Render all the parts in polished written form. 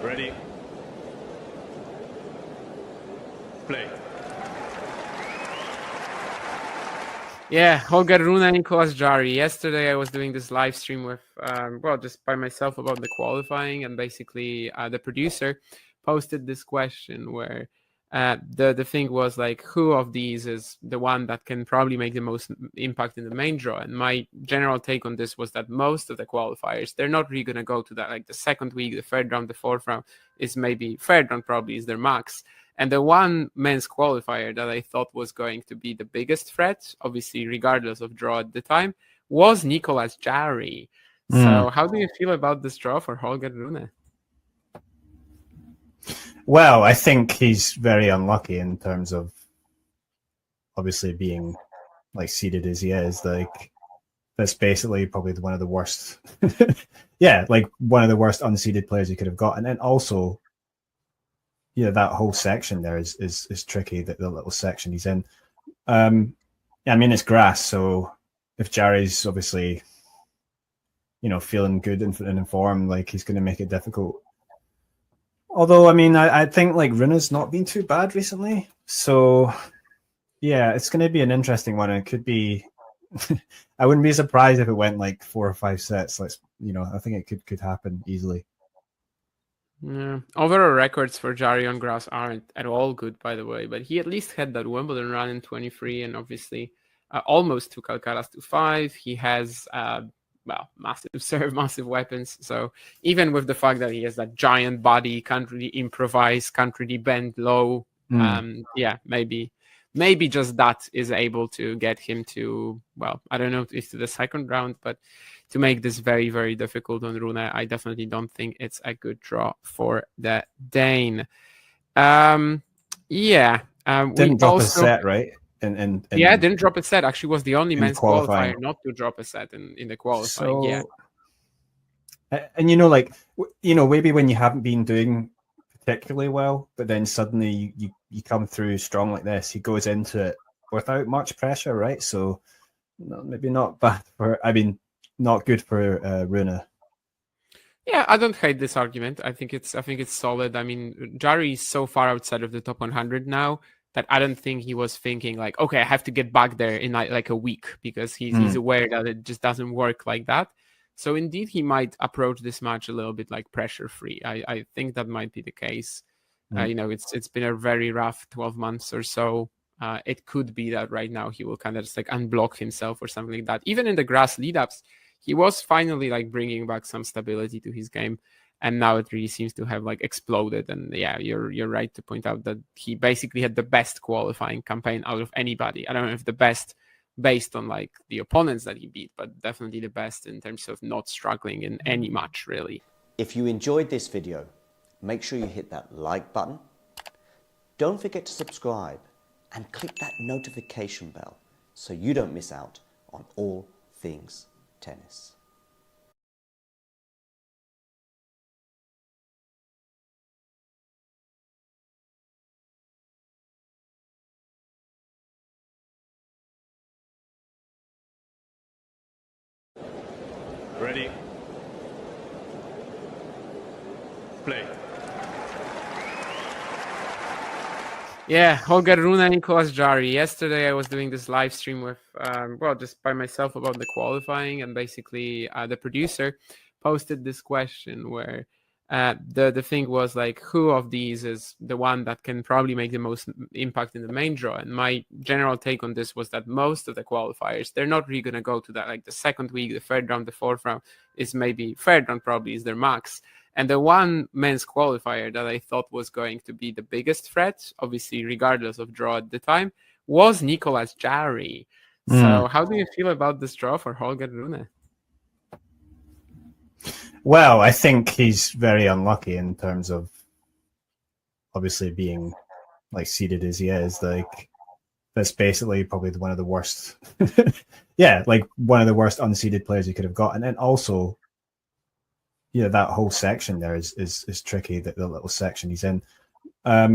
Ready? Play. Yeah, Holger, Rune, Nicolas, Jarry. Yesterday I was doing this live stream with, just by myself about the qualifying, and basically the producer posted this question where the thing was like, who of these is the one that can probably make the most impact in the main draw? And my general take on this was that most of the qualifiers, they're not really going to go to that. Like the second week, the third round, the fourth round is maybe, third round probably is their max. And the one men's qualifier that I thought was going to be the biggest threat, obviously regardless of draw at the time, was Nicolas Jarry. So how do you feel about this draw for Holger Rune? Well, I think he's very unlucky in terms of obviously being like seeded as he is. Like that's basically probably one of the worst. Yeah, like one of the worst unseeded players he could have got. And then also, yeah, that whole section there is tricky. The little section he's in. Yeah, I mean it's grass, so if Jarry's obviously, feeling good and in form, like he's going to make it difficult. Although, I mean, I think like Rune's not been too bad recently, so yeah, it's going to be an interesting one. It could be. I wouldn't be surprised if it went like 4 or 5 sets. I think it could happen easily. Yeah. Overall records for Jarry on grass aren't at all good, by the way, but he at least had that Wimbledon run in 23 and obviously almost took Alcaraz to 5. He has, massive serve, massive weapons. So even with the fact that he has that giant body, can't really improvise, can't really bend low, maybe just that is able to get him to, I don't know if to the second round, but to make this very, very difficult on Rune, I definitely don't think it's a good draw for the Dane. Didn't drop a set, right? Didn't drop a set. Actually, was the only men's qualifier not to drop a set in the qualifying. And maybe when you haven't been doing particularly well, but then suddenly you come through strong like this, he goes into it without much pressure, right? So maybe not bad not good for Rune. Yeah, I don't hate this argument. I think it's solid. I mean, Jarry is so far outside of the top 100 now that I don't think he was thinking like, okay, I have to get back there in like a week, because he's aware that it just doesn't work like that. So indeed, he might approach this match a little bit like pressure-free. I think that might be the case. It's been a very rough 12 months or so. It could be that right now he will kind of just like unblock himself or something like that. Even in the grass lead-ups, he was finally like bringing back some stability to his game, and now it really seems to have like exploded. And yeah, you're right to point out that he basically had the best qualifying campaign out of anybody. I don't know if the best based on like the opponents that he beat, but definitely the best in terms of not struggling in any match, really. If you enjoyed this video, make sure you hit that like button. Don't forget to subscribe and click that notification bell so you don't miss out on all things tennis. Ready? Play. Yeah, Holger, Rune, Nicolas, Jarry. Yesterday I was doing this live stream with, just by myself about the qualifying, and basically the producer posted this question where the thing was like, who of these is the one that can probably make the most impact in the main draw? And my general take on this was that most of the qualifiers, they're not really going to go to that. Like the second week, the third round, the fourth round is maybe, third round probably is their max. And the one men's qualifier that I thought was going to be the biggest threat, obviously regardless of draw at the time, was Nicolas Jarry. So how do you feel about this draw for Holger Rune? Well, I think he's very unlucky in terms of obviously being like seeded as he is. Like that's basically probably one of the worst. Yeah, like one of the worst unseeded players he could have got. And then also, yeah, that whole section there is tricky. The little section he's in. Yeah,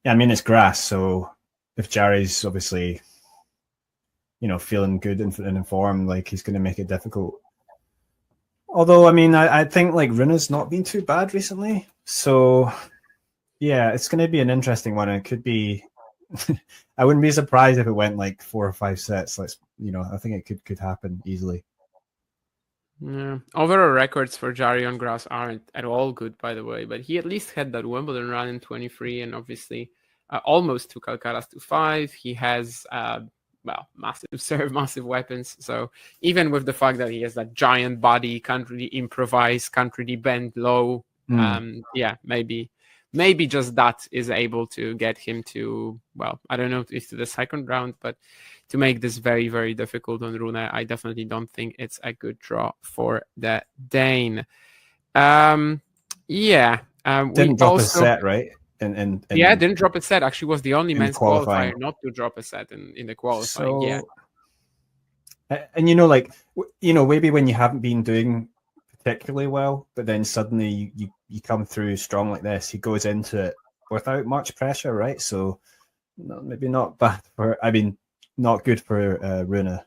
I mean it's grass, so if Jarry's obviously, feeling good and in form, like he's going to make it difficult. Although, I mean, I think like Rune's not been too bad recently, So yeah, it's going to be an interesting one. It could be. I wouldn't be surprised if it went like 4 or 5 sets. I think it could happen easily. Yeah. Overall records for Jarry on grass aren't at all good, by the way, but he at least had that Wimbledon run in 23 and obviously almost took Alcaraz to 5. He has, massive serve, massive weapons. So even with the fact that he has that giant body, can't really improvise, can't really bend low, maybe just that is able to get him to, I don't know if to the second round, but to make this very, very difficult on Rune, I definitely don't think it's a good draw for the Dane. Didn't drop a set, right? Didn't drop a set. Actually, was the only men's qualifying qualifier not to drop a set in the qualifying. So, and maybe when you haven't been doing particularly well, but then suddenly you come through strong like this, he goes into it without much pressure, right? So maybe not bad not good for Rune.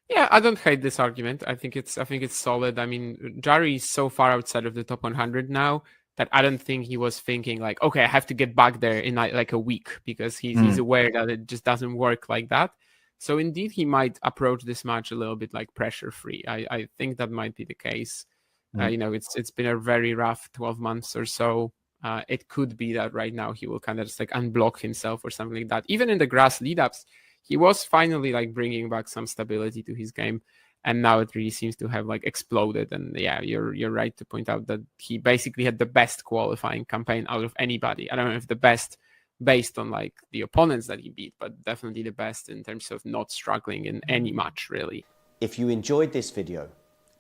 Yeah, I don't hate this argument. I think it's solid. I mean, Jarry is so far outside of the top 100 now that I don't think he was thinking like, okay, I have to get back there in like a week, because he's aware that it just doesn't work like that. So indeed, he might approach this match a little bit like pressure free. I think that might be the case. It's been a very rough 12 months or so. It could be that right now he will kind of just like unblock himself or something like that. Even in the grass lead-ups, he was finally like bringing back some stability to his game, and now it really seems to have like exploded. And yeah, you're right to point out that he basically had the best qualifying campaign out of anybody. I don't know if the best based on like the opponents that he beat, but definitely the best in terms of not struggling in any match, really. If you enjoyed this video,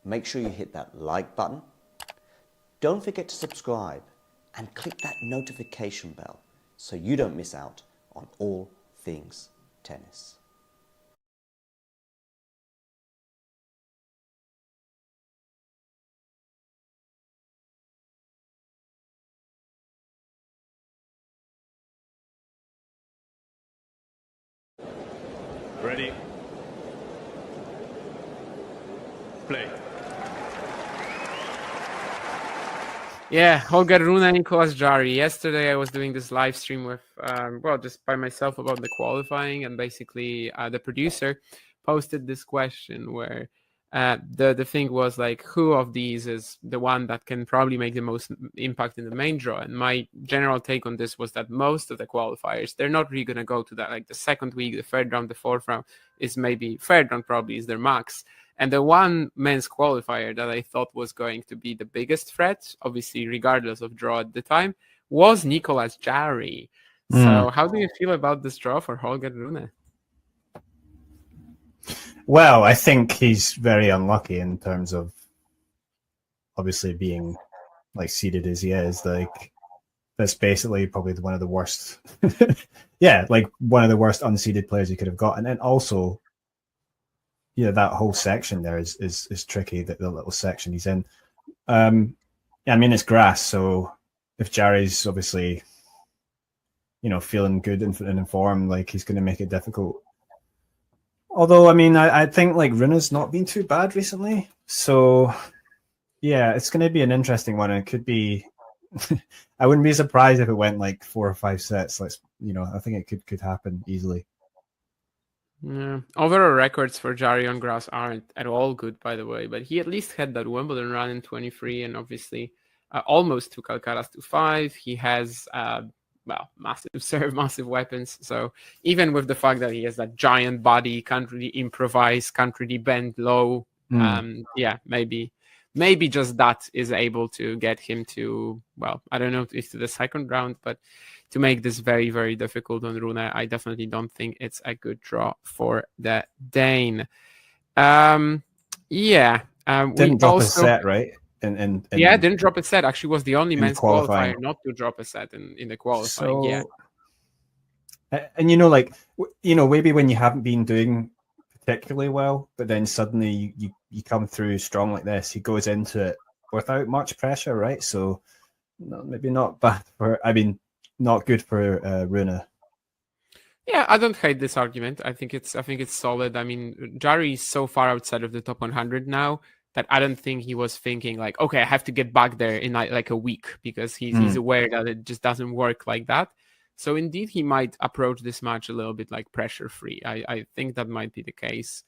make sure you hit that like button. Don't forget to subscribe and click that notification bell so you don't miss out on all things tennis. Ready? Play. Yeah, Holger, Rune, Nicolas, Jarry. Yesterday I was doing this live stream with, just by myself about the qualifying, and basically the producer posted this question where the thing was like, who of these is the one that can probably make the most impact in the main draw? And my general take on this was that most of the qualifiers, they're not really going to go to that, like the second week, the third round, the fourth round is maybe, third round probably is their max. And the one men's qualifier that I thought was going to be the biggest threat, obviously regardless of draw at the time, was Nicolas Jarry. So how do you feel about this draw for Holger Rune? Well, I think he's very unlucky in terms of obviously being like seeded as he is. Like, that's basically probably one of the worst. Like one of the worst unseeded players he could have got. And then also, that whole section there is tricky, the little section he's in. It's grass, so if Jarry's obviously, feeling good and in form, like, he's going to make it difficult. Although, I think like Rune's not been too bad recently. So yeah, it's going to be an interesting one. It could be. I wouldn't be surprised if it went like 4 or 5 sets. I think it could happen easily. Yeah. Overall records for Jarry on grass aren't at all good, by the way, but he at least had that Wimbledon run in 23 and obviously almost took Alcaraz to 5. He has massive serve, massive weapons. So even with the fact that he has that giant body, can't really improvise, can't really bend low, maybe just that is able to get him to, I don't know if to the second round, but to make this very, very difficult on Rune, I definitely don't think it's a good draw for the Dane. Didn't drop a set, right? Didn't drop a set. Actually, was the only men's qualifier not to drop a set in the qualifying. Maybe when you haven't been doing particularly well, but then suddenly you come through strong like this, he goes into it without much pressure, right? So maybe not bad for. Not good for Rune. Yeah, I don't hate this argument. I think it's solid. I mean, Jarry is so far outside of the top 100 now that I don't think he was thinking like, okay, I have to get back there in like a week, because he's aware that it just doesn't work like that. So indeed, he might approach this match a little bit like pressure free. I think that might be the case.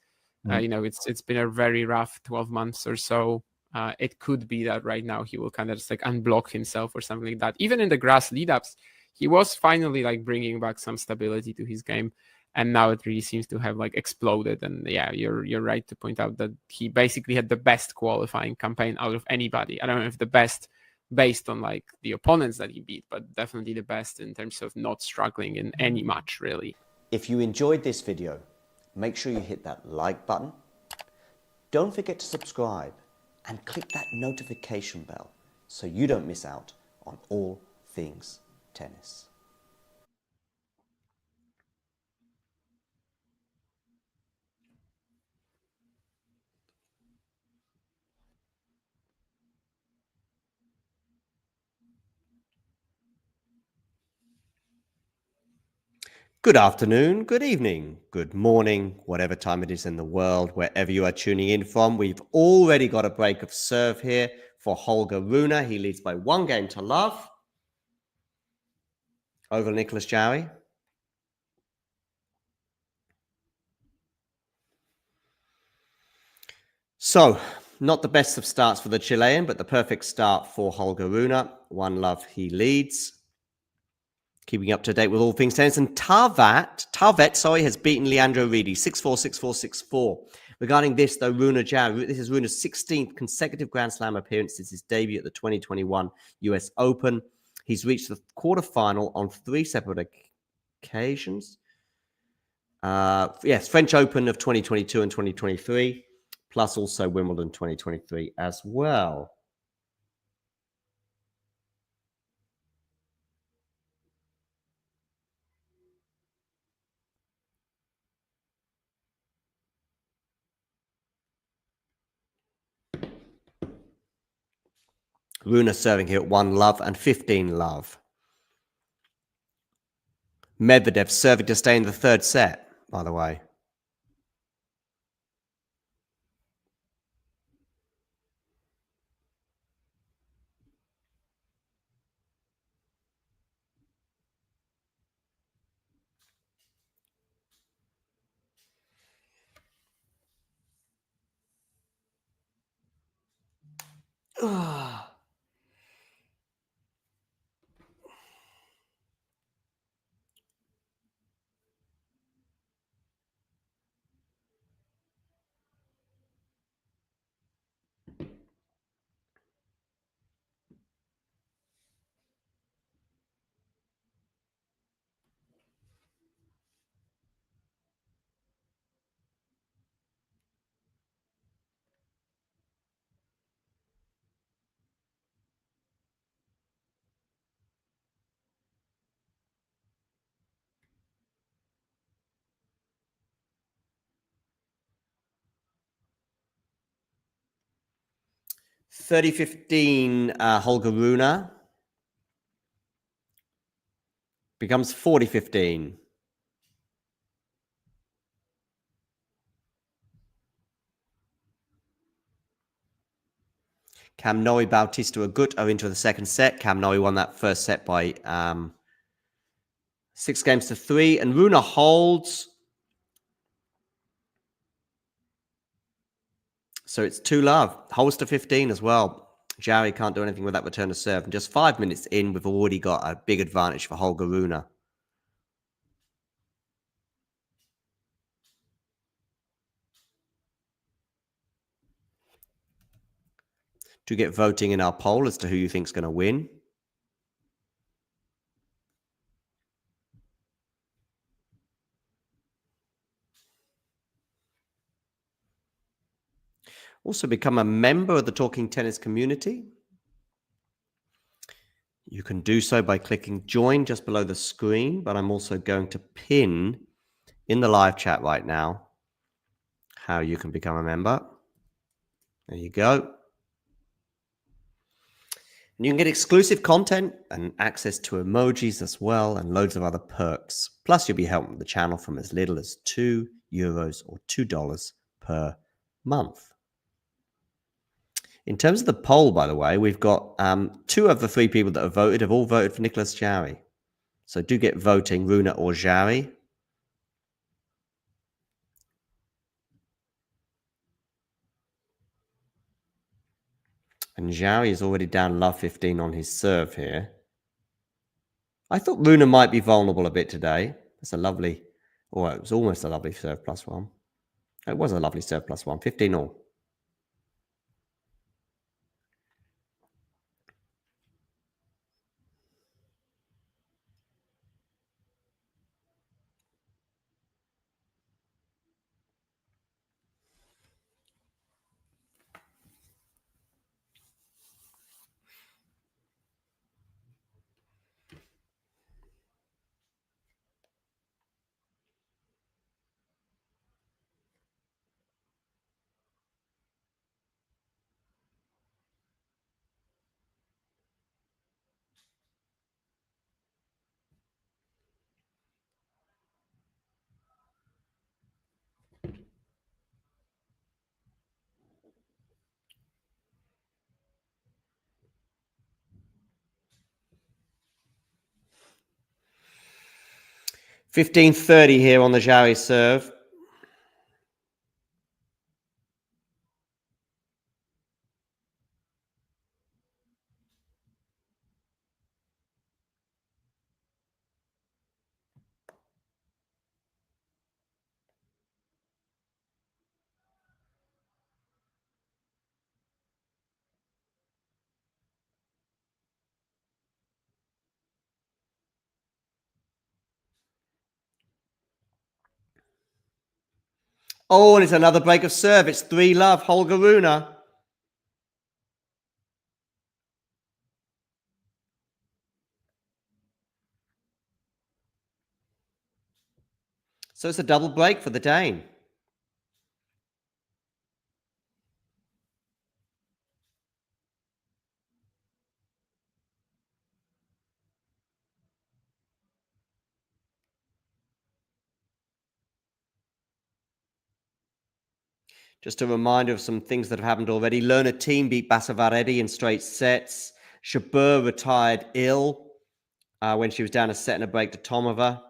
It's been a very rough 12 months or so. It could be that right now he will kind of just like unblock himself or something like that. Even in the grass lead-ups, he was finally like bringing back some stability to his game, and now it really seems to have like exploded. And yeah, you're right to point out that he basically had the best qualifying campaign out of anybody. I don't know if the best based on like the opponents that he beat, but definitely the best in terms of not struggling in any match, really. If you enjoyed this video, make sure you hit that like button. Don't forget to subscribe and click that notification bell so you don't miss out on all things tennis. Good afternoon, good evening, good morning, whatever time it is in the world, wherever you are tuning in from. We've already got a break of serve here for Holger Rune. He leads by 1-love over Nicolas Jarry. So, not the best of starts for the Chilean, but the perfect start for Holger Rune. 1-love, he leads. Keeping up to date with all things tennis. And Tarvet, has beaten Leandro Ridi 6-4, 6-4, 6-4. Regarding this, though, Rune Jarry, this is Rune's 16th consecutive Grand Slam appearance since his debut at the 2021 US Open. He's reached the quarterfinal on 3 separate occasions. French Open of 2022 and 2023, plus also Wimbledon 2023 as well. Rune serving here at 1-love and 15-love. Medvedev serving to stay in the third set, by the way. $30-15 Holger Rune becomes $40-15. Cam Noe, Bautista Agut are into the second set. Cam Noe won that first set by 6-3, and Rune holds. So it's 2-love. Holds to 15 as well. Jarry can't do anything with that return to serve. And just 5 minutes in, we've already got a big advantage for Holger Rune. To get voting in our poll as to who you think is going to win. Also become a member of the Talking Tennis community. You can do so by clicking join just below the screen, but I'm also going to pin in the live chat right now how you can become a member. There you go. And you can get exclusive content and access to emojis as well, and loads of other perks. Plus, you'll be helping the channel from as little as €2 or $2 per month. In terms of the poll, by the way, we've got 2 of the 3 people that have voted have all voted for Nicolas Jarry. So do get voting, Rune or Jarry. And Jarry is already down love 15 on his serve here. I thought Rune might be vulnerable a bit today. That's a lovely, or it was almost a lovely serve +1. It was a lovely serve +1, 15 all. $15.30 here on the Jarry serve. Oh, and it's another break of serve. It's 3-love, Holger Rune. So it's a double break for the Dane. Just a reminder of some things that have happened already. Lerner team beat Basavaredi in straight sets. Jabeur retired ill when she was down a set and a break to Tomova.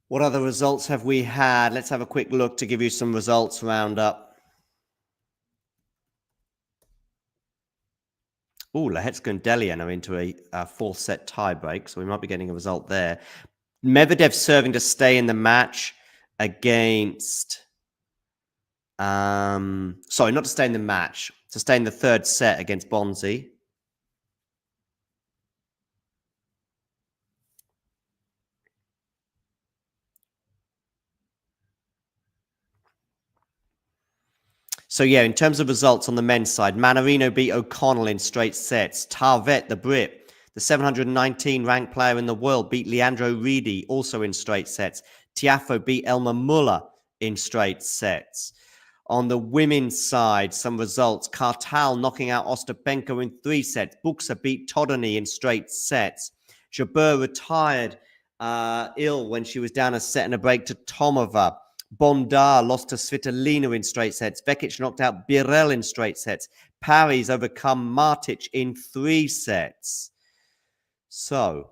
What other results have we had? Let's have a quick look to give you some results roundup. Oh, Lehecka and Delian are into a 4-set tie break, so we might be getting a result there. Medvedev serving to stay in the match against... sorry, not to stay in the match, to stay in the 3rd set against Bonzi. So yeah, in terms of results on the men's side, Manarino beat O'Connell in straight sets. Tarvet, the Brit, the 719 ranked player in the world, beat Leandro Reedy, also in straight sets. Tiafoe beat Elmer Muller in straight sets. On the women's side, some results. Kartal knocking out Ostapenko in 3 sets. Buxa beat Todony in straight sets. Jabeur retired ill when she was down a set and a break to Tomova. Bondar lost to Svitolina in straight sets. Vekic knocked out Birel in straight sets. Paris overcome Martic in 3 sets. So,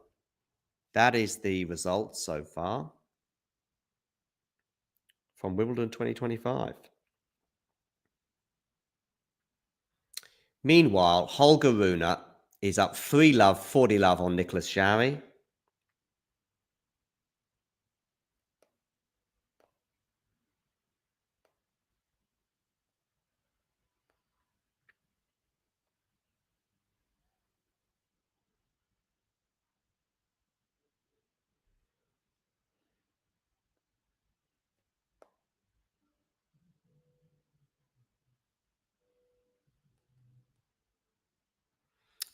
that is the results so far from Wimbledon 2025. Meanwhile, Holger Rune is up 3-love, 40-love on Nicolas Jarry.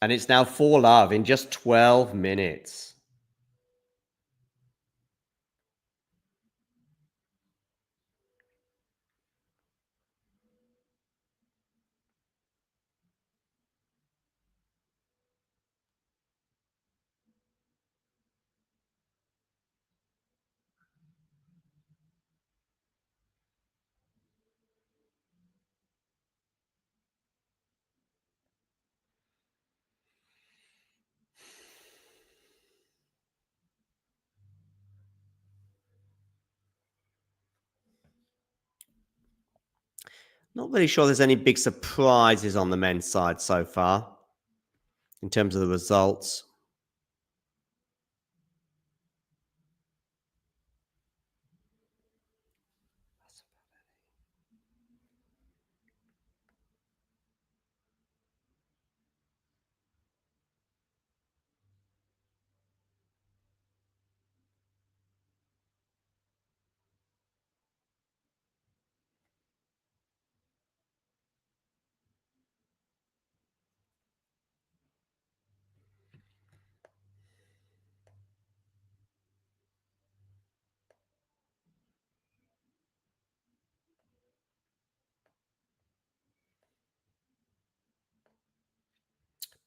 And it's now 4-love in just 12 minutes. Not really sure there's any big surprises on the men's side so far in terms of the results.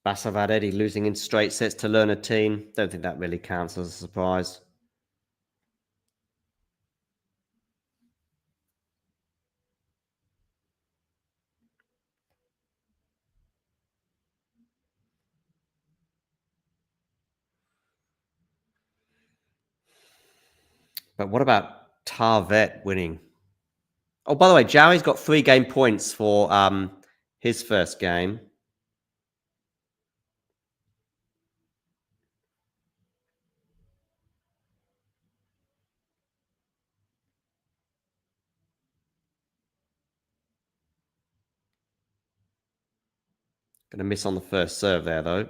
Basavadetti losing in straight sets to Lerner-Teen. Don't think that really counts as a surprise. But what about Tarvet winning? Oh, by the way, Jarry's got 3 game points for his first game. Going to miss on the first serve there, though.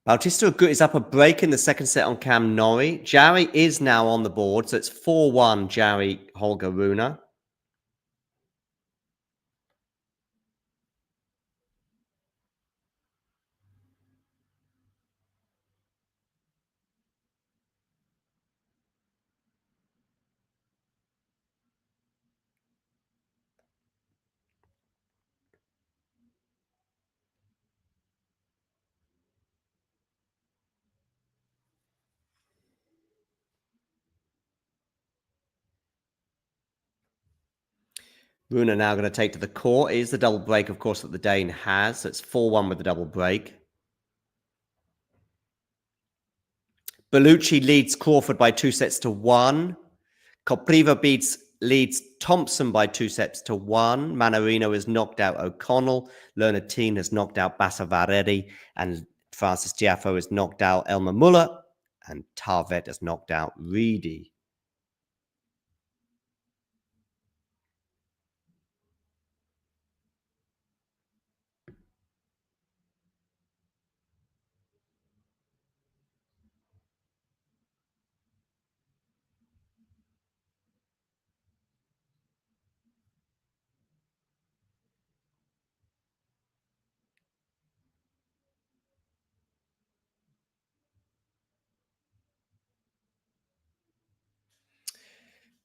Bautista is up a break in the second set on Cam Norrie. Jarry is now on the board, so it's 4-1 Jarry, Holger, Rune. Rune now going to take to the court. It is the double break, of course, that the Dane has. So it's 4-1 with the double break. Bellucci leads Crawford by 2-1. Kopriva leads Thompson by 2-1. Manarino has knocked out O'Connell. Lerner-Teen has knocked out Basavadetti. And Francis Tiafoe has knocked out Elmer Muller. And Tarvet has knocked out Reedy.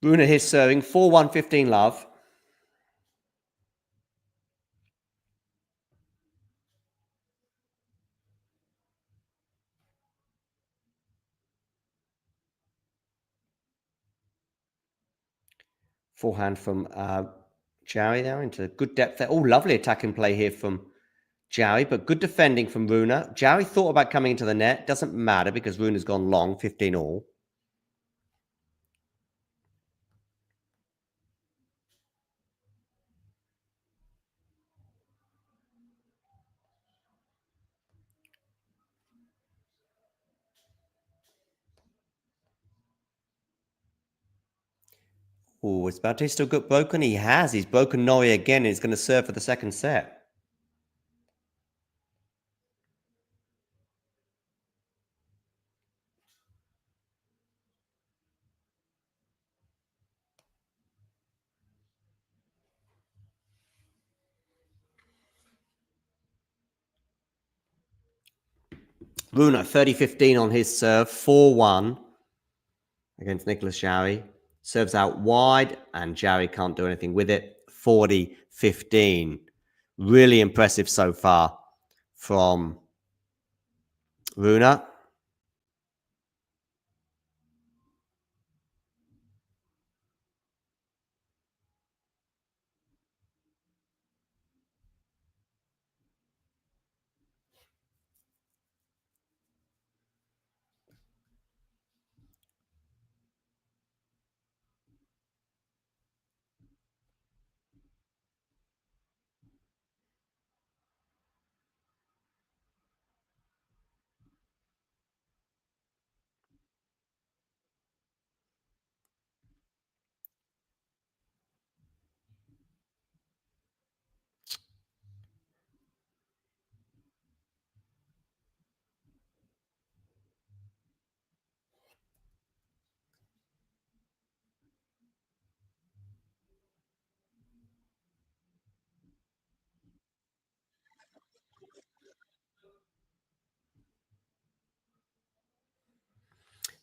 Rune is serving 4-1, 15-love. Forehand from Jarry now into good depth there. Oh, lovely attacking play here from Jarry, but good defending from Rune. Jarry thought about coming into the net. Doesn't matter because Rune's gone long, 15-all. Oh, is Bautista got broken? He has. He's broken Norrie again, and he's going to serve for the second set. Rune 30-15 on his serve, 4-1 against Nicolas Jarry. Serves out wide, and Jarry can't do anything with it. 40-15. Really impressive so far from Rune.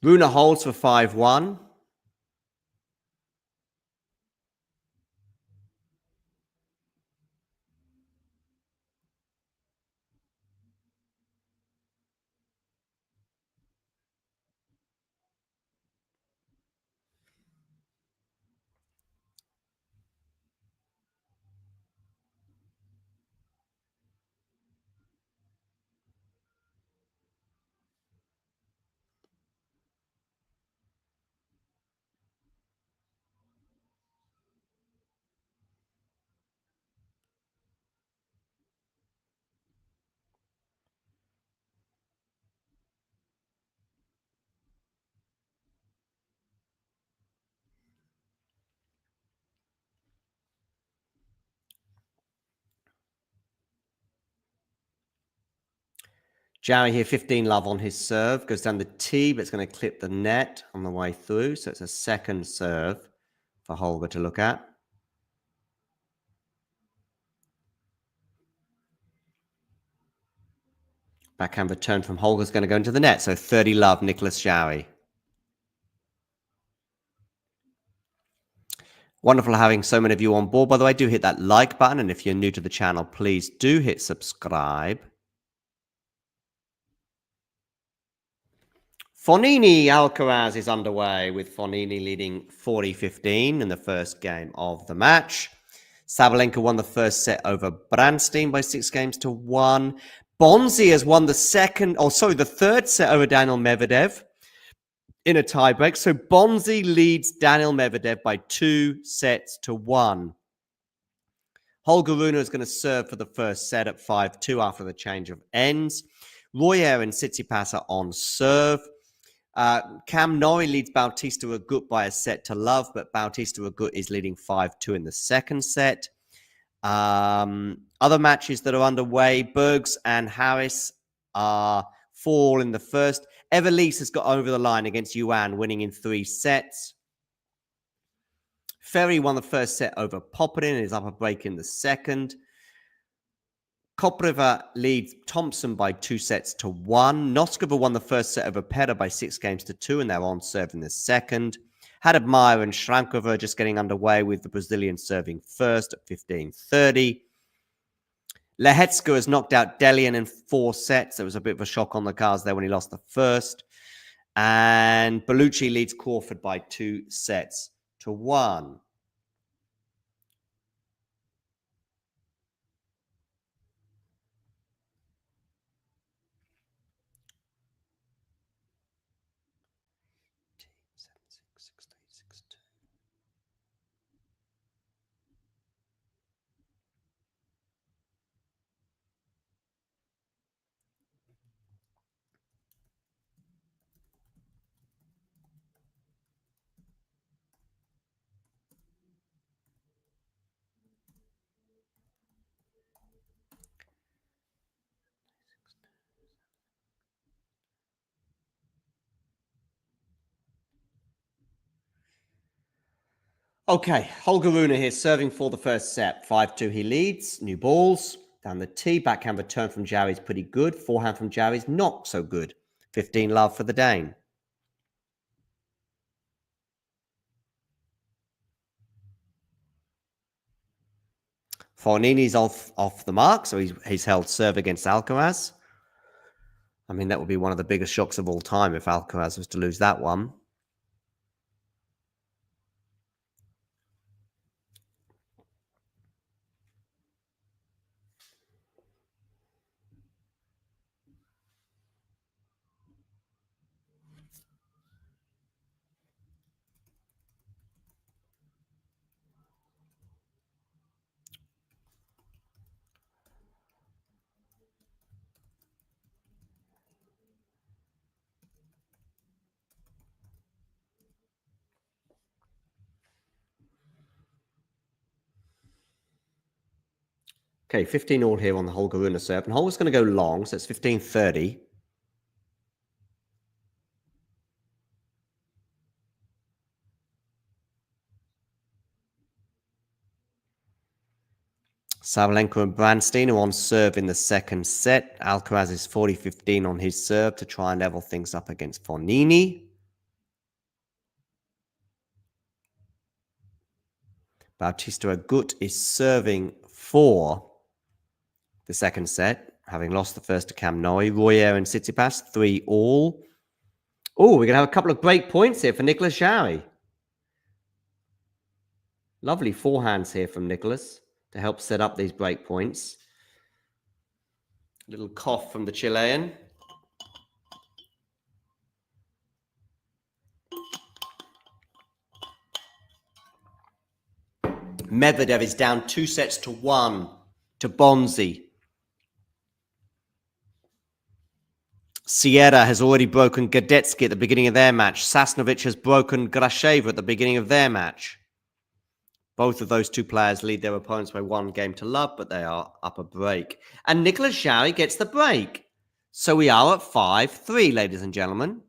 Rune holds for 5-1. Jarry here, 15 love on his serve. Goes down the tee, but it's going to clip the net on the way through. So it's a second serve for Holger to look at. Backhand return from Holger's going to go into the net. So 30 love, Nicolas Jarry. Wonderful having so many of you on board. By the way, do hit that like button. And if you're new to the channel, please do hit subscribe. Fognini Alcaraz is underway with Fognini leading 40-15 in the first game of the match. Sabalinka won the first set over Brandstein by 6-1. Bonzi has won the third set over Daniel Medvedev in a tiebreak. So Bonzi leads Daniel Medvedev by 2-1. Holger Rune is going to serve for the first set at 5-2 after the change of ends. Royer and Tsitsipas are on serve. Cam Norrie leads Bautista Agut by a set to love, but Bautista Agut is leading 5-2 in the second set. Other matches that are underway, Bergs and Harris are 4 in the first. Everlease has got over the line against Yuan, winning in 3 sets. Ferry won the first set over Popperin and is up a break in the second. Kopriva leads Thompson by 2-1. Noskova won the first set over Pera by 6-2, and they're on serve in the second. Hadab and Shrankova just getting underway with the Brazilian serving first at 15-30. Lehetska has knocked out Delian in 4 sets. There was a bit of a shock on the cards there when he lost the first. And Bellucci leads Crawford by 2-1. Okay, Holger Rune here, serving for the first set. 5-2 he leads. New balls. Down the tee. Backhand return from Jarry's pretty good. Forehand from Jarry's not so good. 15 love for the Dane. Fognini's off the mark, so he's held serve against Alcaraz. I mean, that would be one of the biggest shocks of all time if Alcaraz was to lose that one. Okay, 15 all here on the Holger Rune serve. And Holger's going to go long, so it's 15-30. Sabalinka and Brandstein are on serve in the second set. Alcaraz is 40-15 on his serve to try and level things up against Fognini. Bautista Agut is serving for the second set, having lost the first to Cam Norrie. Royer and Tsitsipas, 3 all. Oh, we're going to have a couple of break points here for Nicolas Jarry. Lovely forehands here from Nicolas to help set up these break points. Little cough from the Chilean. Medvedev is down 2-1 to Bonzi. Sierra has already broken Gadetsky at the beginning of their match. Sasnovich has broken Grasheva at the beginning of their match. Both of those two players lead their opponents by 1 game to love, but they are up a break. And Nicolas Jarry gets the break. So we are at 5-3, ladies and gentlemen.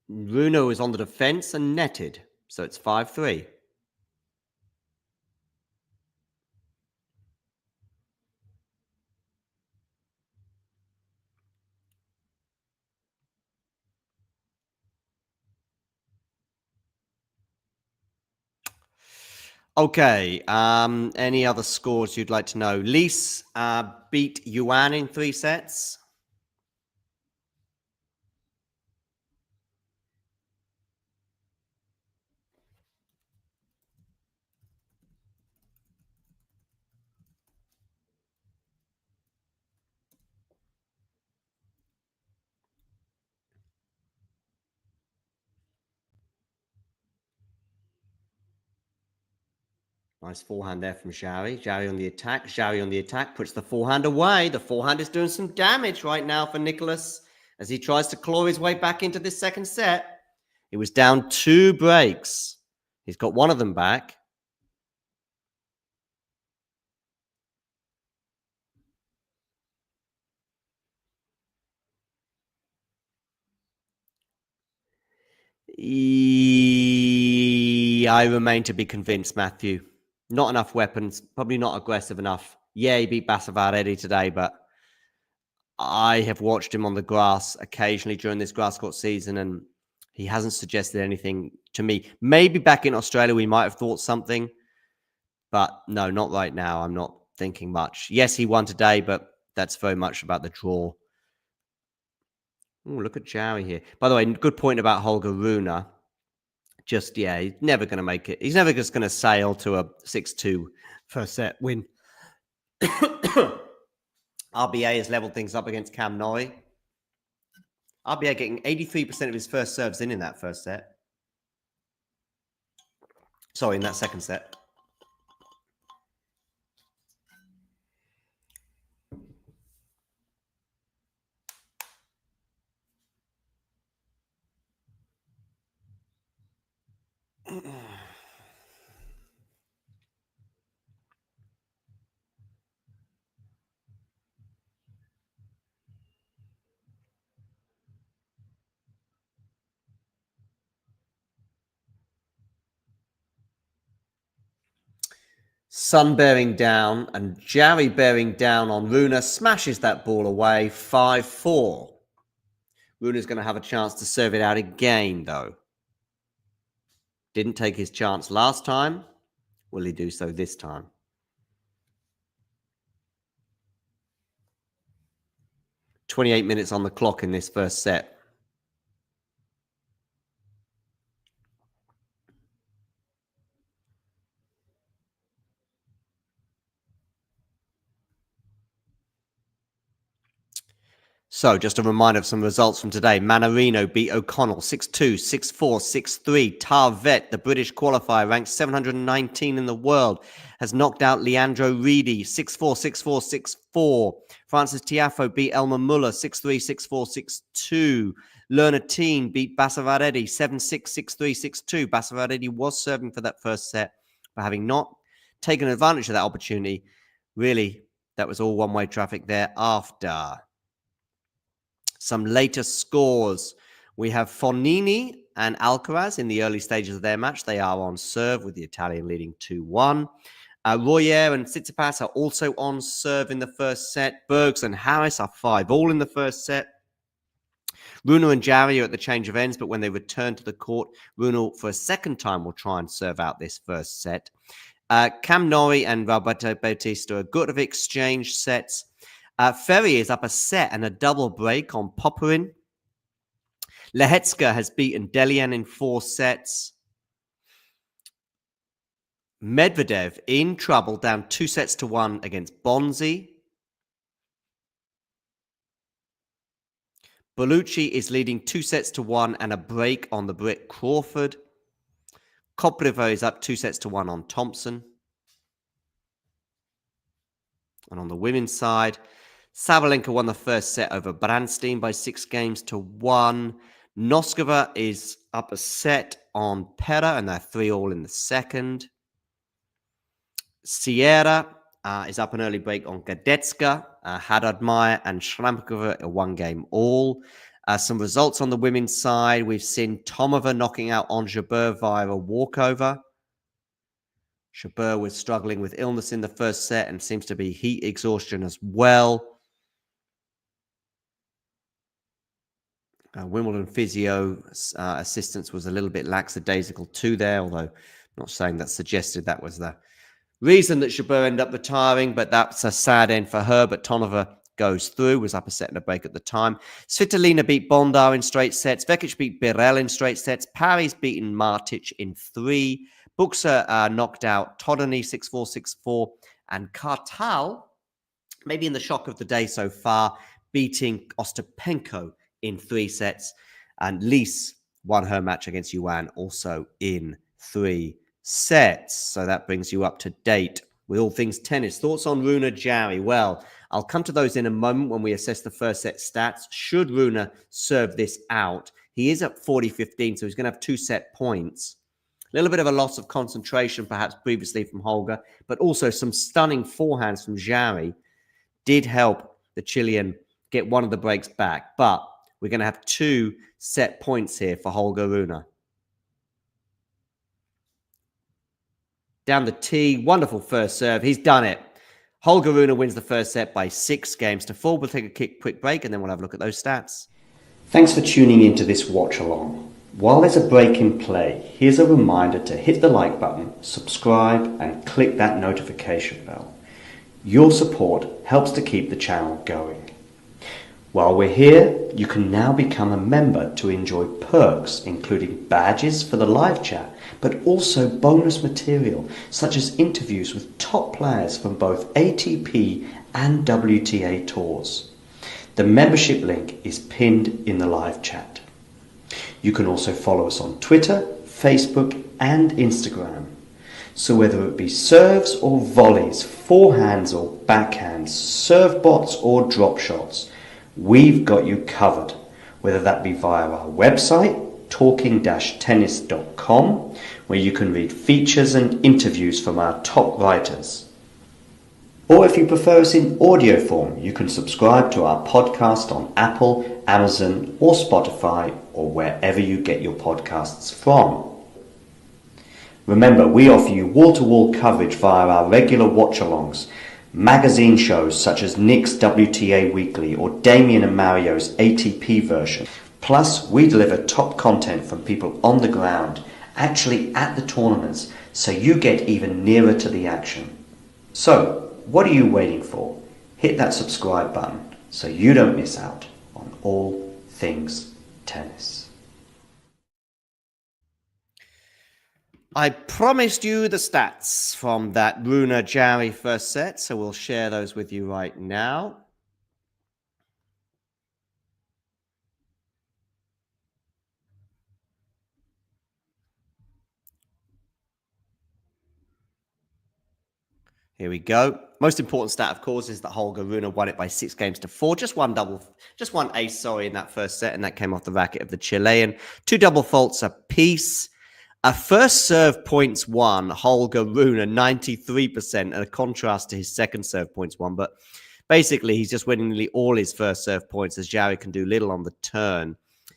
Rune is on the defense and netted. So it's 5-3. Okay. Any other scores you'd like to know? Lise beat Yuan in 3 sets. Nice forehand there from Jarry. Jarry on the attack. Jarry on the attack. Puts the forehand away. The forehand is doing some damage right now for Nicolas as he tries to claw his way back into this second set. He was down 2 breaks. He's got one of them back. I remain to be convinced, Matthew. Not enough weapons. Probably not aggressive enough. Yeah, he beat Basavaredi today, but I have watched him on the grass occasionally during this grass court season, and he hasn't suggested anything to me. Maybe back in Australia, we might have thought something, but no, not right now. I'm not thinking much. Yes, he won today, but that's very much about the draw. Oh, look at Jarry here. By the way, good point about Holger Rune. Just, yeah, he's never going to make it. He's never just going to sail to a 6-2 first set win. RBA has leveled things up against Cam Norrie. RBA getting 83% of his first serves in that first set. Sorry, in that second set. Sun bearing down and Jarry bearing down on Rune, smashes that ball away, 5-4. Rune's going to have a chance to serve it out again, though. Didn't take his chance last time. Will he do so this time? "28 minutes on the clock in this first set. So, just a reminder of some results from today. Mannarino beat O'Connell 6-2, 6-4, 6-3. Tarvet, the British qualifier, ranked 719 in the world, has knocked out Leandro Reedy 6-4, 6-4, 6-4. Francis Tiafoe beat Elmer Muller 6-3, 6-4, 6-2. Lerner Teen beat Basavaredi 7-6, 6-3, 6-2. Basavaredi was serving for that first set, but having not taken advantage of that opportunity, really, that was all one-way traffic thereafter. Some later scores. We have Fognini and Alcaraz in the early stages of their match. They are on serve with the Italian leading 2-1. Royer and Tsitsipas are also on serve in the first set. Bergs and Harris are 5-all in the first set. Rune and Jarry are at the change of ends, but when they return to the court, Rune for a second time will try and serve out this first set. Cam Norrie and Roberto Bautista are good of exchange sets. Ferry is up a set and a double break on Popperin. Lehetska has beaten Delian in 4 sets. Medvedev in trouble, down 2-1 against Bonzi. Bellucci is leading 2-1 and a break on the Brit Crawford. Kopriva is up 2-1 on Thompson. And on the women's side, Sabalinka won the first set over Brandstein by 6-1. Noskova is up a set on Pera, and they're 3-all in the second. Sierra is up an early break on Gadetska. Haddad-Meyer and Shrampkova are 1-game all. Some results on the women's side. We've seen Tomova knocking out on Jabeur via a walkover. Jabeur was struggling with illness in the first set and seems to be heat exhaustion as well. Wimbledon physio assistance was a little bit lackadaisical too there, although I'm not saying that suggested that was the reason that Jabeur ended up retiring, but that's a sad end for her. But Tonova goes through, was up a set and a break at the time. Svitolina beat Bondar in straight sets. Vekic beat Birel in straight sets. Paris beaten Martic in 3. Buxa knocked out Todany 6-4, 6-4. And Kartal, maybe in the shock of the day so far, beating Ostapenko in 3 sets. And Lise won her match against Yuan also in 3 sets. So that brings you up to date with all things tennis. Thoughts on Rune Jarry? Well, I'll come to those in a moment when we assess the first set stats. Should Rune serve this out, he is at 40-15, so he's going to have 2 set points. A little bit of a loss of concentration perhaps previously from Holger, but also some stunning forehands from Jarry did help the Chilean get one of the breaks back. But we're going to have 2 set points here for Holger Rune. Down the tee, wonderful first serve. He's done it. Holger Rune wins the first set by 6-4. We'll take a quick break and then we'll have a look at those stats. Thanks for tuning into this watch along. While there's a break in play, here's a reminder to hit the like button, subscribe and click that notification bell. Your support helps to keep the channel going. While we're here, you can now become a member to enjoy perks, including badges for the live chat, but also bonus material, such as interviews with top players from both ATP and WTA tours. The membership link is pinned in the live chat. You can also follow us on Twitter, Facebook, and Instagram. So whether it be serves or volleys, forehands or backhands, serve bots or drop shots, we've got you covered, whether that be via our website, talking-tennis.com, where you can read features and interviews from our top writers. Or if you prefer us in audio form, you can subscribe to our podcast on Apple, Amazon, or Spotify, or wherever you get your podcasts from. Remember, we offer you wall-to-wall coverage via our regular watch-alongs, magazine shows such as Nick's WTA Weekly or Damien and Mario's ATP version. Plus, we deliver top content from people on the ground, actually at the tournaments, so you get even nearer to the action. So, what are you waiting for? Hit that subscribe button so you don't miss out on all things tennis. I promised you the stats from that Rune Jarry first set, so we'll share those with you right now. Here we go. Most important stat, of course, is that Holger Rune won it by 6 games to 4. Just one ace, sorry, in that first set, and that came off the racket of the Chilean. 2 double faults apiece. A first serve points won, Holger Rune, 93%, and a contrast to his second serve points won. But basically, he's just winning nearly all his first serve points, as Jarry can do little on the turn.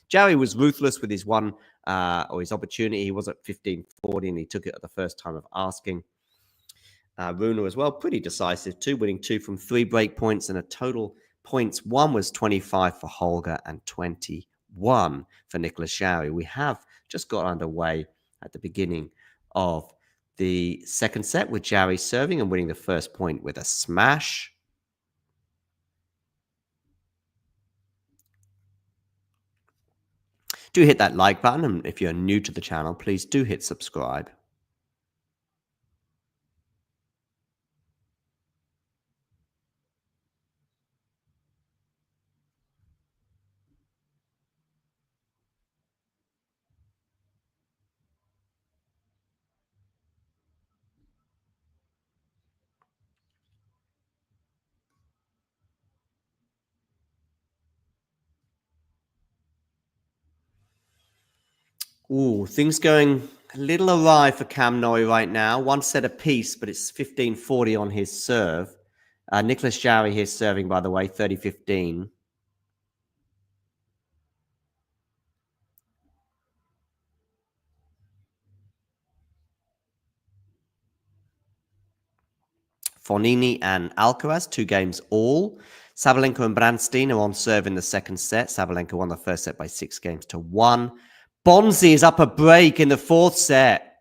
Jarry was ruthless with his his opportunity. He was at 15-40, and he took it at the first time of asking. Rune as well, pretty decisive too, winning 2 from 3 break points, and a total points won was 25 for Holger and 21 for Nicolas Jarry. We have just got underway at the beginning of the second set with Jarry serving and winning the first point with a smash. Do hit that like button, and if you're new to the channel, please do hit subscribe. Ooh, things going a little awry for Cam Noy right now. 1 set apiece, but it's 15-40 on his serve. Nicolas Jarry here serving, by the way, 30-15. Fognini and Alcaraz, 2 games all. Sabalinka and Brandstein are on serve in the second set. Sabalenka won the first set by 6 games to 1. Bonzi is up a break in the fourth set.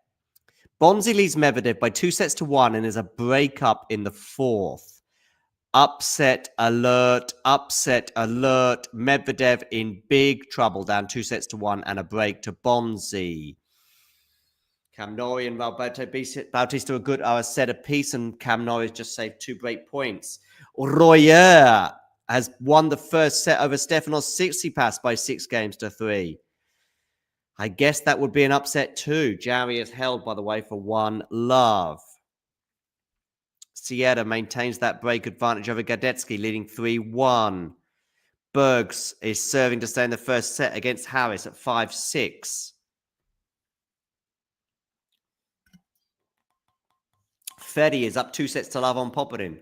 Bonzi leads Medvedev by 2 sets to 1 and is a break up in the fourth. Upset alert, upset alert. Medvedev in big trouble, down 2 sets to 1 and a break to Bonzi. Cam Noy and Bautista Agut are a set apiece, and Cam Noy has just saved 2 break points. Royer has won the first set over Stefanos Tsitsipas by 6 games to 3. I guess that would be an upset too. Jarry is held, by the way, for 1 love. Sierra maintains that break advantage over Gadetsky, leading 3-1. Bergs is serving to stay in the first set against Harris at 5-6. Ferry is up 2 sets to love on Popperin.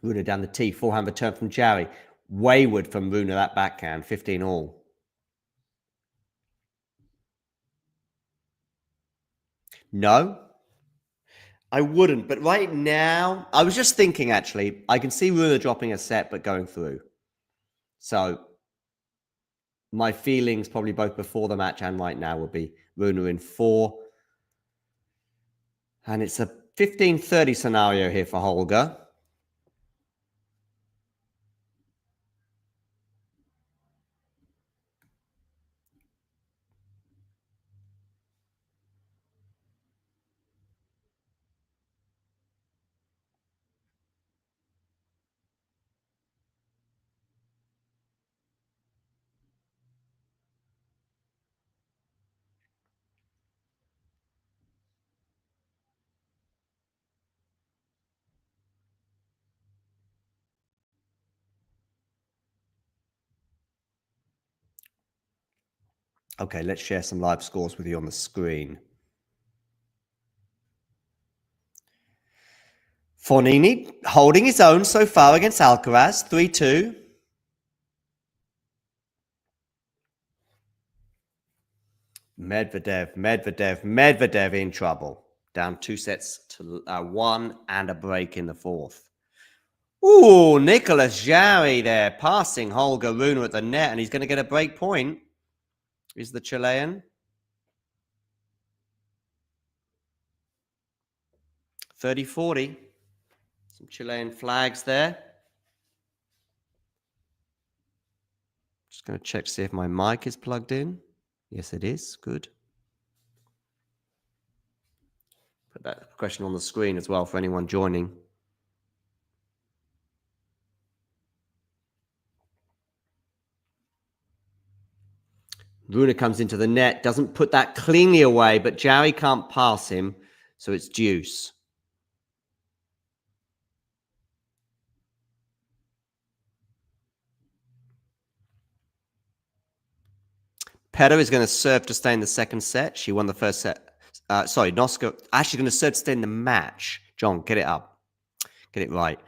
Rune down the tee, forehand return from Jarry. Wayward from Rune, that backhand, 15 all. No, I wouldn't. But right now, I was just thinking, actually, I can see Rune dropping a set, but going through. So my feelings probably both before the match and right now will be Rune in 4. And it's a 15-30 scenario here for Holger. Okay, let's share some live scores with you on the screen. Fognini holding his own so far against Alcaraz, 3-2. Medvedev in trouble. Down 2 sets to 1 and a break in the fourth. Ooh, Nicolas Jarry there, passing Holger Rune at the net, and he's going to get a break point. Is the Chilean. 30-40. Some Chilean flags there. Just going to check to see if my mic is plugged in. Yes, it is. Good. Put that question on the screen as well for anyone joining. Rune comes into the net, doesn't put that cleanly away, but Jarry can't pass him, so it's deuce. Peta is going to serve to stay in the second set. She won the first set. Noska actually going to serve to stay in the match. John, get it up. Get it right.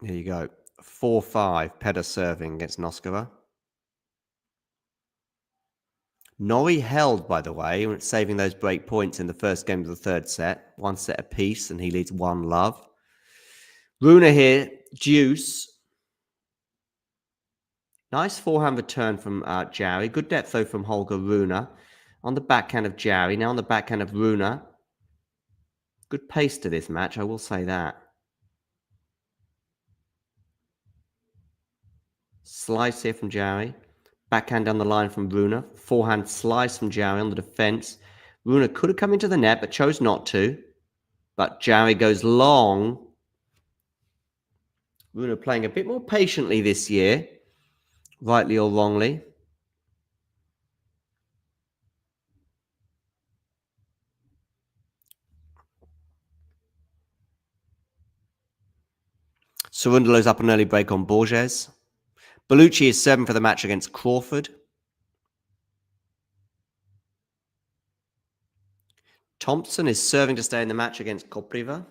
Here you go. 4-5. Peta serving against Noskova. Norrie held, by the way, saving those break points in the first game of the third set. 1 set apiece, and he leads 1-love. Rune here, deuce. Nice forehand return from Jarry. Good depth, though, from Holger Rune. On the backhand of Jarry. Now on the backhand of Rune. Good pace to this match, I will say that. Slice here from Jarry. Backhand down the line from Rune. Forehand slice from Jarry on the defense. Rune could have come into the net, but chose not to. But Jarry goes long. Rune playing a bit more patiently this year, rightly or wrongly. Cerundolo's up an early break on Borges. Bellucci is serving for the match against Crawford. Thompson is serving to stay in the match against Kopriva.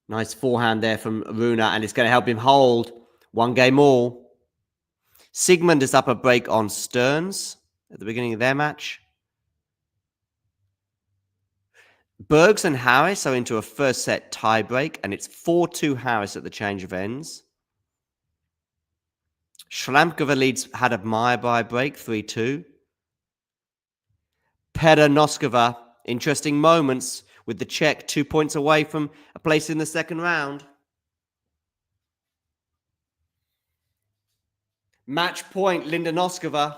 Nice forehand there from Rune, and it's going to help him hold 1 game all. Sigmund is up a break on Stearns at the beginning of their match. Bergs and Harris are into a first set tie break, and it's 4-2 Harris at the change of ends. Shlamkova leads Hadab-Meyer by a break, 3-2. Peta Noskova, interesting moments with the Czech 2 points away from a place in the second round. Match point, Linda Noskova.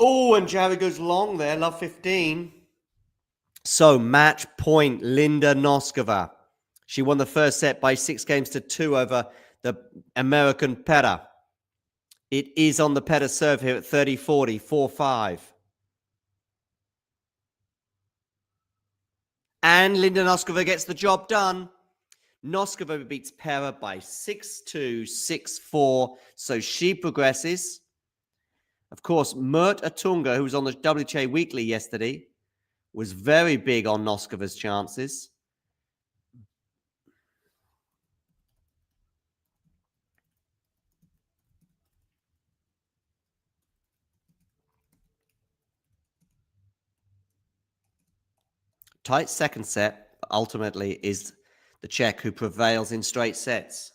Oh, and Jarry goes long there, love 15. So, match point, Linda Noskova. She won the first set by 6-2 over the American Peta. It is on the Peta serve here at 30-40, 4-5. And Linda Noskova gets the job done. Noskova beats Pera by 6-2, 6-4. So she progresses. Of course, Mert Atunga, who was on the WTA Weekly yesterday, was very big on Noskova's chances. Tight second set, but ultimately is the Czech who prevails in straight sets.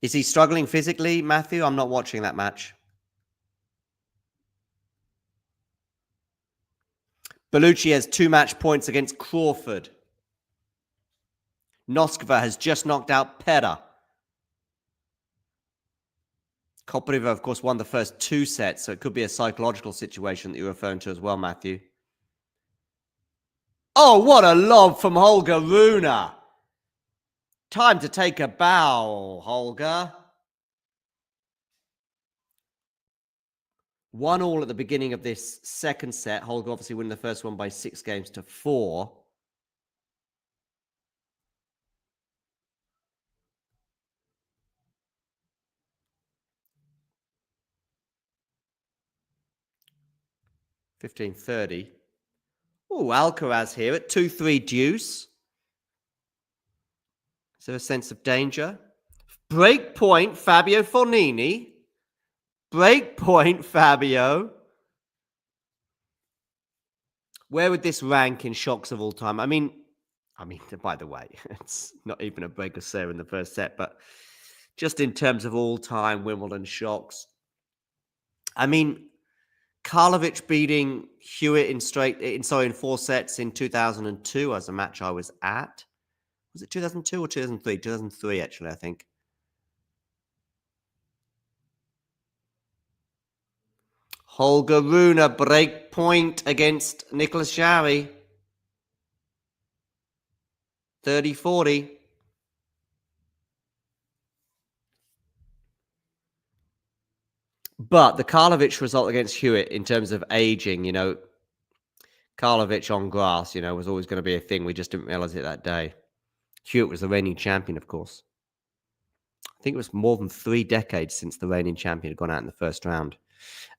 Is he struggling physically, Matthew? I'm not watching that match. Bellucci has 2 match points against Crawford. Noskova has just knocked out Pera. Kopriva, of course, won the first 2 sets, so it could be a psychological situation that you're referring to as well, Matthew. Oh, what a lob from Holger Rune. Time to take a bow, Holger. 1-1 at the beginning of this second set. Holger obviously winning the first one by 6-4. $15.30. Oh, Alcaraz here at 2-3 deuce. Is there a sense of danger? Break point, Fabio Fognini. Break point, Fabio. Where would this rank in shocks of all time? I mean, by the way, it's not even a break of serve in the first set, but just in terms of all-time Wimbledon shocks. I mean, Karlovic beating Hewitt in 4 sets in 2002 as a match I was at. Was it 2002 or 2003? 2003, actually, I think. Holger Rune break point against Nicolas Jarry. 30-40. But the Karlovic result against Hewitt in terms of aging, you know, Karlovic on grass, you know, was always going to be a thing. We just didn't realize it that day. Hewitt was the reigning champion, of course. I think it was more than 3 decades since the reigning champion had gone out in the first round.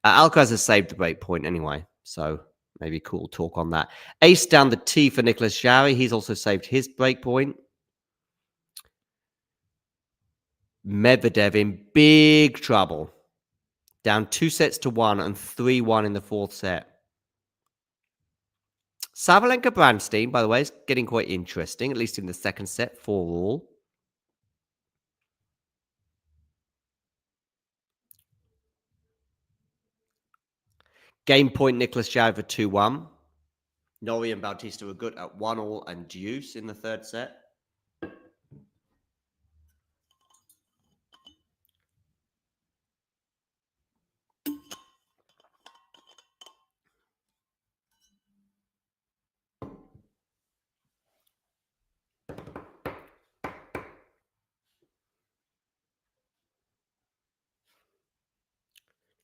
Alcaraz has saved the break point anyway, so maybe cool talk on that. Ace down the tee for Nicolas Jarry. He's also saved his break point. Medvedev in big trouble. Down 2-1 and 3-1 in the 4th set. Sabalenka Brandstein, by the way, is getting quite interesting, at least in the second set, 4-all. Game point Nicolas Jarry for 2-1. Norrie and Bautista were good at 1-all and deuce in the 3rd set.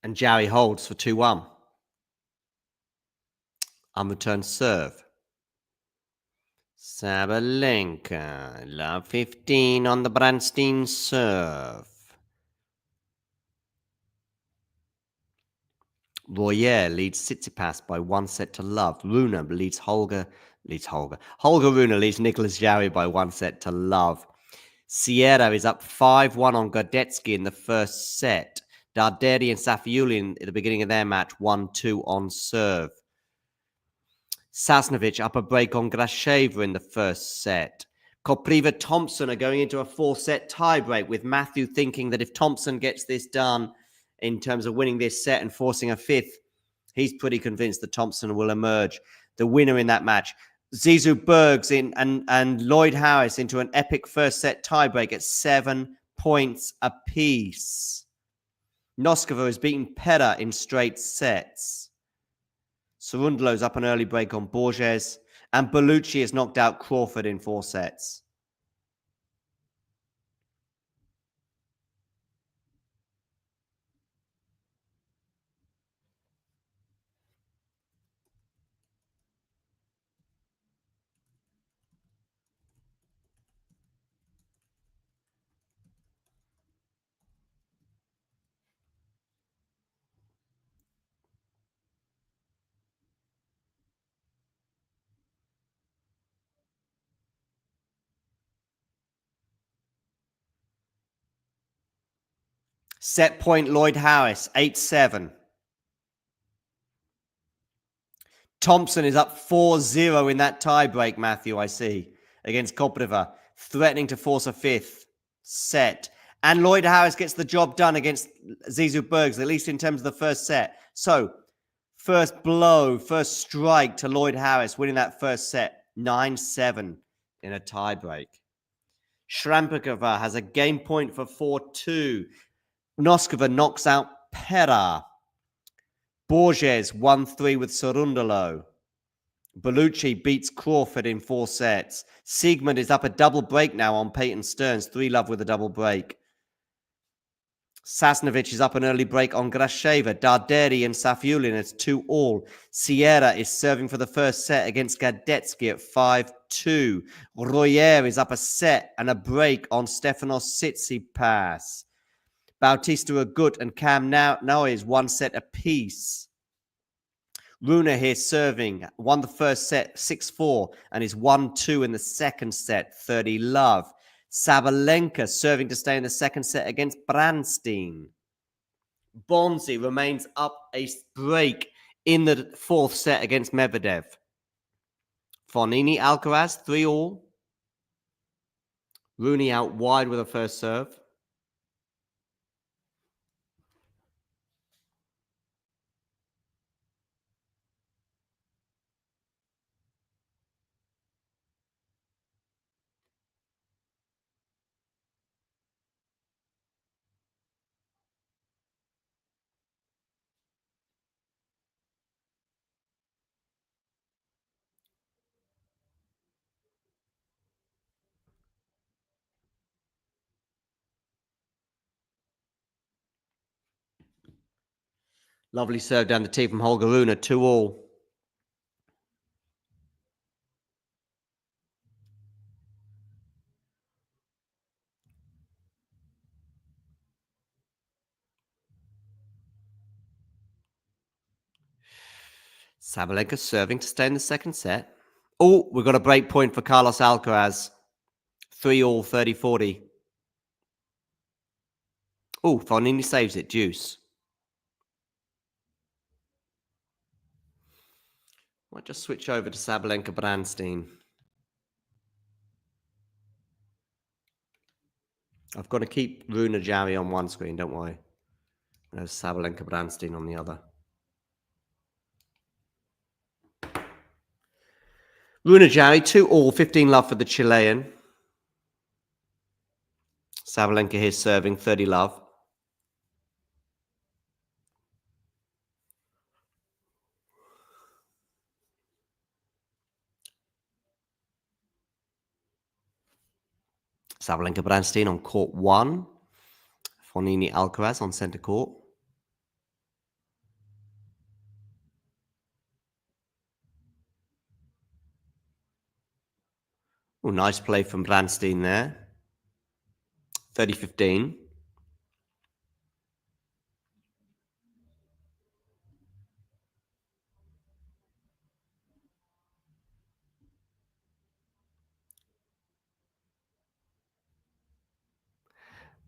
And Jarry holds for 2-1. Unreturned serve. Sabalenka, love 15 on the Brandstein serve. Royer leads Tsitsipas by 1-0. Rune leads Holger. Holger Rune leads Nicolas Jarry by 1-0. Sierra is up 5-1 on Gordetsky in the first set. Darderi and Safiullin at the beginning of their match 1-2 on serve. Sasnovich up a break on Grasheva in the first set. Kopriva Thompson are going into a 4-set tiebreak, with Matthew thinking that if Thompson gets this done in terms of winning this set and forcing a 5th, he's pretty convinced that Thompson will emerge the winner in that match. Zizou Bergs and Lloyd Harris into an epic first set tiebreak at 7 points apiece. Noskova has beaten Pera in straight sets. Cerundolo's up an early break on Borges. And Bellucci has knocked out Crawford in 4 sets. Set point Lloyd Harris, 8-7. Thompson is up 4-0 in that tiebreak, Matthew, I see, against Kopriva, threatening to force a 5th set. And Lloyd Harris gets the job done against Zizou Bergs, at least in terms of the first set. So, first blow, first strike to Lloyd Harris, winning that first set, 9-7 in a tiebreak. Shrampakova has a game point for 4-2. Noskova knocks out Pera. Borges 1-3 with Cerundolo. Bellucci beats Crawford in 4 sets. Siegmund is up a double break now on Peyton Stearns. 3-love with a double break. Sasnovich is up an early break on Grasheva. Darderi and Safiullin at 2-all. Sierra is serving for the first set against Gadetsky at 5-2. Royer is up a set and a break on Stefanos Tsitsipas. Bautista Agut and Cam now is 1 set apiece. Rune here serving, won the first set 6-4 and is 1-2 in the second set, 30-love. Sabalenka serving to stay in the second set against Brandstein. Bonzi remains up a break in the 4th set against Medvedev. Fognini Alcaraz, 3-all. Rune out wide with a first serve. Lovely serve down the tee from Holger Rune, 2-all. Sabalenka serving to stay in the second set. Oh, we've got a break point for Carlos Alcaraz. 3-all, 30-40. Oh, Fognini saves it, deuce. Might just switch over to Sabalenka Brandstein. I've got to keep Rune Jarry on one screen, don't worry. There's Sabalenka Brandstein on the other. Rune Jarry, 2-all, 15-love for the Chilean. Sabalenka here serving, 30-love. Sabalenka Brandstein on court 1. Fognini Alcaraz on centre court. Oh, nice play from Brandstein there. 30-15.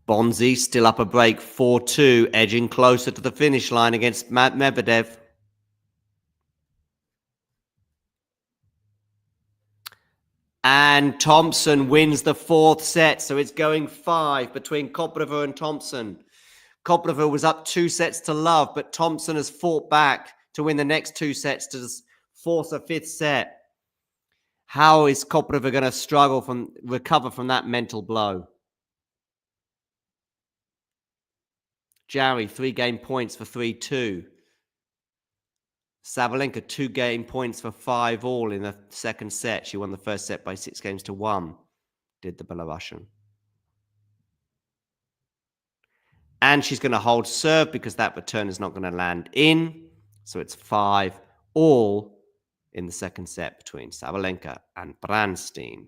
Bonzi still up a break, 4-2, edging closer to the finish line against Medvedev. And Thompson wins the 4th set, so it's going 5 between Kopriva and Thompson. Kopriva was up 2 sets to love, but Thompson has fought back to win the next 2 sets to force a 5th set. How is Kopriva going to recover from that mental blow? Jarry, 3-game points for 3-2. Sabalenka, 2-game points for 5-all in the second set. She won the first set by 6-1, did the Belarusian. And she's going to hold serve because that return is not going to land in. So it's 5-all in the second set between Sabalenka and Brandstein.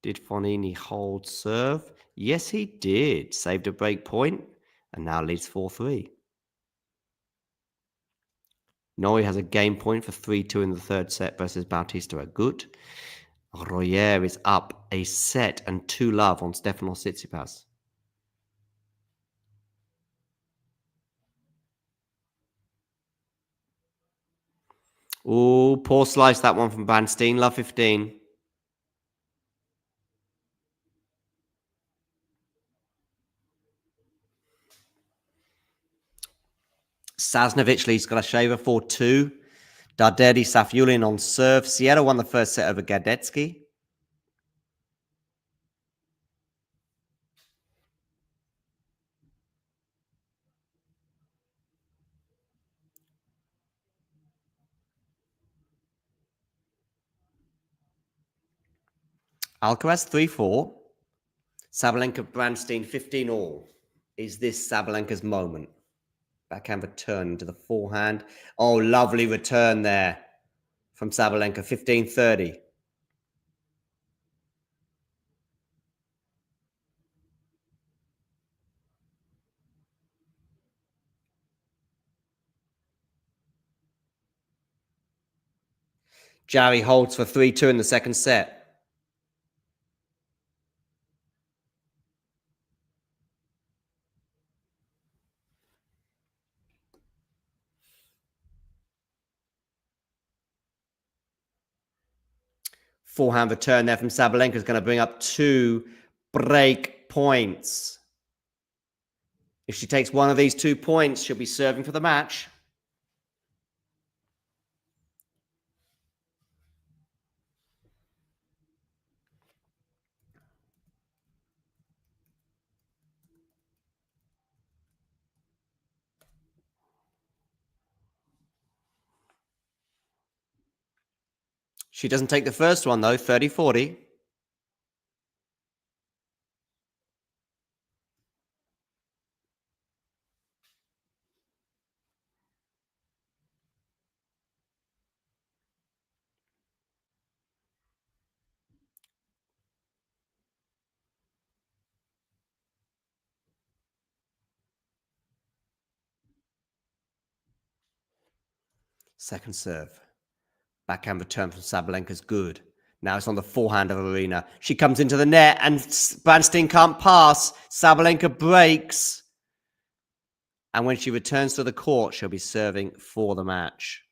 Did Fognini hold serve? Yes, he did. Saved a break point and now leads 4-3. Norrie has a game point for 3-2 in the third set versus Bautista Agut. Royer is up a set and 2-love on Stefanos Tsitsipas. Oh, poor slice that one from Brandstein. Love 15. Sasnovich leads Grasheva 4-2. Darderi Safiullin on serve. Sierra won the first set over Gadetsky. Alcaraz 3-4. Sabalenka, Brandstein 15 all. Is this Sabalenka's moment? Backhand return into the forehand. Oh, lovely return there from Sabalenka, 15-30. Jarry holds for 3-2 in the second set. Forehand return there from Sabalenka is going to bring up 2 break points. If she takes one of these 2 points, she'll be serving for the match. She doesn't take the first one, though, 30-40. Second serve. Backhand return from Sabalenka is good. Now it's on the forehand of Arena. She comes into the net and Brandstein can't pass. Sabalenka breaks. And when she returns to the court, she'll be serving for the match.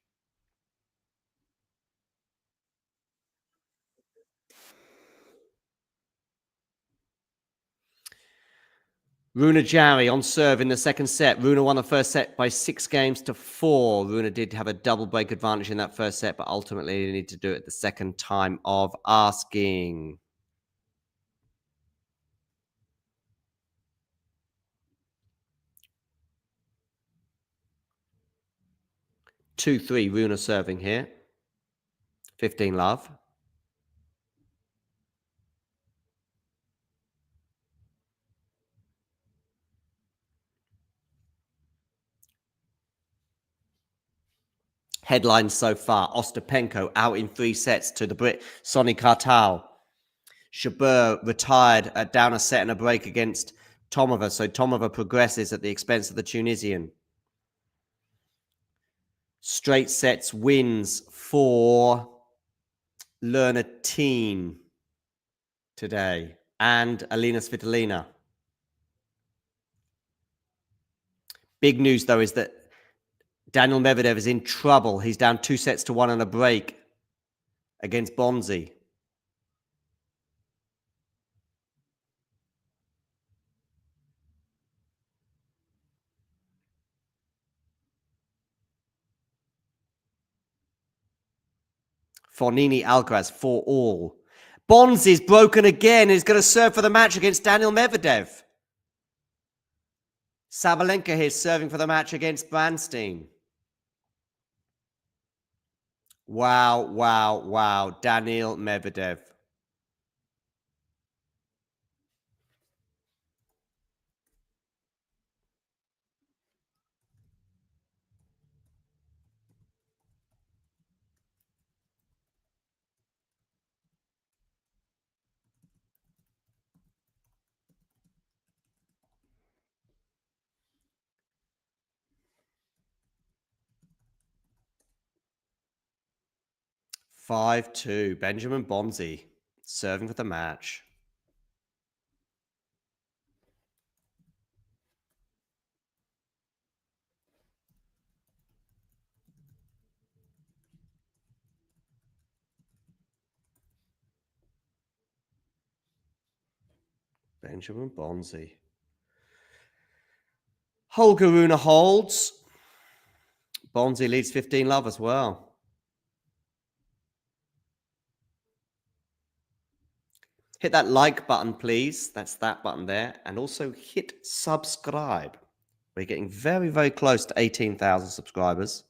Rune Jarry on serve in the second set. Rune won the first set by 6-4. Rune did have a double break advantage in that first set, but ultimately they need to do it the second time of asking. Two, 3, Rune serving here. 15 love. Headlines so far: Ostapenko out in 3 sets to the Brit Sonny Kartal. Jabeur retired down a set and a break against Tomova, so Tomova progresses at the expense of the Tunisian. Straight sets wins for Lerner today and Alina Svitolina. Big news, though, is that Daniel Medvedev is in trouble. He's down 2-1 and a break against Bonzi. Fornini Alcaraz 4 all. Bonzi's broken again. He's going to serve for the match against Daniel Medvedev. Sabalenka here serving for the match against Brandstein. Wow, wow, wow. Daniel Medvedev. Five, 2. Benjamin Bonzi serving for the match. Benjamin Bonzi. Holger Rune holds. Bonzi leads 15 love as well. Hit that like button, please. That's that button there. And also hit subscribe. We're getting very, very close to 18,000 subscribers.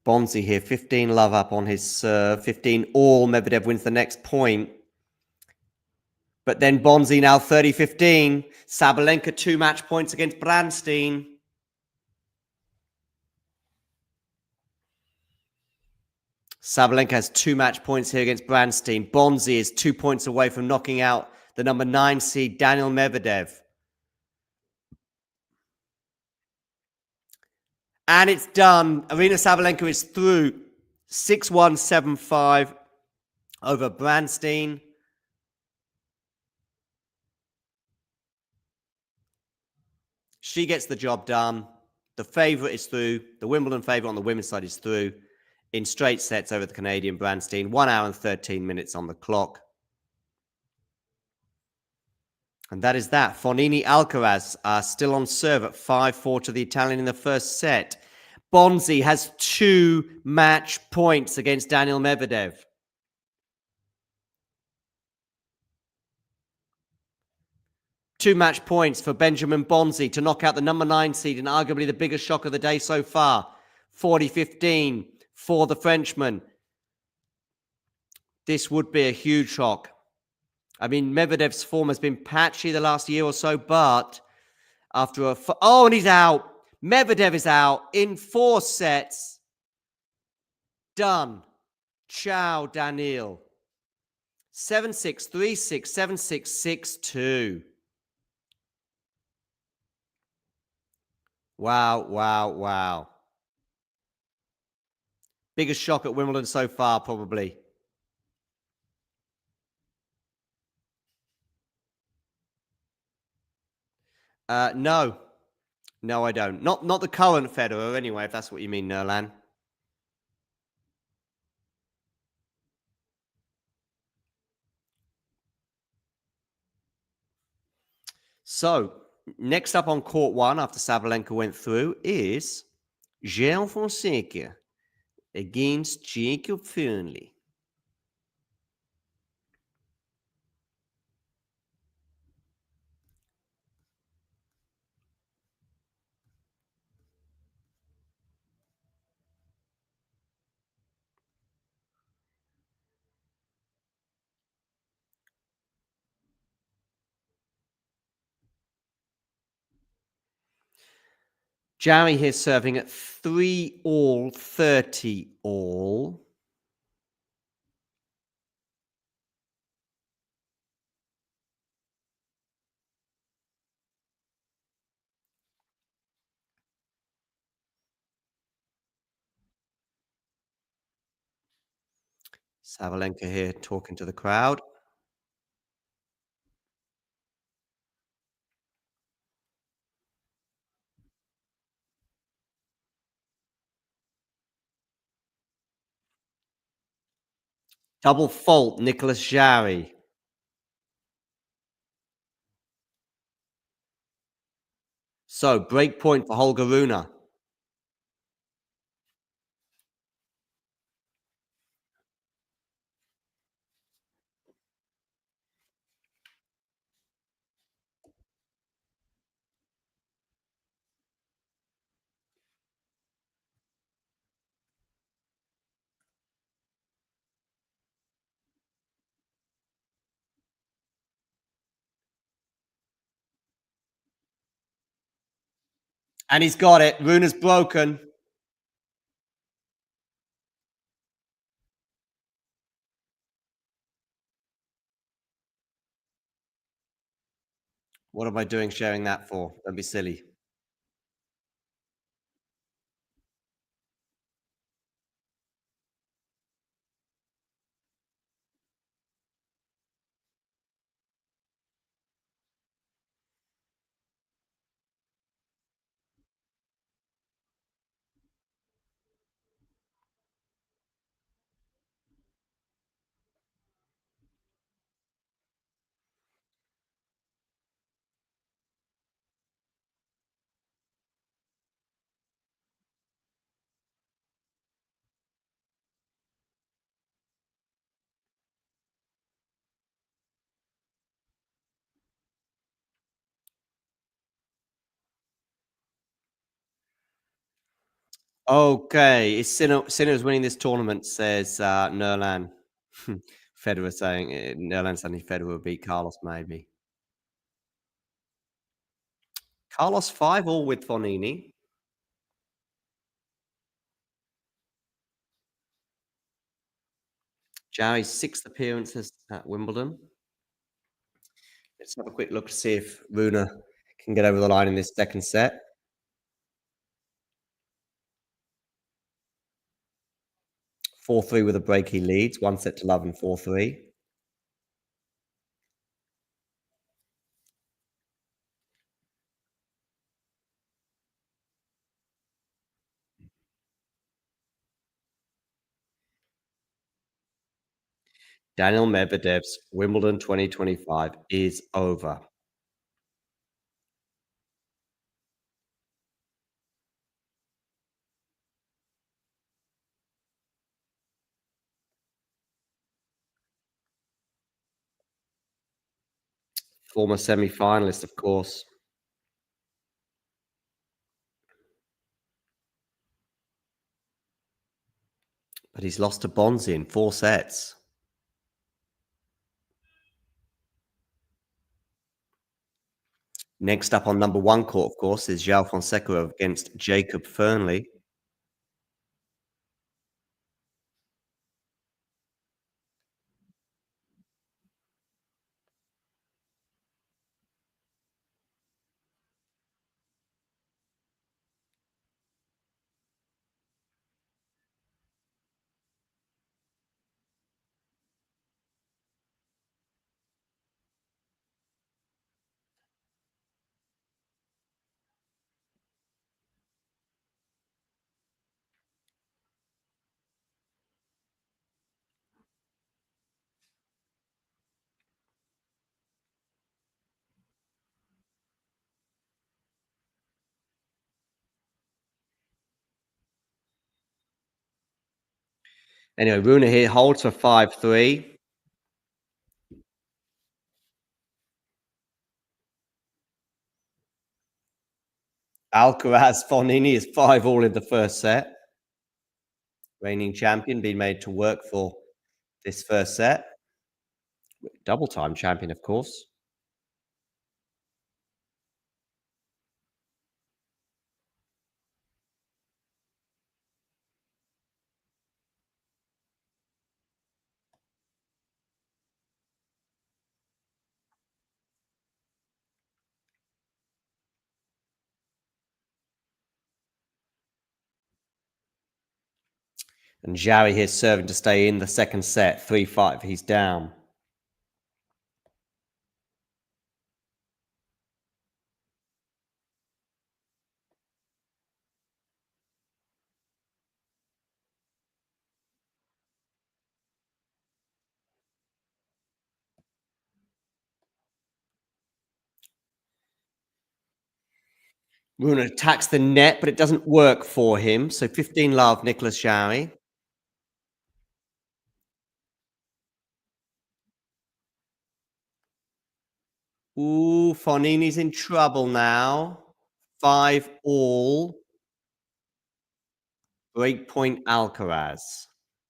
Bonzi here, 15 love up on his serve, 15 all. Medvedev wins the next point. But then Bonzi now 30-15. Sabalenka 2 match points against Brandstein. Sabalenka has 2 match points here against Brandstein. Bonzi is 2 points away from knocking out the number 9 seed, Daniel Medvedev. And it's done. Arina Sabalenka is through 6-1, 7-5 over Brandstein. She gets the job done. The favorite is through. The Wimbledon favorite on the women's side is through in straight sets over the Canadian Brandstein. 1 hour and 13 minutes on the clock. And that is that. Fognini Alcaraz are still on serve at 5-4 to the Italian in the first set. Bonzi has 2 match points against Daniel Medvedev. Two match points for Benjamin Bonzi to knock out the number 9 seed and arguably the biggest shock of the day so far. 40-15 for the Frenchman. This would be a huge shock. I mean, Medvedev's form has been patchy the last year or so, but after a... Oh, and he's out. Medvedev is out in 4 sets. Done. Ciao, Daniil. 7-6, 3-6, 7-6, 6-2. Wow, wow, wow. Biggest shock at Wimbledon so far, probably. No. No, I don't. Not the current Federer, anyway, if that's what you mean, Nerlan. So, next up on court 1, after Sabalenka went through, is Jean Fonseca against Jacob Fernley. Jarry here serving at 3-all, 30-all. Sabalenka here talking to the crowd. Double fault, Nicolas Jarry. So, break point for Holger Rune. And he's got it. Rune's broken. What am I doing sharing that for? Don't be silly. Okay, is Sinner's winning this tournament, says Nerlan. Federer saying Nerlan saying Federer will beat Carlos, maybe. Carlos 5-all with Fonini. Jarry's 6th appearances at Wimbledon. Let's have a quick look to see if Rune can get over the line in this second set. 4-3 with a break, he leads. 1-0 and 4-3. Daniel Medvedev's Wimbledon 2025 is over. Former semi-finalist, of course. But he's lost to Bonzi in 4 sets. Next up on number 1 court, of course, is João Fonseca against Jacob Fernley. Anyway, Rune here holds for 5-3. Alcaraz Fonini is 5-all in the first set. Reigning champion being made to work for this first set. Double time champion, of course. And Jarry here serving to stay in the second set. 3-5. He's down. Rune attacks the net, but it doesn't work for him. So 15-love, Nicolas Jarry. Ooh, Fonini's in trouble now. 5-all. Breakpoint Alcaraz.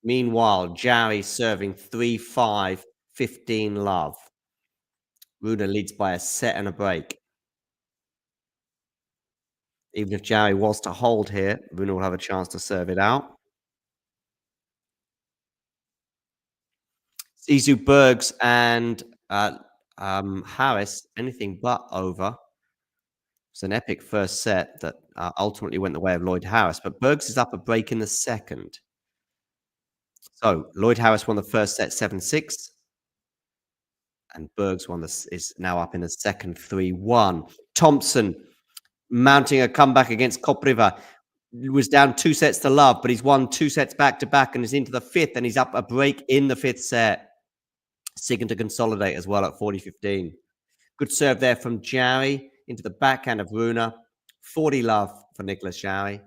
Meanwhile, Jarry serving 3-5, 15-love. Rune leads by a set and a break. Even if Jarry was to hold here, Rune will have a chance to serve it out. Zizou, Bergs, and Harris, anything but over. It's an epic first set that ultimately went the way of Lloyd Harris, but Bergs is up a break in the second. So Lloyd Harris won the first set 7-6, and Bergs is now up in the second 3-1. Thompson mounting a comeback against Kopriva. Was down 2-love, but he's won 2 sets back to back and is into the fifth, and he's up a break in the fifth set. Seeking to consolidate as well at 40-15. Good serve there from Jarry into the backhand of Rune. 40-love for Nicolas Jarry.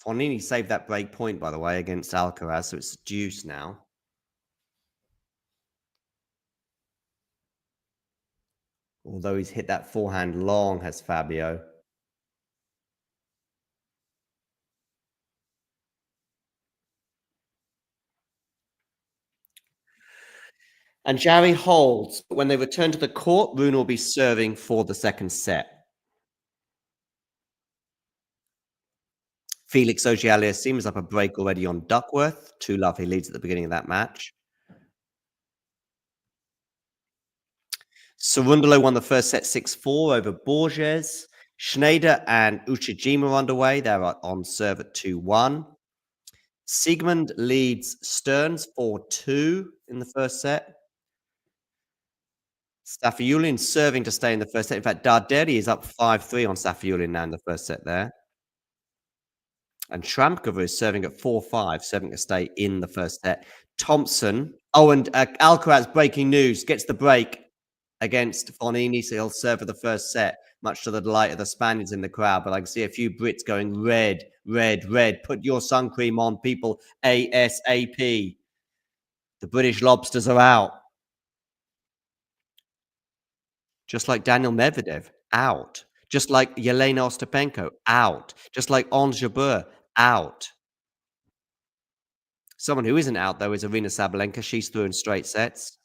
Fonini saved that break point, by the way, against Alcaraz, so it's deuce now. Although he's hit that forehand long, has Fabio. And Jarry holds, but when they return to the court, Rune will be serving for the second set. Felix Auger-Aliassime is up a break already on Duckworth. 2-love, he leads at the beginning of that match. Cerundolo won the first set 6-4 over Borges. Schneider and Uchijima are underway. They're on serve at 2-1. Siegmund leads Stearns 4-2 in the first set. Safiullin serving to stay in the first set. In fact, Darderi is up 5-3 on Safiullin now in the first set there. And Trampkova is serving at 4-5, serving to stay in the first set. Thompson. Oh, and Alcaraz, breaking news, gets the break against Fonini, so he'll serve for the first set, much to the delight of the Spaniards in the crowd. But I can see a few Brits going red, red, red. Put your sun cream on, people, ASAP. The British lobsters are out. Just like Daniel Medvedev, out. Just like Yelena Ostapenko, out. Just like Ons Jabeur, out. Someone who isn't out, though, is Aryna Sabalenka. She's through in straight sets.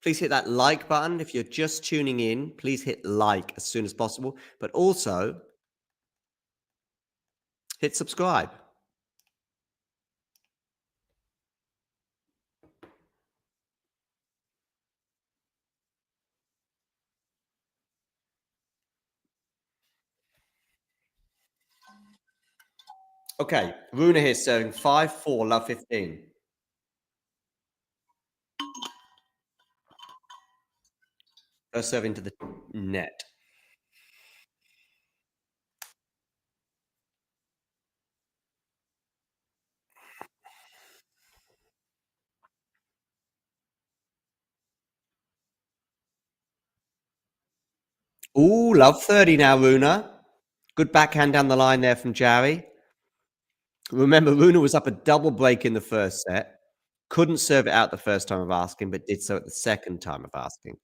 Please hit that like button. If you're just tuning in, please hit like as soon as possible. But also, hit subscribe. Okay, Rune here serving 5-4, love 15. First serve into the net. Ooh, love 30 now, Rune. Good backhand down the line there from Jarry. Remember, Rune was up a double break in the first set. Couldn't serve it out the first time of asking, but did so at the second time of asking.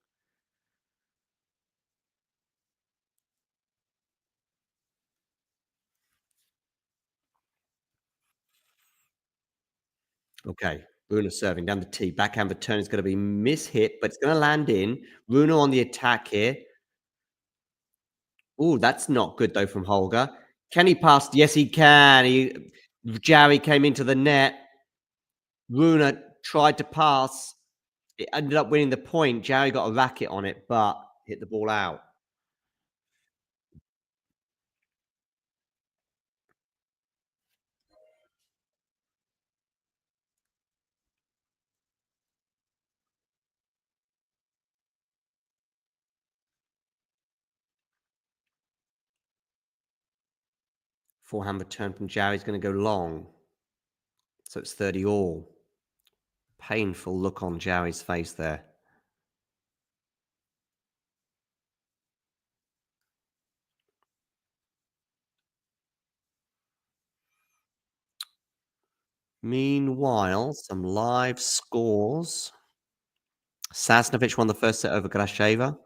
Okay, Rune serving down the tee. Backhand return is going to be mishit, but it's going to land in. Rune on the attack here. Oh, that's not good, though, from Holger. Can he pass? Yes, he can. Jarry came into the net. Rune tried to pass. It ended up winning the point. Jarry got a racket on it, but hit the ball out. Forehand return from Jarry is going to go long. So it's 30 all. Painful look on Jarry's face there. Meanwhile, some live scores. Sasnovich won the first set over Grasheva.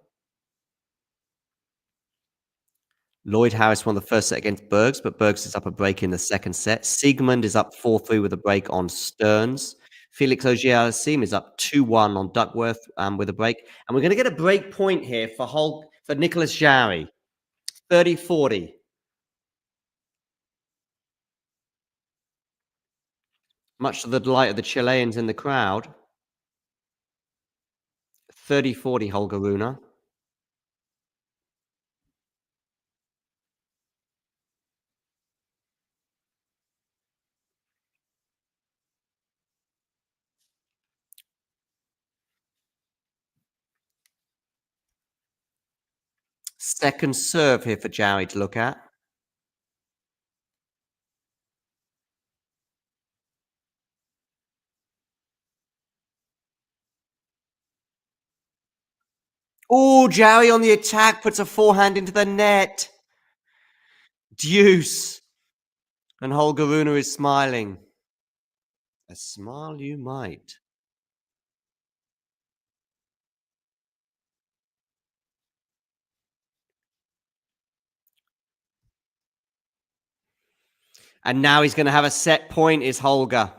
Lloyd Harris won the first set against Bergs, but Bergs is up a break in the second set. Siegmund is up 4-3 with a break on Stearns. Felix Auger-Aliassime is up 2-1 on Duckworth with a break. And we're going to get a break point here for Nicolas Jarry. 30-40. Much to the delight of the Chileans in the crowd. 30-40, Holger Rune. Second serve here for Jarry to look at. Oh, Jarry on the attack puts a forehand into the net. Deuce. And Holger Rune is smiling. A smile you might. And now he's going to have a set point, is Holger.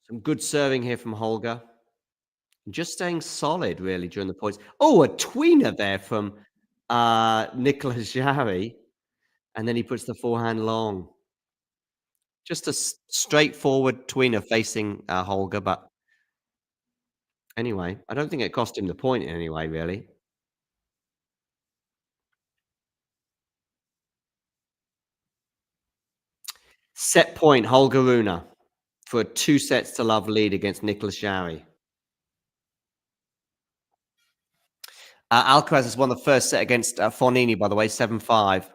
Some good serving here from Holger. Just staying solid, really, during the points. Oh, a tweener there from Nicolas Jarry. And then he puts the forehand long. Just a straightforward tweener facing Holger. But anyway, I don't think it cost him the point in any way, really. Set point, Holger Rune, for a 2-0 lead against Nicolas Jarry. Alcaraz has won the first set against Fognini, by the way, 7-5.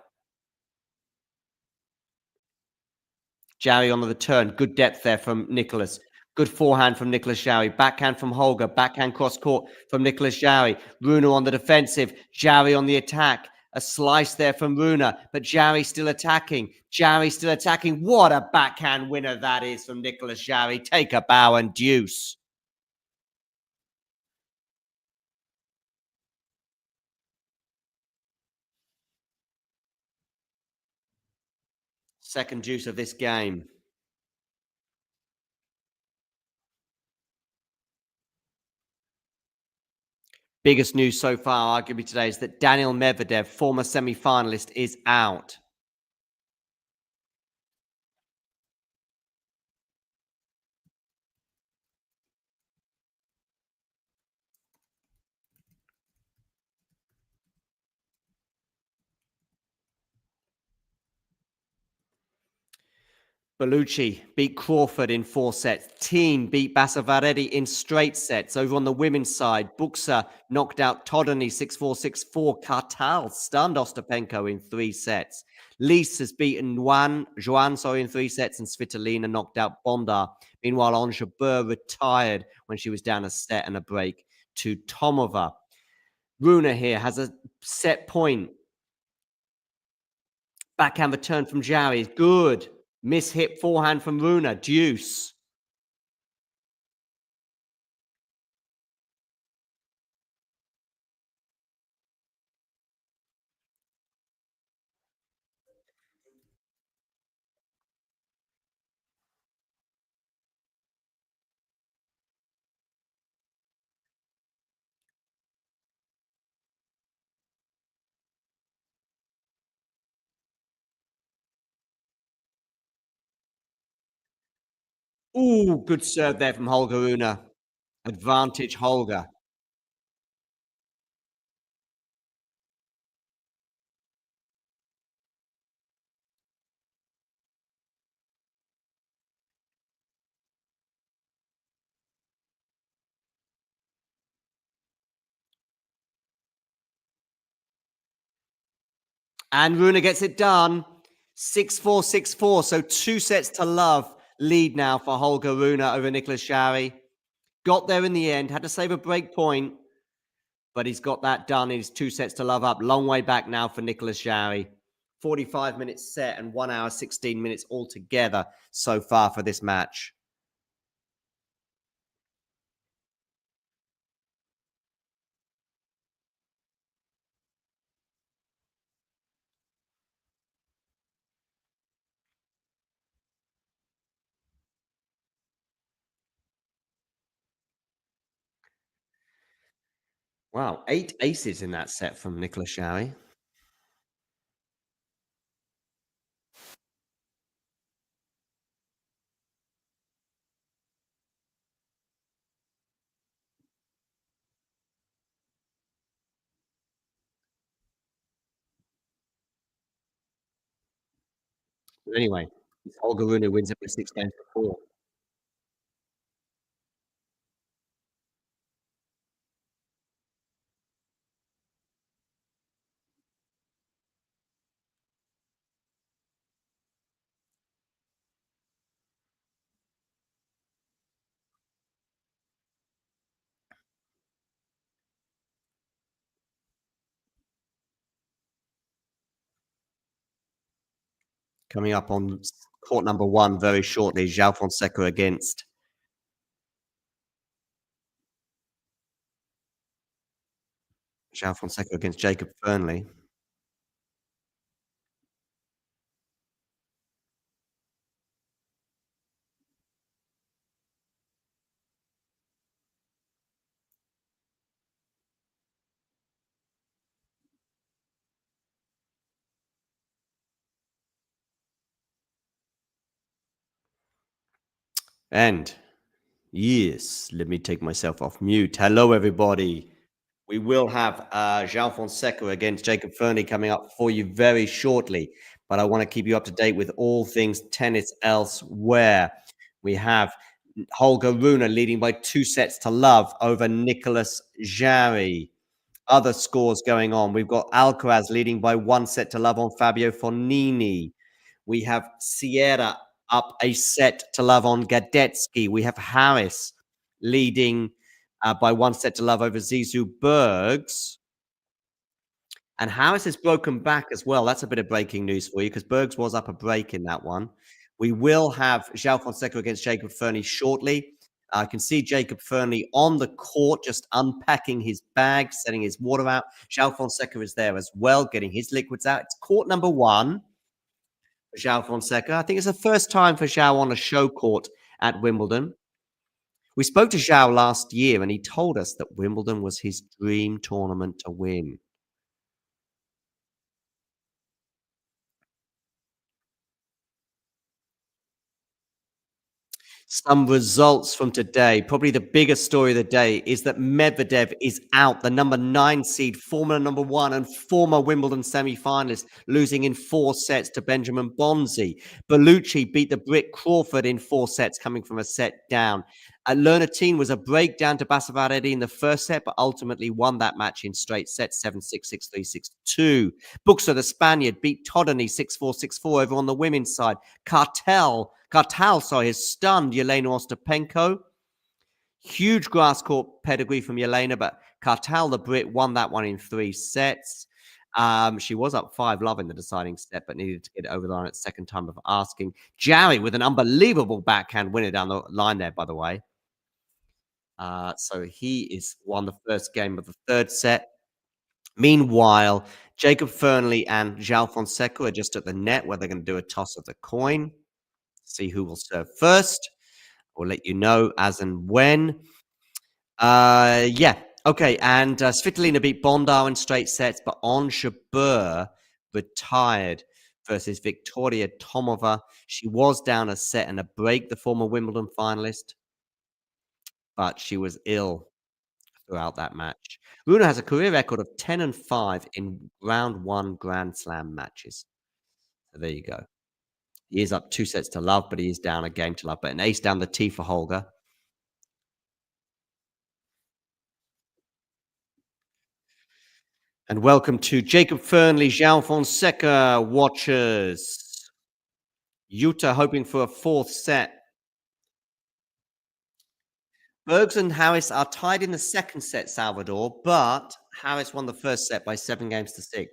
Jarry on the return. Good depth there from Nicolas. Good forehand from Nicolas Jarry. Backhand from Holger. Backhand cross-court from Nicolas Jarry. Rune on the defensive. Jarry on the attack. A slice there from Rune, but Jarry still attacking. Jarry still attacking. What a backhand winner that is from Nicolas Jarry. Take a bow and deuce. Second deuce of this game. Biggest news so far, arguably today, is that Daniil Medvedev, former semi-finalist, is out. Bellucci beat Crawford in 4 sets. Teen beat Basavaredi in straight sets. Over on the women's side, Buxa knocked out Todany 6-4, 6-4. Kartal stunned Ostapenko in 3 sets. Lys has beaten Juan in 3 sets, and Svitolina knocked out Bondar. Meanwhile, Ons Jabeur retired when she was down a set and a break to Tomova. Rune here has a set point. Backhand return from Jarry is good. Miss-hit forehand from Rune. Deuce. Ooh, good serve there from Holger Rune. Advantage Holger. And Rune gets it done. 6-4, 6-4. So 2-0 lead now for Holger Rune over Nicolas Jarry. Got there in the end. Had to save a break point. But he's got that done. He's 2-0 up. Long way back now for Nicolas Jarry. 45 minutes set and 1 hour, 16 minutes altogether so far for this match. Wow, 8 aces in that set from Nicolas Jarry. Anyway, Holger Rune wins it by 6 games to 4. Coming up on court number 1 very shortly, João Fonseca against João Fonseca against Jacob Fernley. And yes, let me take myself off mute. Hello, everybody. We will have João Fonseca against Jacob Fernley coming up for you very shortly. But I want to keep you up to date with all things tennis elsewhere. We have Holger Rune leading by 2-0 over Nicolas Jarry. Other scores going on. We've got Alcaraz leading by 1-0 on Fabio Fognini. We have Sierra up 1-0 on Gadetsky. We have Harris leading by 1-0 over Zizou Bergs. And Harris has broken back as well. That's a bit of breaking news for you because Bergs was up a break in that one. We will have João Fonseca against Jacob Fernley shortly. I can see Jacob Fernley on the court, just unpacking his bag, setting his water out. João Fonseca is there as well, getting his liquids out. It's court number 1 for João Fonseca. I think it's the first time for João on a show court at Wimbledon. We spoke to João last year, and he told us that Wimbledon was his dream tournament to win. Some results from today. Probably the biggest story of the day is that Medvedev is out, the number 9 seed, former number 1 and former Wimbledon semi-finalist, losing in 4 sets to Benjamin Bonzi. Bellucci beat the Brit Crawford in 4 sets, coming from a set down. Lerner was a breakdown to Basavaredi in the first set, but ultimately won that match in straight sets, 7-6, 6-3, 6-2. Buxer, the Spaniard, beat Todany 6-4, 6-4 over on the women's side. Cartal, has stunned Yelena Ostapenko. Huge grass court pedigree from Yelena, but Cartal, the Brit, won that one in 3 sets. She was up 5-love in the deciding set, but needed to get it over the line at second time of asking. Jarry with an unbelievable backhand winner down the line there, by the way. So he is won the first game of the 3rd set. Meanwhile, Jacob Fernley and João Fonseca are just at the net where they're going to do a toss of the coin. See who will serve first. We'll let you know as and when. Yeah. Okay. And Svitolina beat Bondar in straight sets, but Ons Jabeur retired versus Victoria Tomova. She was down a set and a break, the former Wimbledon finalist, but she was ill throughout that match. Rune has a career record of 10-5 in round 1 Grand Slam matches. So there you go. He is up 2-0, but he is down a game to love. But an ace down the tee for Holger. And welcome to Jacob Fernley, João Fonseca watchers. Utah hoping for a 4th set. Bergs and Harris are tied in the 2nd set, Salvador, but Harris won the 1st set by 7-6.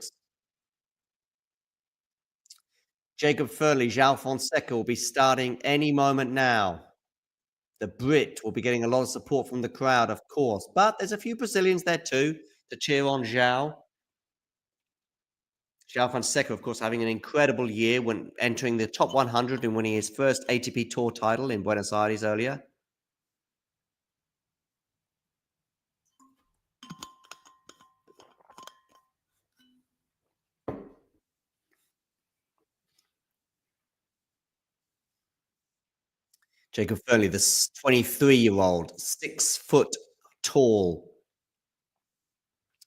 Jacob Fernley, João Fonseca will be starting any moment now. The Brit will be getting a lot of support from the crowd, of course, but there's a few Brazilians there too to cheer on João. João Fonseca, of course, having an incredible year when entering the top 100 and winning his first ATP Tour title in Buenos Aires earlier. Jacob Fernley, the 23-year-old, 6 foot tall.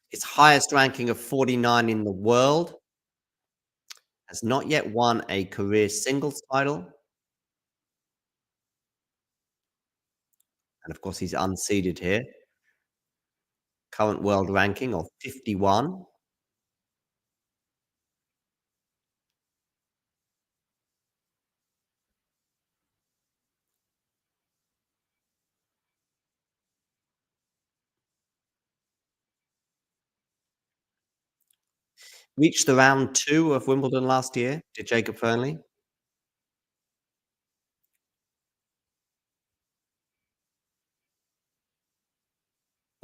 His highest ranking of 49 in the world. Has not yet won a career singles title. And of course, he's unseeded here. Current world ranking of 51. Reached the round 2 of Wimbledon last year, did Jacob Fernley.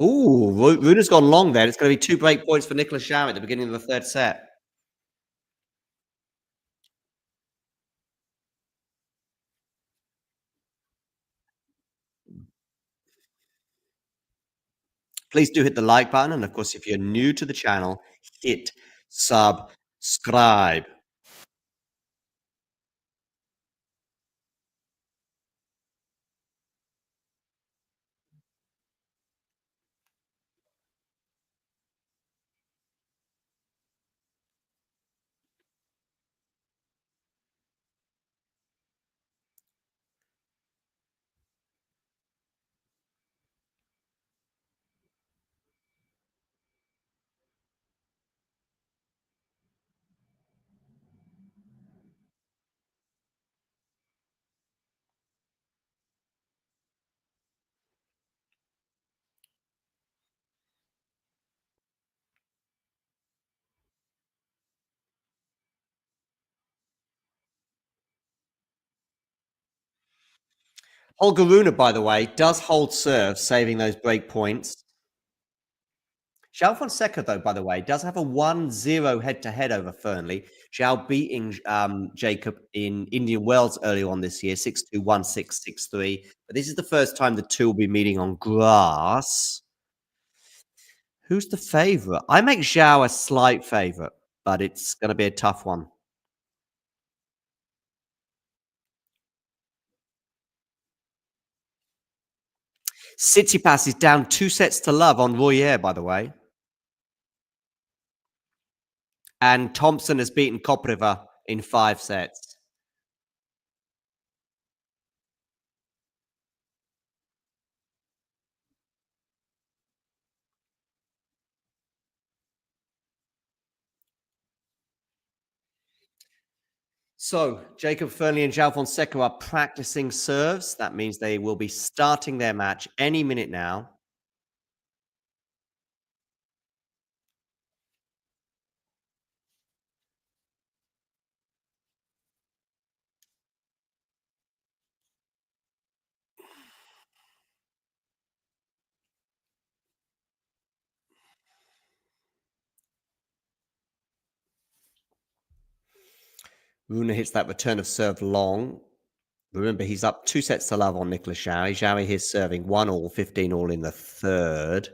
Ooh, Rune's gone long there. It's going to be 2 break points for Nicolas Jarry at the beginning of the third set. Please do hit the like button. And of course, if you're new to the channel, hit subscribe. Holger Rune, by the way, does hold serve, saving those break points. João Fonseca, though, by the way, does have a 1-0 head-to-head over Fernley. João beating Jacob in Indian Wells earlier on this year, 6-2, 1-6, 6-3. But this is the first time the two will be meeting on grass. Who's the favourite? I make João a slight favourite, but it's going to be a tough one. Tsitsipas is down 2-0 on Royer, by the way. And Thompson has beaten Kopriva in 5 sets. So, Jacob Fernley and João Fonseca are practicing serves. That means they will be starting their match any minute now. Rune hits that return of serve long. Remember, he's up 2-0 on Nicolas Jarry. Jarry is serving 1-all, 15-all in the third.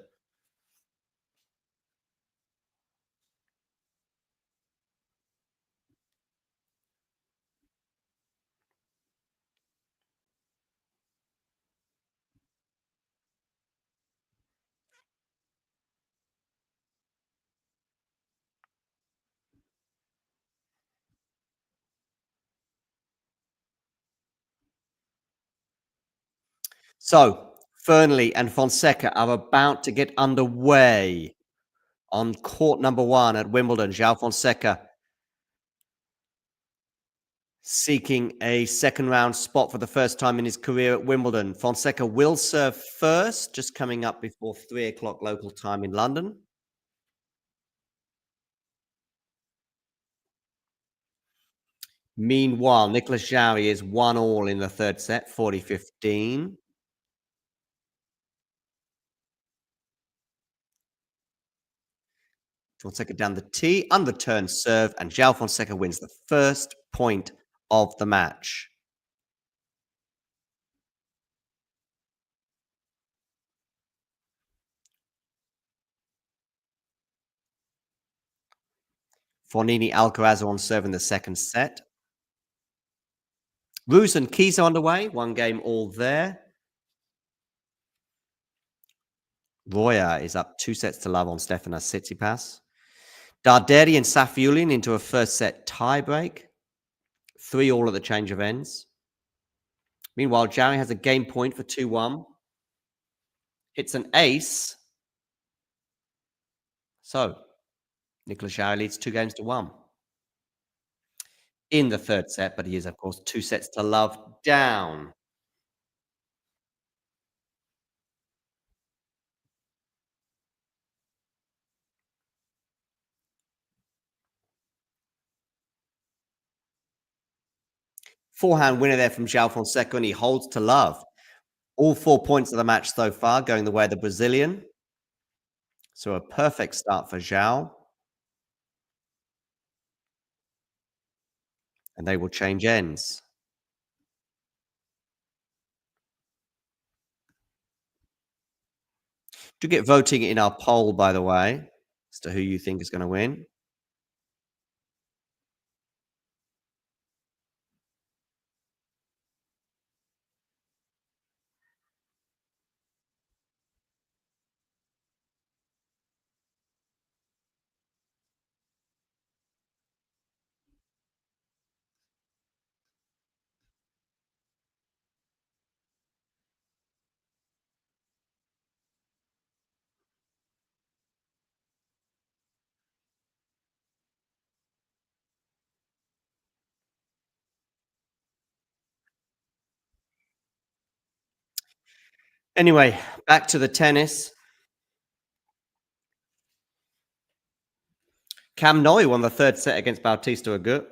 So, Fernley and Fonseca are about to get underway on court number 1 at Wimbledon. João Fonseca seeking a second round spot for the first time in his career at Wimbledon. Fonseca will serve first, just coming up before 3 o'clock local time in London. Meanwhile, Nicolas Jarry is 1-all in the third set, 40-15. Fonseca down the tee, underturned serve, and João Fonseca wins the first point of the match. Fornini Alcaraz on serve in the second set. Ruse and Keys are underway, 1 game all there. Royer is up 2-0 on Stefanos Tsitsipas. Darderi and Safiullin into a first set tiebreak. 3-all at the change of ends. Meanwhile, Jarry has a game point for 2-1. It's an ace. So, Nicolas Jarry leads 2-1 in the third set, but he is, of course, 2-0 down. Forehand winner there from João Fonseca, and he holds to love. All 4 points of the match so far going the way of the Brazilian. So a perfect start for Zhao. And they will change ends. Do get voting in our poll, by the way, as to who you think is going to win. Anyway, back to the tennis. Cam Nolly won the third set against Bautista Agut.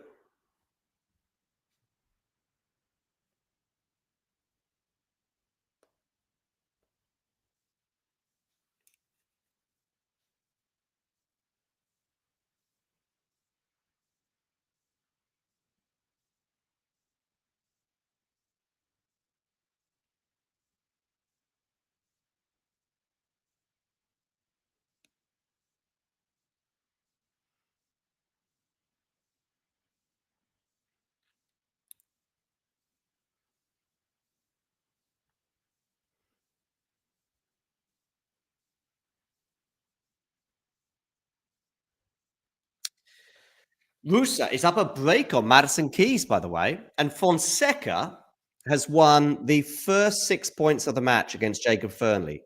Rusa is up a break on Madison Keys, by the way. And Fonseca has won the first 6 points of the match against Jacob Fernley.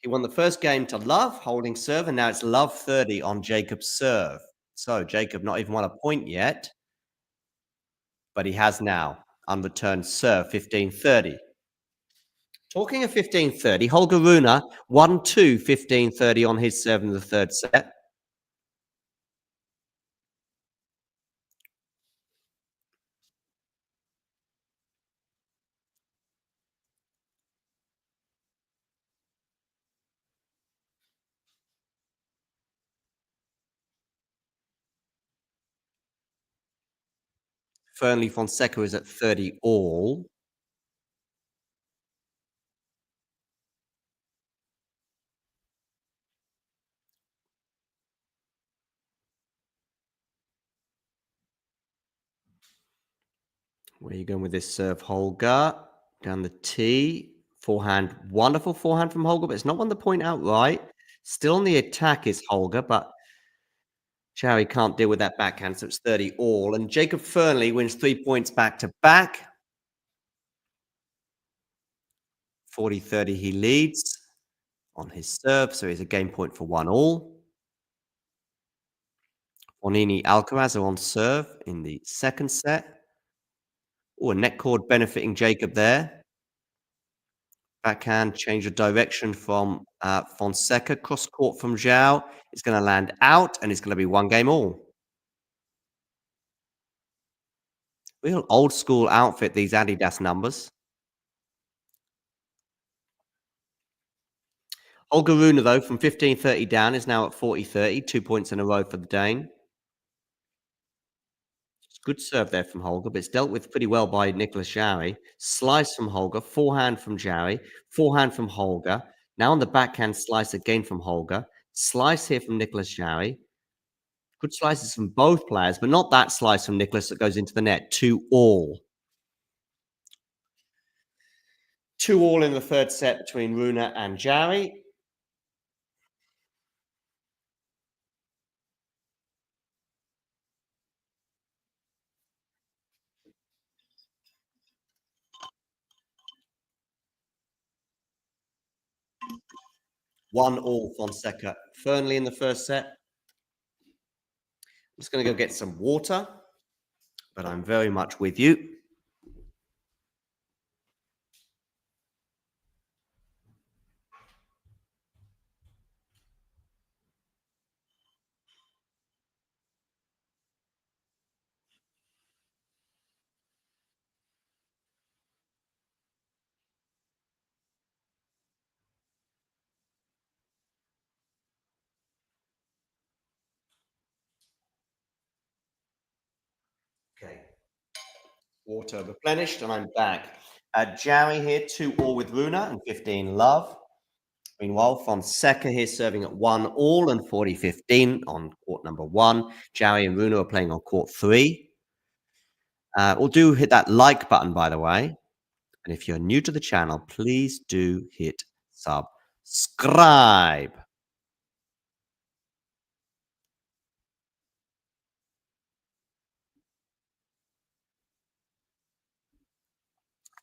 He won the first game to love, holding serve, and now it's love 30 on Jacob's serve. So Jacob not even won a point yet, but he has now unreturned serve 15-30. Talking of 15-30, Holger Rune won 15-30 on his serve in the third set. Fernley Fonseca is at 30 all. Where are you going with this serve, Holger? Down the tee. Forehand. Wonderful forehand from Holger, but it's not won the point outright. Still on the attack is Holger, but Jarry can't deal with that backhand, so it's 30 all. And Jacob Fernley wins 3 points back to back. 40-30 he leads on his serve, so he's a game point for 1 all. Onini Alcaraz are on serve in the second set. Oh, a net cord benefiting Jacob there. Backhand, change of direction from Fonseca. Cross court from Zhao. It's going to land out, and it's going to be 1 game all. Real old school outfit, these Adidas numbers. Holger Rune, though, from 15-30 down, is now at 40-30. 2 points in a row for the Dane. Good serve there from Holger, but it's dealt with pretty well by Nicolas Jarry. Slice from Holger, forehand from Jarry, forehand from Holger. Now on the backhand, slice again from Holger. Slice here from Nicolas Jarry. Good slices from both players, but not that slice from Nicolas that goes into the net. 2 all. 2 all in the third set between Rune and Jarry. One all Fonseca. Fernley in the first set. I'm just going to go get some water, but I'm very much with you. Water replenished, and I'm back. Jarry here, 2-all with Rune and 15 love. Meanwhile, Fonseca here serving at 1-all and 40-15 on court number 1. Jarry and Rune are playing on court 3. We'll do hit that like button, by the way. And if you're new to the channel, please do hit subscribe.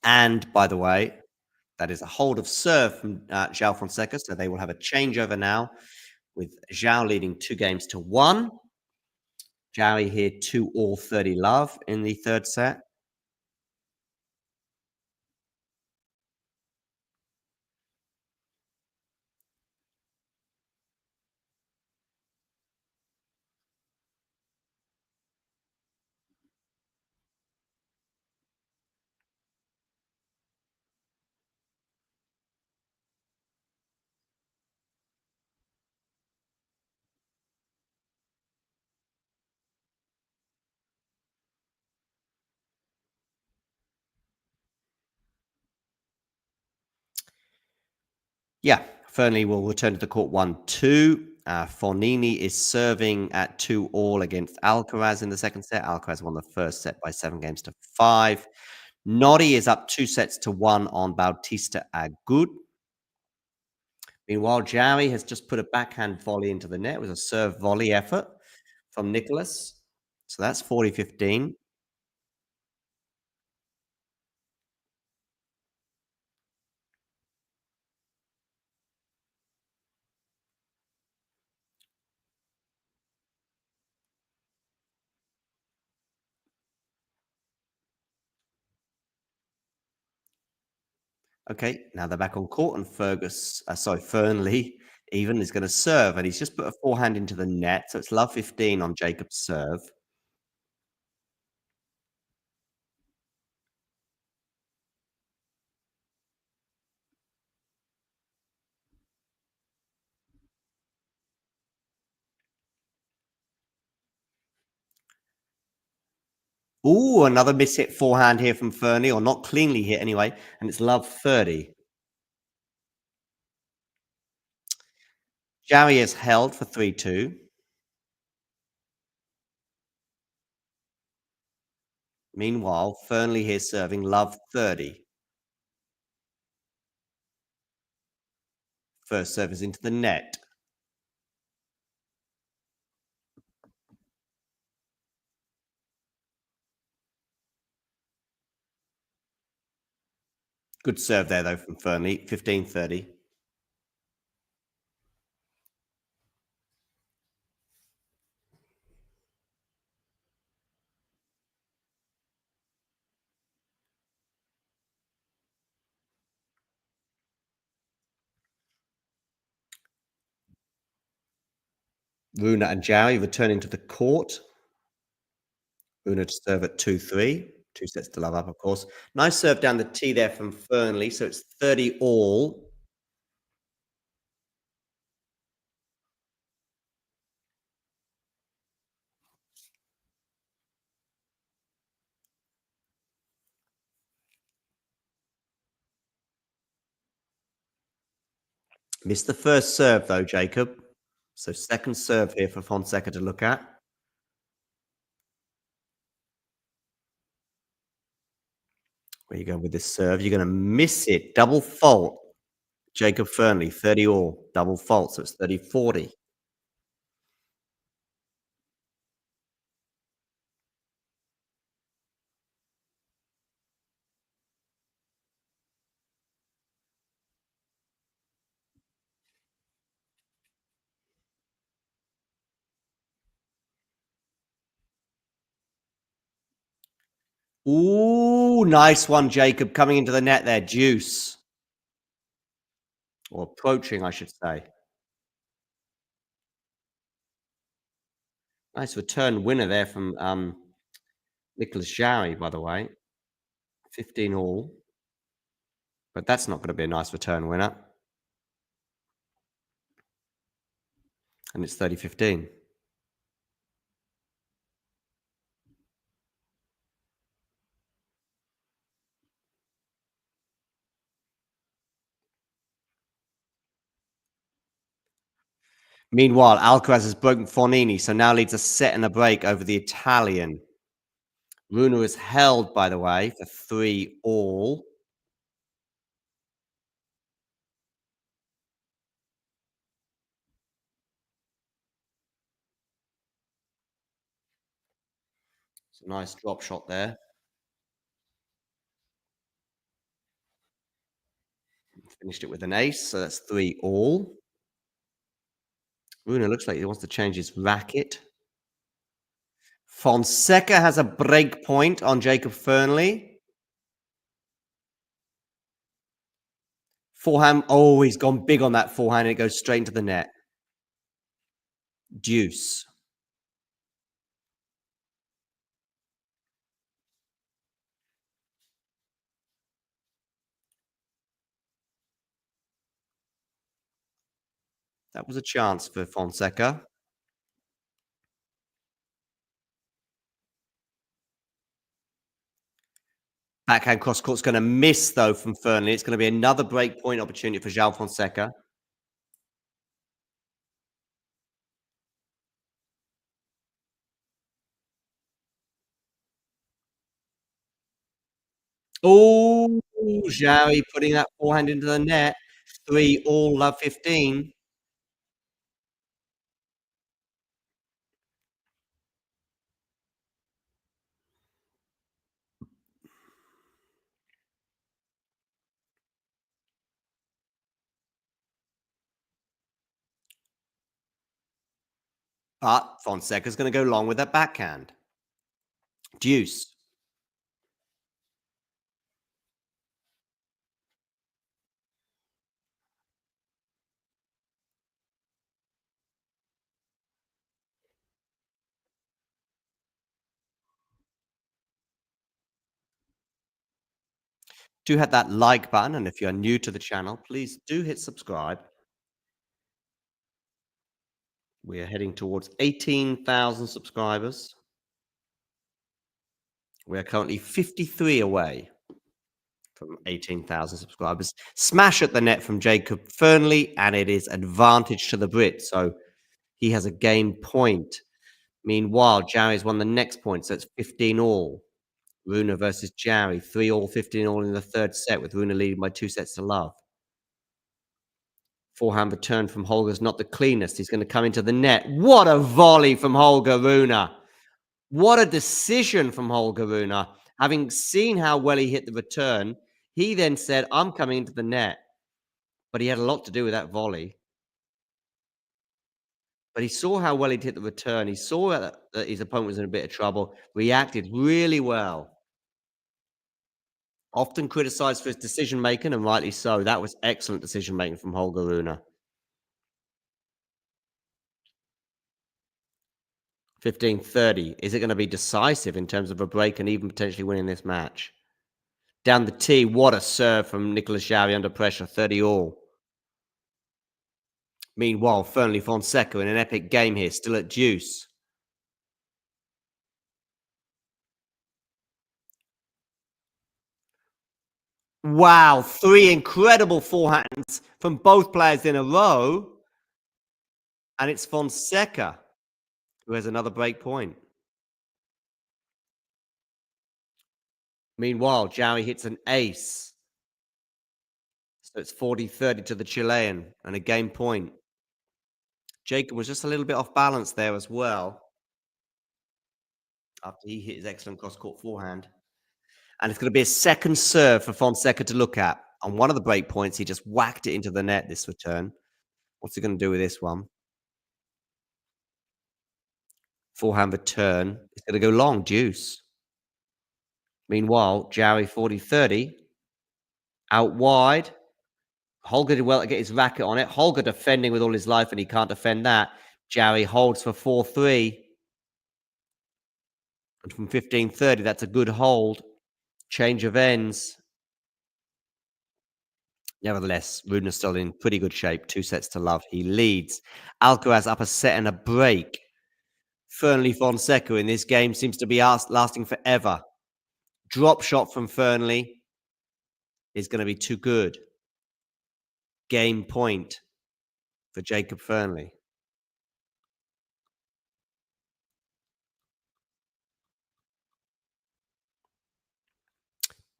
And by the way, that is a hold of serve from João Fonseca. So they will have a changeover now with João leading 2-1. Jarry here 2-all 30 love in the third set. Yeah, Fernley will return to the court 1-2. Fornini is serving at 2-all against Alcaraz in the second set. Alcaraz won the first set by 7-5. Nori is up 2-1 on Bautista Agut. Meanwhile, Jarry has just put a backhand volley into the net. It was a serve volley effort from Nicolas. So that's 40-15. Okay, now they're back on court, and Fernley even is going to serve, and he's just put a forehand into the net, so it's love 15 on Jacob's serve. Ooh, another miss-hit forehand here from Fernley, or not cleanly hit anyway, and it's love 30. Jarry is held for 3-2. Meanwhile, Fernley here serving love 30. First serve is into the net. Good serve there, though, from Fernley, 15-30. Rune and Jarry returning to the court. Rune to serve at 2-3. 2 sets to love up, of course. Nice serve down the tee there from Fernley, so it's 30-all. Missed the first serve, though, Jacob. So second serve here for Fonseca to look at. Where you going with this serve? You're going to miss it. Double fault. Jacob Fernley, 30-all. Double fault, so it's 30-40. Ooh, nice one, Jacob, coming into the net there. Deuce. Or approaching, I should say. Nice return winner there from Nicolas Jarry, by the way. 15-all. But that's not going to be a nice return winner. And it's 30-15. Meanwhile, Alcaraz has broken Fornini, so now leads a set and a break over the Italian. Rune is held, by the way, for 3-all. It's a nice drop shot there. Finished it with an ace, so that's 3-all. Rune looks like he wants to change his racket. Fonseca has a break point on Jacob Fernley. Forehand. Oh, he's gone big on that forehand and it goes straight into the net. Deuce. That was a chance for Fonseca. Backhand cross court's going to miss, though, from Fernley. It's going to be another break point opportunity for João Fonseca. Oh, Jarry putting that forehand into the net. 3-all, love 15. But Fonseca's going to go long with that backhand. Deuce. Do hit that like button, and if you're new to the channel, please do hit subscribe. We are heading towards 18,000 subscribers. We are currently 53 away from 18,000 subscribers. Smash at the net from Jacob Fernley, and it is advantage to the Brit. So he has a game point. Meanwhile, Jarry's won the next point, so it's 15-all. Rune versus Jarry, 3-all, 15-all in the third set, with Rune leading by 2-love. Forehand return from Holger's not the cleanest. He's going to come into the net. What a volley from Holger Rune. What a decision from Holger Rune. Having seen how well he hit the return, he then said, I'm coming into the net. But he had a lot to do with that volley. But he saw how well he'd hit the return. He saw that his opponent was in a bit of trouble, reacted really well. Often criticized for his decision-making, and rightly so. That was excellent decision-making from Holger Rune. 15-30. Is it going to be decisive in terms of a break and even potentially winning this match? Down the tee, what a serve from Nicolas Jarry under pressure, 30-all. Meanwhile, Fernley Fonseca in an epic game here, still at deuce. Wow, 3 incredible forehands from both players in a row. And it's Fonseca who has another break point. Meanwhile, Jarry hits an ace. So it's 40-30 to the Chilean and a game point. Jacob was just a little bit off balance there as well, after he hit his excellent cross-court forehand. And it's going to be a second serve for Fonseca to look at. On one of the break points, he just whacked it into the net this return. What's he going to do with this one? Forehand return. It's going to go long, deuce. Meanwhile, Jarry 40-30. Out wide. Holger did well to get his racket on it. Holger defending with all his life, and he can't defend that. Jarry holds for 4-3. And from 15-30, that's a good hold. Change of ends. Nevertheless, Rune is still in pretty good shape. 2-love. He leads. Alcaraz up a set and a break. Fernley Fonseca in this game seems to be lasting forever. Drop shot from Fernley is going to be too good. Game point for Jacob Fernley.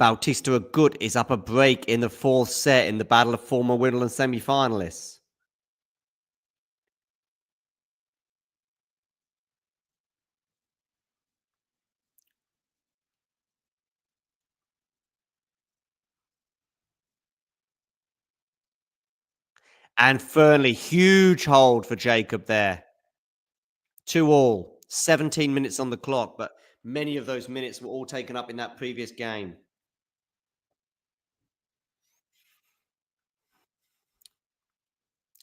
Bautista Agut is up a break in the fourth set in the battle of former Wimbledon semi-finalists. And Fernley, huge hold for Jacob there. 2-all, 17 minutes on the clock, but many of those minutes were all taken up in that previous game.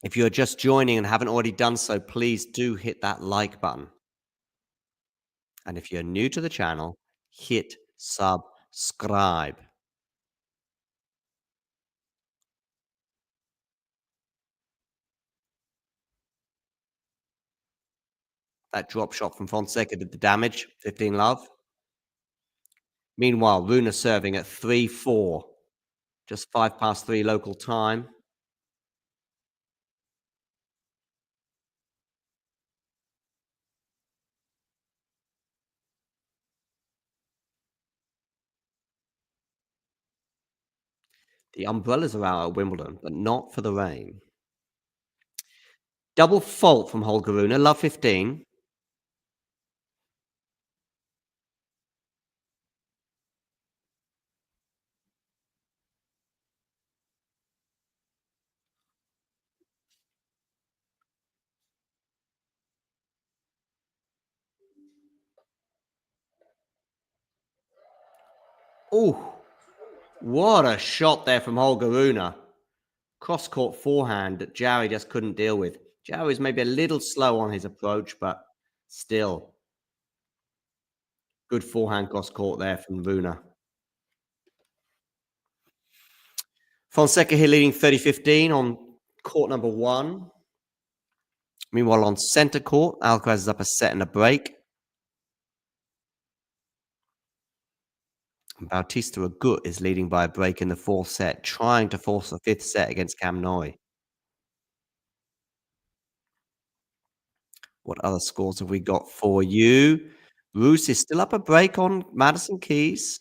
If you're just joining and haven't already done so, please do hit that like button. And if you're new to the channel, hit subscribe. That drop shot from Fonseca did the damage, 15 love. Meanwhile, Rune serving at 3-4, just 5 past 3 local time. The umbrellas are out at Wimbledon, but not for the rain. Double fault from Holger Rune, love 15. Oh, what a shot there from Holger Rune. Cross-court forehand that Jarry just couldn't deal with. Jarry was maybe a little slow on his approach, but still. Good forehand cross-court there from Rune. Fonseca here leading 30-15 on court number 1. Meanwhile, on center court, Alcaraz is up a set and a break. Bautista Agut is leading by a break in the 4th set, trying to force the 5th set against Cam Noy. What other scores have we got for you? Bruce is still up a break on Madison Keys.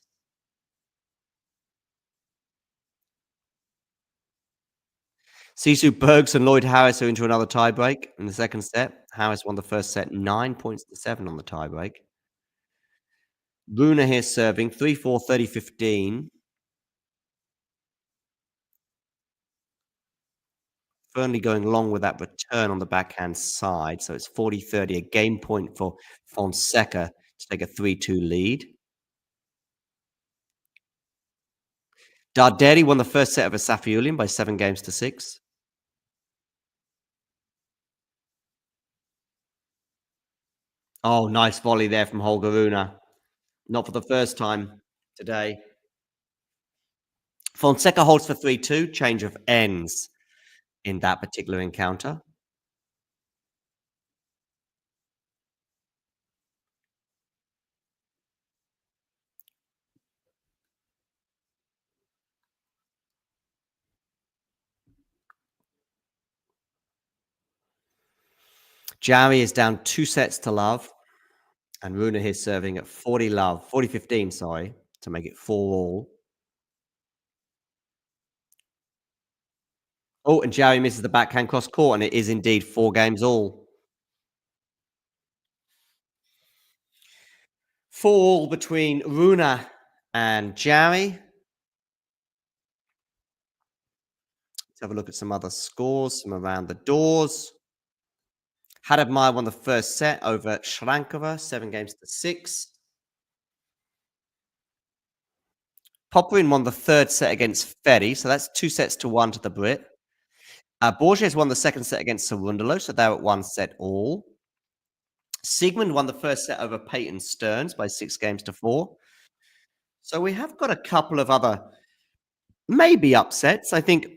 Sisu Bergs and Lloyd Harris are into another tiebreak in the 2nd set. Harris won the 1st set 9 points to 7 on the tiebreak. Rune here serving 3-4, 30-15. Fernley going along with that return on the backhand side. So it's 40-30, a game point for Fonseca to take a 3-2 lead. Darderi won the 1st set of a Safiulian by 7 games to 6. Oh, nice volley there from Holger Rune. Not for the first time today. Fonseca holds for 3-2, change of ends in that particular encounter. Jarry is down 2 sets to love. And Rune here serving at 40-15, sorry, to make it 4-all. Oh, and Jarry misses the backhand cross court, and it is indeed 4 games all. 4-all between Rune and Jarry. Let's have a look at some other scores, some around the doors. Hadabmai won the 1st set over Shrankova, 7 games to 6. Popperin won the 3rd set against Ferry, so that's 2 sets to 1 to the Brit. Borges won the 2nd set against Sarundalo, so they're at 1 set all. Sigmund won the 1st set over Peyton Stearns by 6 games to 4. So we have got a couple of other maybe upsets. I think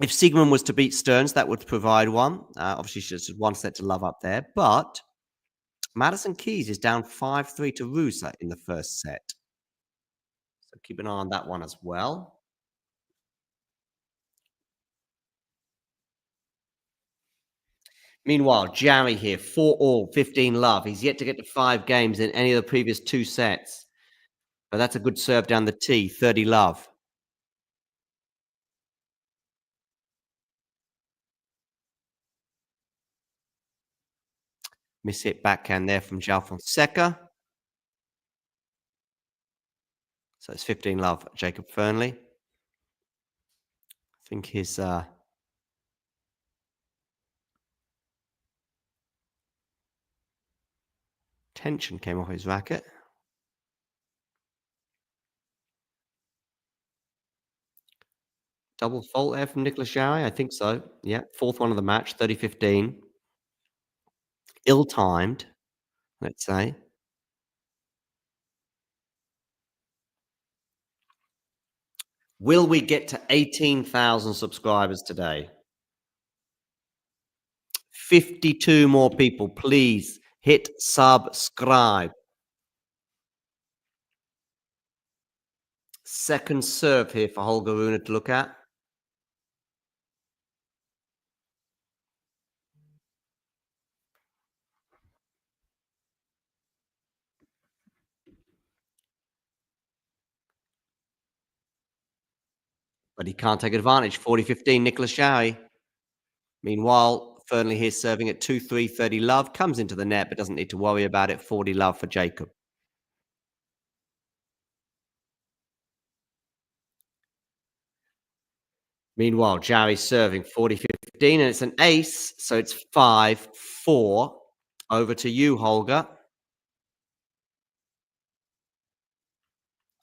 if Sigmund was to beat Stearns, that would provide one. Obviously, she's just 1 set to love up there. But Madison Keys is down 5-3 to Rusa in the 1st set. So keep an eye on that one as well. Meanwhile, Jarry here, 4-all, 15 love. He's yet to get to 5 games in any of the previous 2 sets. But that's a good serve down the tee. 30 love. Miss hit backhand there from João Fonseca. So it's 15 love, Jacob Fernley. I think his tension came off his racket. Double fault there from Nicolas Jarry? I think so. Yeah, fourth one of the match, 30-15. Ill-timed, let's say. Will we get to 18,000 subscribers today? 52 more people. Please hit subscribe. Second serve here for Holger Rune to look at. But he can't take advantage. 40-15, Nicolas Jarry. Meanwhile, Fernley here serving at 2-3, 30 love. Comes into the net, but doesn't need to worry about it. 40 love for Jacob. Meanwhile, Jarry serving 40-15, and it's an ace, so it's 5-4. Over to you, Holger.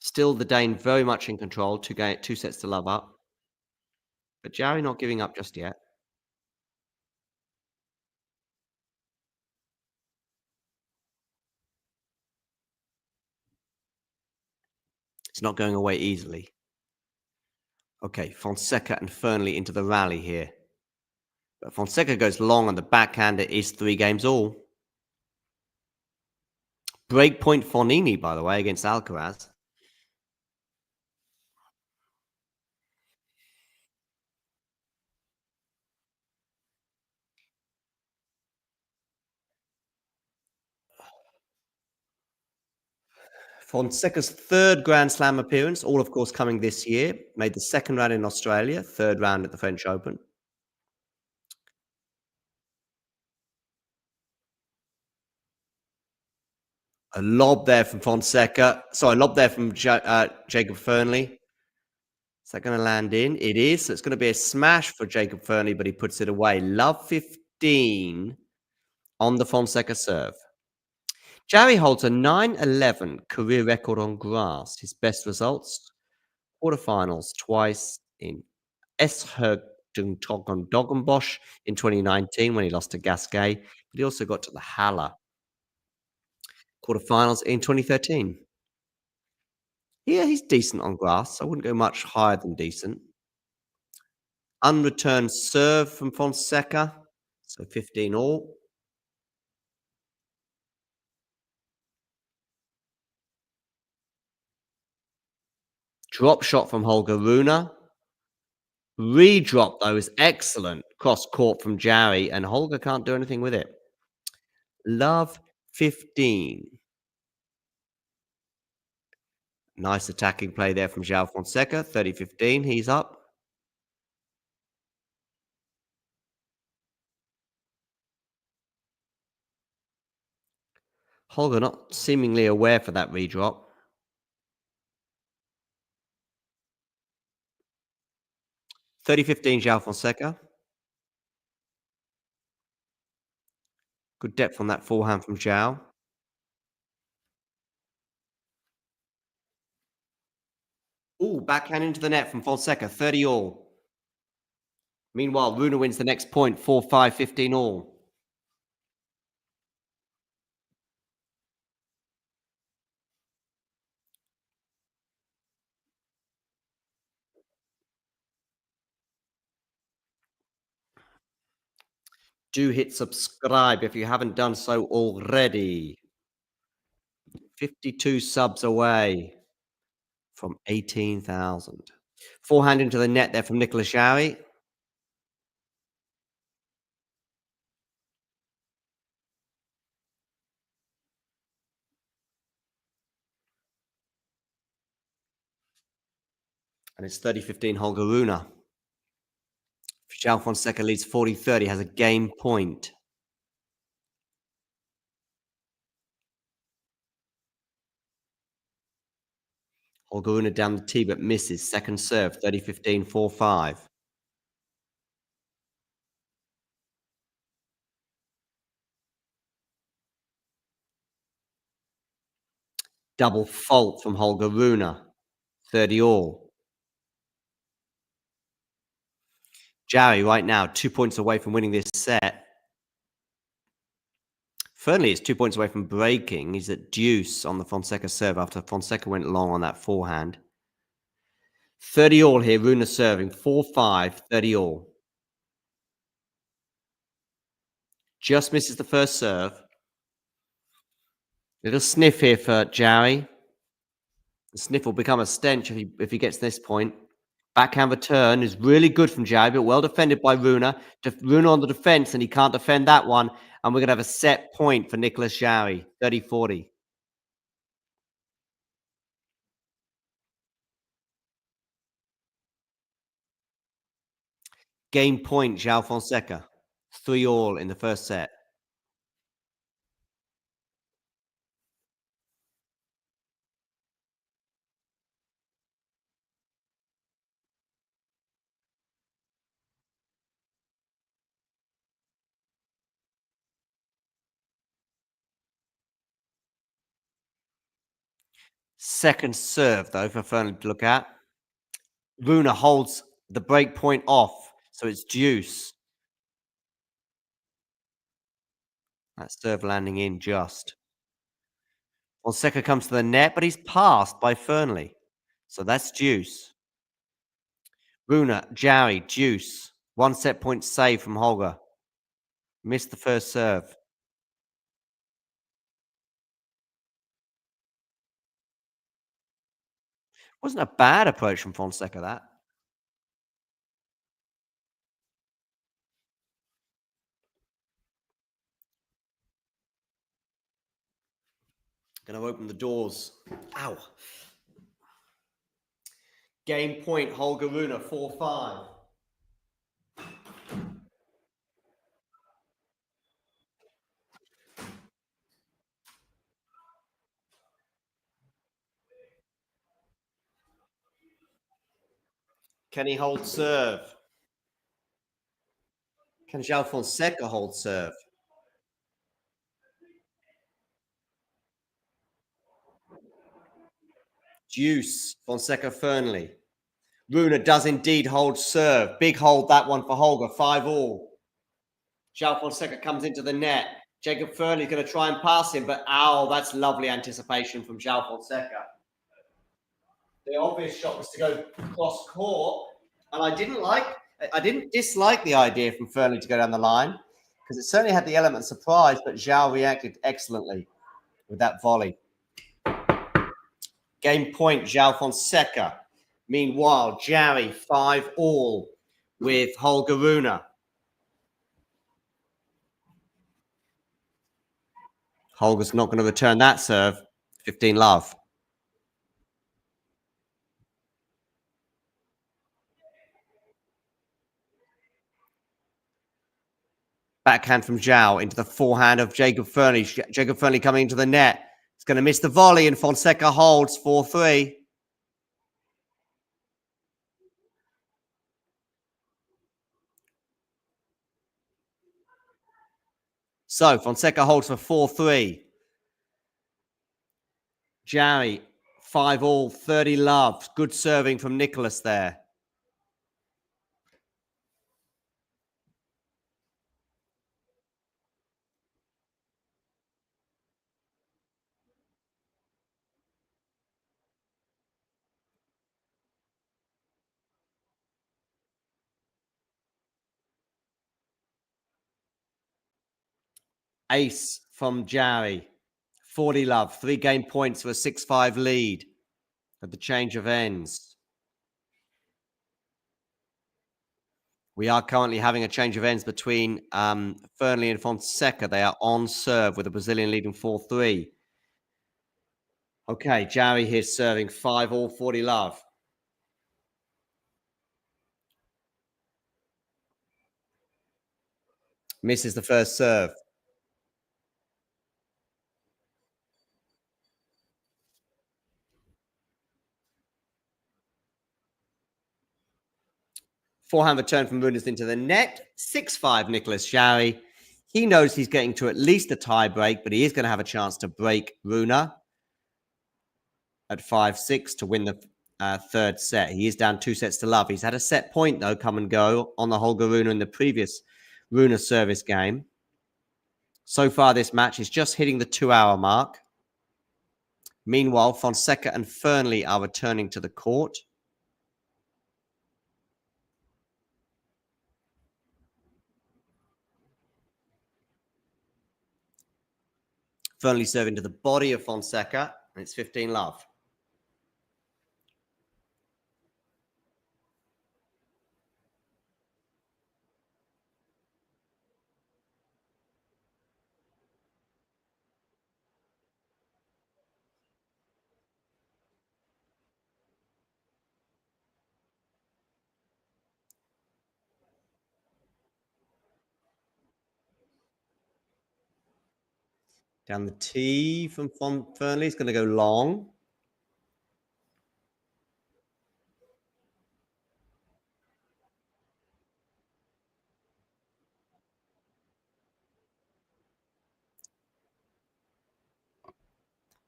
Still the Dane very much in control. Two sets to love up. But Jarry not giving up just yet. It's not going away easily. Okay, Fonseca and Fernley into the rally here. But Fonseca goes long on the backhand. It is 3 games all. Breakpoint Fonini, by the way, against Alcaraz. Fonseca's 3rd Grand Slam appearance, all of course coming this year. Made the 2nd round in Australia, 3rd round at the French Open. A lob there from Fonseca. Sorry, a lob there from Jacob Fernley. Is that going to land in? It is. So it's going to be a smash for Jacob Fernley, but he puts it away. Love 15 on the Fonseca serve. Jarry holds a 9-11 career record on grass. His best results, quarterfinals twice in Eshergton-Doggenbosch in 2019 when he lost to Gasquet, but he also got to the Halle quarterfinals in 2013. Yeah, he's decent on grass. I wouldn't go much higher than decent. Unreturned serve from Fonseca, so 15 all. Drop shot from Holger Rune. Redrop, though, is excellent. Cross court from Jarry, and Holger can't do anything with it. Love 15. Nice attacking play there from João Fonseca. 30-15. He's up. Holger not seemingly aware for that redrop. (30-15) João Fonseca. Good depth on that forehand from João. Ooh, backhand into the net from Fonseca. 30 all. Meanwhile, Rune wins the next point. 4-5, 15 all. Do hit subscribe if you haven't done so already. 52 subs away from 18,000. Forehand into the net there from Nicolas Jarry. And it's 30-15 Holger Rune. João Fonseca leads 40-30, has a game point. Holger Rune down the tee but misses. Second serve, 30-15, 4-5. Double fault from Holger Rune. 30-all. Jarry right now 2 points away from winning this set. Fernley is 2 points away from breaking. He's at deuce on the Fonseca serve after Fonseca went long on that forehand. 30-all here, Rune serving. 4-5, 30-all. Just misses the first serve. Little sniff here for Jarry. The sniff will become a stench if he gets this point. Backhand return is really good from Jarry, but well defended by Rune. Rune on the defense, and he can't defend that one. And we're going to have a set point for Nicolas Jarry, 30-40. Game point, João Fonseca. 3-all in the first set. Second serve, though, for Fernley to look at. Rune holds the break point off, so it's deuce. That serve landing in just. Fonseca comes to the net, but he's passed by Fernley. So that's deuce. Rune, Jarry, deuce. 1 set point save from Holger. Missed the first serve. Wasn't a bad approach from Fonseca, that. Going to open the doors. Ow. Game point, Holger Rune, 4-5. Can he hold serve? Can João Fonseca hold serve? Deuce, Fonseca Fernley. Rune does indeed hold serve. Big hold, that one for Holger, 5-all. João Fonseca comes into the net. Jacob Fernley's going to try and pass him, but ow, that's lovely anticipation from João Fonseca. The obvious shot was to go cross court, and I didn't dislike the idea from Fernley to go down the line, because it certainly had the element of surprise, but João reacted excellently with that volley. Game point, João Fonseca. Meanwhile, Jarry, 5-all with Holger Rune. Holger's not going to return that serve. 15-love. Backhand from João into the forehand of Jacob Fernley. Jacob Fernley coming into the net. It's going to miss the volley, and Fonseca holds 4-3. So Fonseca holds for 4-3. Jarry, 5-all, 30-love. Good serving from Nicolas there. Ace from Jarry. 40-love. 3 game points for a 6-5 lead at the change of ends. We are currently having a change of ends between Fernley and Fonseca. They are on serve with the Brazilian leading 4-3. Okay, Jarry here serving 5-all, 40-love. Misses the first serve. Forehand return from Rune into the net. 6-5 Nicolas Jarry. He knows he's getting to at least a tie break, but he is going to have a chance to break Rune at 5-6 to win the third set. He is down 2 sets to love. He's had a set point, though, come and go on the Holger Rune in the previous Rune service game. So far, this match is just hitting the 2-hour mark. Meanwhile, Fonseca and Fernley are returning to the court. Fernley serving to the body of Fonseca, and it's 15 love. Down the tee from Fernley. It's going to go long.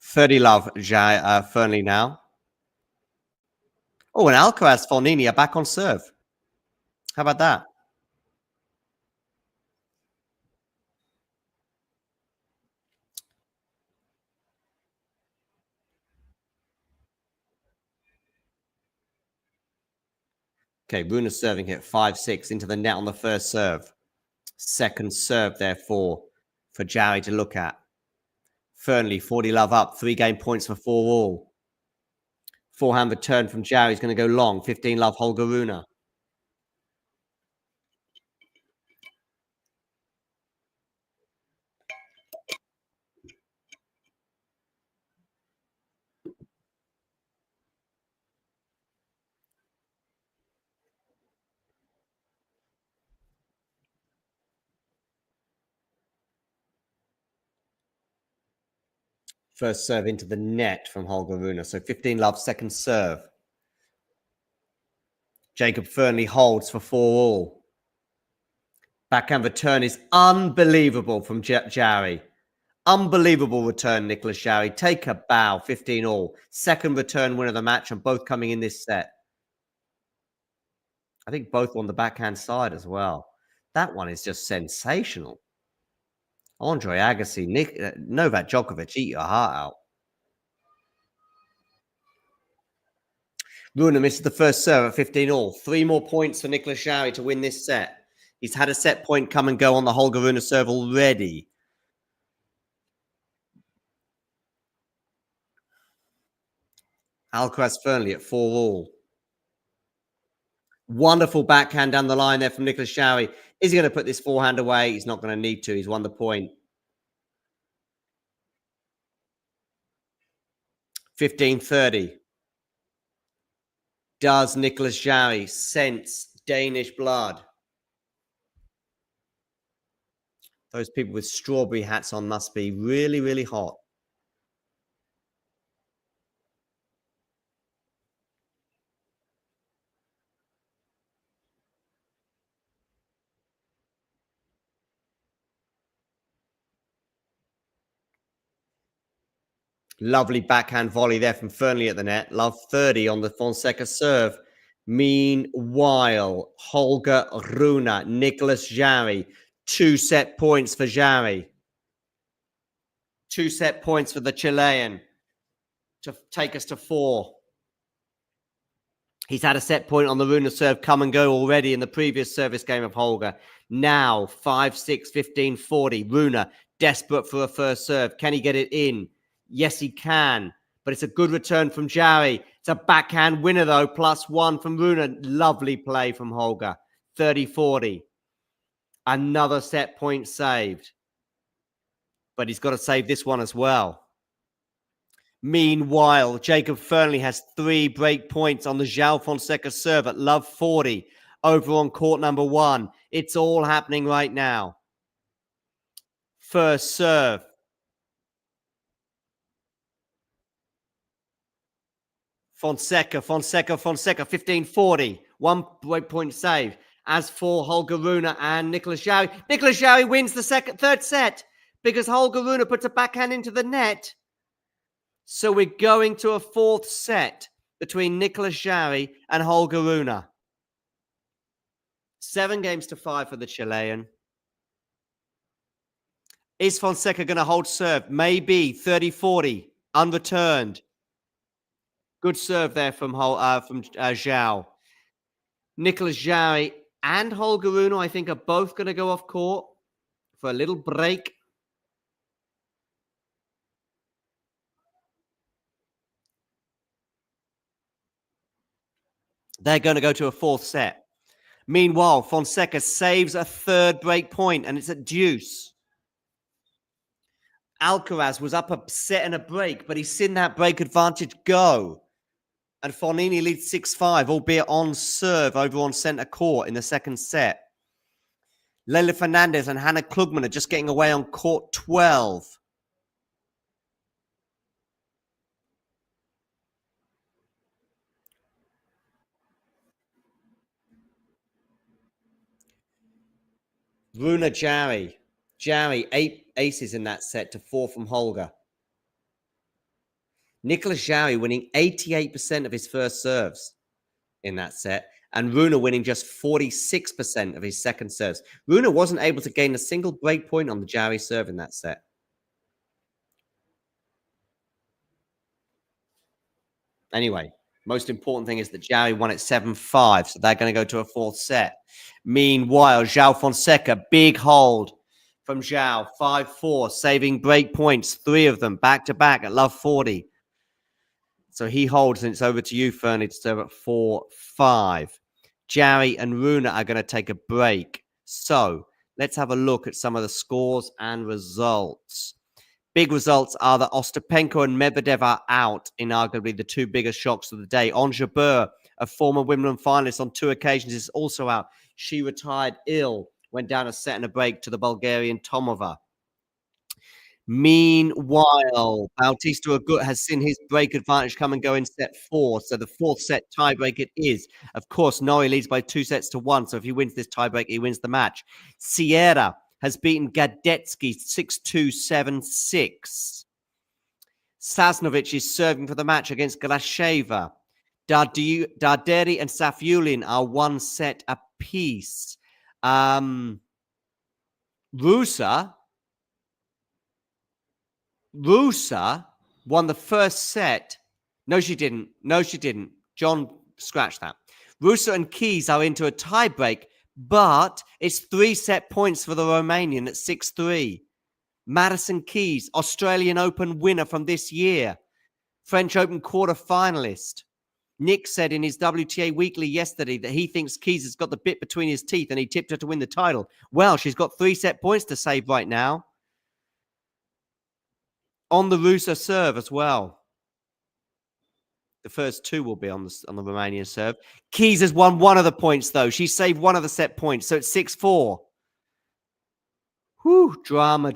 $30 love, Fernley now. Oh, and Alcaraz, Fognini are back on serve. How about that? Okay, Rune serving here at 5-6 into the net on the first serve. Second serve, therefore, for Jarry to look at. Fernley, 40 love up, 3-game points for 4-all. Forehand return from Jarry is going to go long, 15 love Holger Rune. First serve into the net from Holger Rune. So 15 love, second serve. Jacob Fernley holds for 4-all. Backhand return is unbelievable from Jarry. Unbelievable return, Nicolas Jarry. Take a bow, 15-all. Second return win of the match, and both coming in this set. I think both on the backhand side as well. That one is just sensational. Andre Agassi, Novak Djokovic, eat your heart out. Rune misses the first serve at 15-all. 3 more points for Nicolas Jarry to win this set. He's had a set point come and go on the Holger Rune serve already. Alcaraz Fernley at 4-all. Wonderful backhand down the line there from Nicolas Jarry. Is he going to put this forehand away? He's not going to need to. He's won the point. 15-30. Does Nicolas Jarry sense Danish blood? Those people with strawberry hats on must be really, really hot. Lovely backhand volley there from Fernley at the net. Love 30 on the Fonseca serve. Meanwhile, Holger Rune, Nicolas Jarry. 2 set points for Jarry. 2 set points for the Chilean to take us to 4. He's had a set point on the Rune serve come and go already in the previous service game of Holger. Now, 5-6, 15, 40. Rune, desperate for a first serve. Can he get it in? Yes, he can. But it's a good return from Jarry. It's a backhand winner, though. +1 from Rune. Lovely play from Holger. 30-40. Another set point saved. But he's got to save this one as well. Meanwhile, Jacob Fernley has 3 break points on the João Fonseca serve at love 40 over on court number 1. It's all happening right now. first serve. Fonseca, 15-40. 1 point save. As for Holger Rune and Nicolas Jarry wins the third set because Holger Rune puts a backhand into the net. So we're going to a fourth set between Nicolas Jarry and Holger Rune. 7-5 for the Chilean. Is Fonseca going to hold serve? Maybe 30-40, unreturned. Good serve there from Zhao. Nicolas Jarry and Holger Rune, I think, are both going to go off court for a little break. They're going to go to a fourth set. Meanwhile, Fonseca saves a third break point, and it's at deuce. Alcaraz was up a set and a break, but he's seen that break advantage go. And Fognini leads 6-5, albeit on serve over on centre court in the second set. Leylah Fernandez and Hannah Klugman are just getting away on court 12. Rune Jarry. Jarry, 8 aces in that set to 4 from Holger. Nicolas Jarry winning 88% of his first serves in that set, and Rune winning just 46% of his second serves. Rune wasn't able to gain a single break point on the Jarry serve in that set. Anyway, most important thing is that Jarry won at 7-5, so they're going to go to a fourth set. Meanwhile, João Fonseca, big hold from João, 5-4, saving break points, 3 of them back-to-back at love 40. So he holds, and it's over to you, Fernie, to serve at 4-5. Jarry and Rune are going to take a break. So let's have a look at some of the scores and results. Big results are that Ostapenko and Medvedev are out in arguably the 2 biggest shocks of the day. Ons Jabeur, a former Wimbledon finalist on 2 occasions, is also out. She retired ill, went down a set and a break to the Bulgarian Tomova. Meanwhile, Bautista Agut has seen his break advantage come and go in set 4. So the fourth set tiebreak it is. Of course, Norrie leads by 2-1. So if he wins this tiebreak, he wins the match. Sierra has beaten Gadetsky 6-2, 7-6. Sasnovich is serving for the match against Glasheva. Darderi and Safiullin are 1 set apiece. Rusa won the first set. No, she didn't. John, scratch that. Rusa and Keys are into a tiebreak, but it's 3 set points for the Romanian at 6-3. Madison Keys, Australian Open winner from this year. French Open quarter-finalist. Nick said in his WTA Weekly yesterday that he thinks Keys has got the bit between his teeth and he tipped her to win the title. Well, she's got 3 set points to save right now. On the Rusa serve as well. The first 2 will be on the Romanian serve. Keys has won 1 of the points, though. She saved 1 of the set points, so it's 6-4. Whew, drama.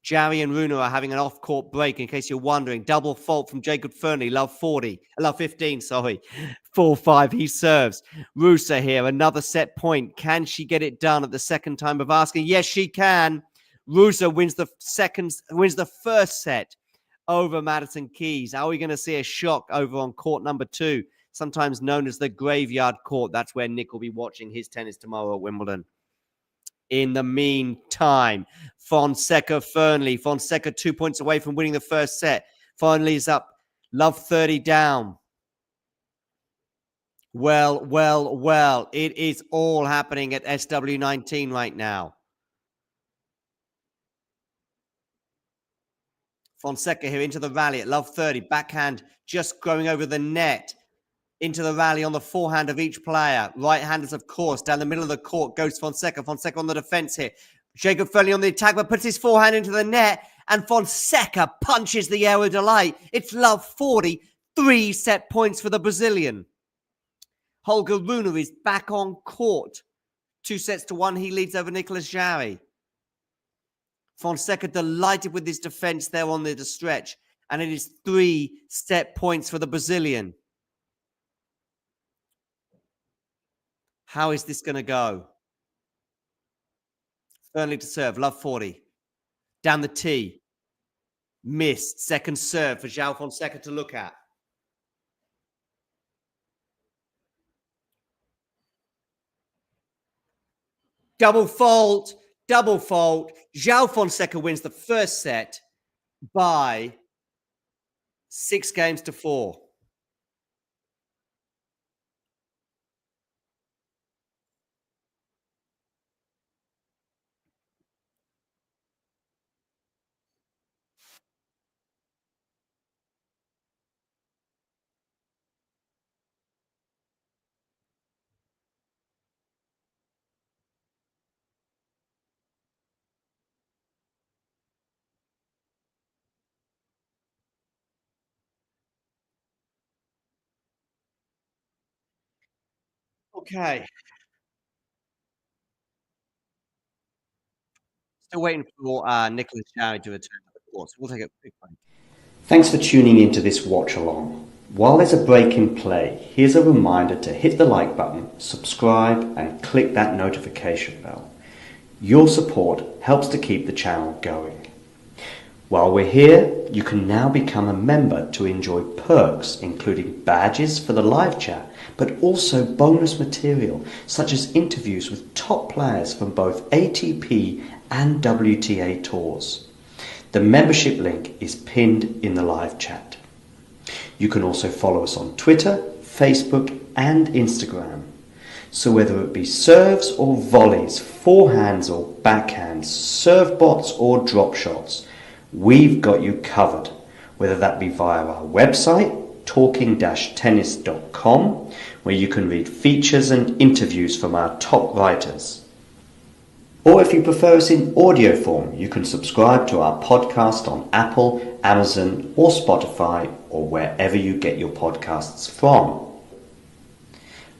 Jarry and Rune are having an off-court break, in case you're wondering. Double fault from Jacob Fernie, love 15, 4-5, he serves. Rusa here, another set point. Can she get it done at the second time of asking? Yes, she can. Rusa wins the first set over Madison Keys. Are we going to see a shock over on court number 2, sometimes known as the graveyard court? That's where Nick will be watching his tennis tomorrow at Wimbledon. In the meantime, Fonseca, Fernley. Fonseca 2 points away from winning the first set. Fernley's up, love 30 down. Well. It is all happening at SW19 right now. Fonseca here into the rally at love 30. Backhand just going over the net. Into the rally on the forehand of each player. Right-handers, of course. Down the middle of the court goes Fonseca. Fonseca on the defense here. Jacob Fernie on the attack, but puts his forehand into the net. And Fonseca punches the air with delight. It's love 40. 3 set points for the Brazilian. Holger Rune is back on court. 2-1. He leads over Nicolas Jarry. Fonseca delighted with his defense there on the stretch. And it is 3 set points for the Brazilian. How is this going to go? Fernley to serve. Love 40. Down the tee. Missed. Second serve for João Fonseca to look at. Double fault. Double fault. João Fonseca wins the first set by 6 games to 4. Okay. Still waiting for Nicolas Jarry to return to the court. So we'll take a quick break. Thanks for tuning into this watch along. While there's a break in play, here's a reminder to hit the like button, subscribe and click that notification bell. Your support helps to keep the channel going. While we're here, you can now become a member to enjoy perks including badges for the live chat, but also bonus material such as interviews with top players from both ATP and WTA tours. The membership link is pinned in the live chat. You can also follow us on Twitter, Facebook and Instagram. So whether it be serves or volleys, forehands or backhands, serve bots or drop shots, we've got you covered, whether that be via our website, talking-tennis.com, where you can read features and interviews from our top writers. Or if you prefer us in audio form, you can subscribe to our podcast on Apple, Amazon or Spotify or wherever you get your podcasts from.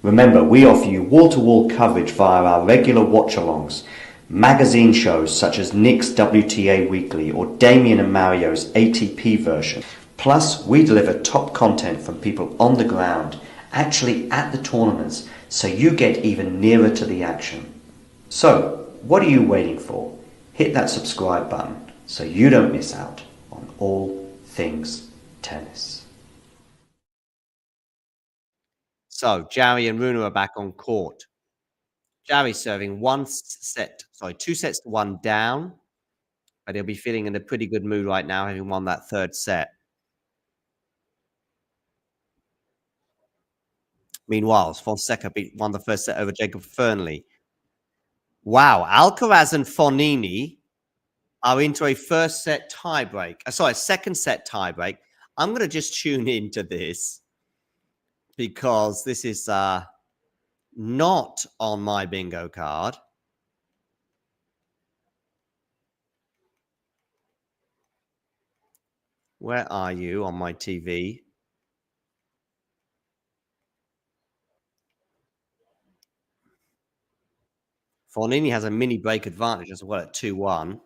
Remember, we offer you wall-to-wall coverage via our regular watch-alongs, magazine shows such as Nick's WTA Weekly or Damien and Mario's ATP version. Plus, we deliver top content from people on the ground, actually at the tournaments, so you get even nearer to the action. So, what are you waiting for? Hit that subscribe button so you don't miss out on all things tennis. So, Jarry and Rune are back on court. Jarry serving 2 sets to 1 down, but he'll be feeling in a pretty good mood right now, having won that third set. Meanwhile, Fonseca won the first set over Jacob Fernley. Wow, Alcaraz and Fognini are into a second set tiebreak. I'm going to just tune into this because this is not on my bingo card. Where are you on my TV? Fognini has a mini break advantage as well at 2-1.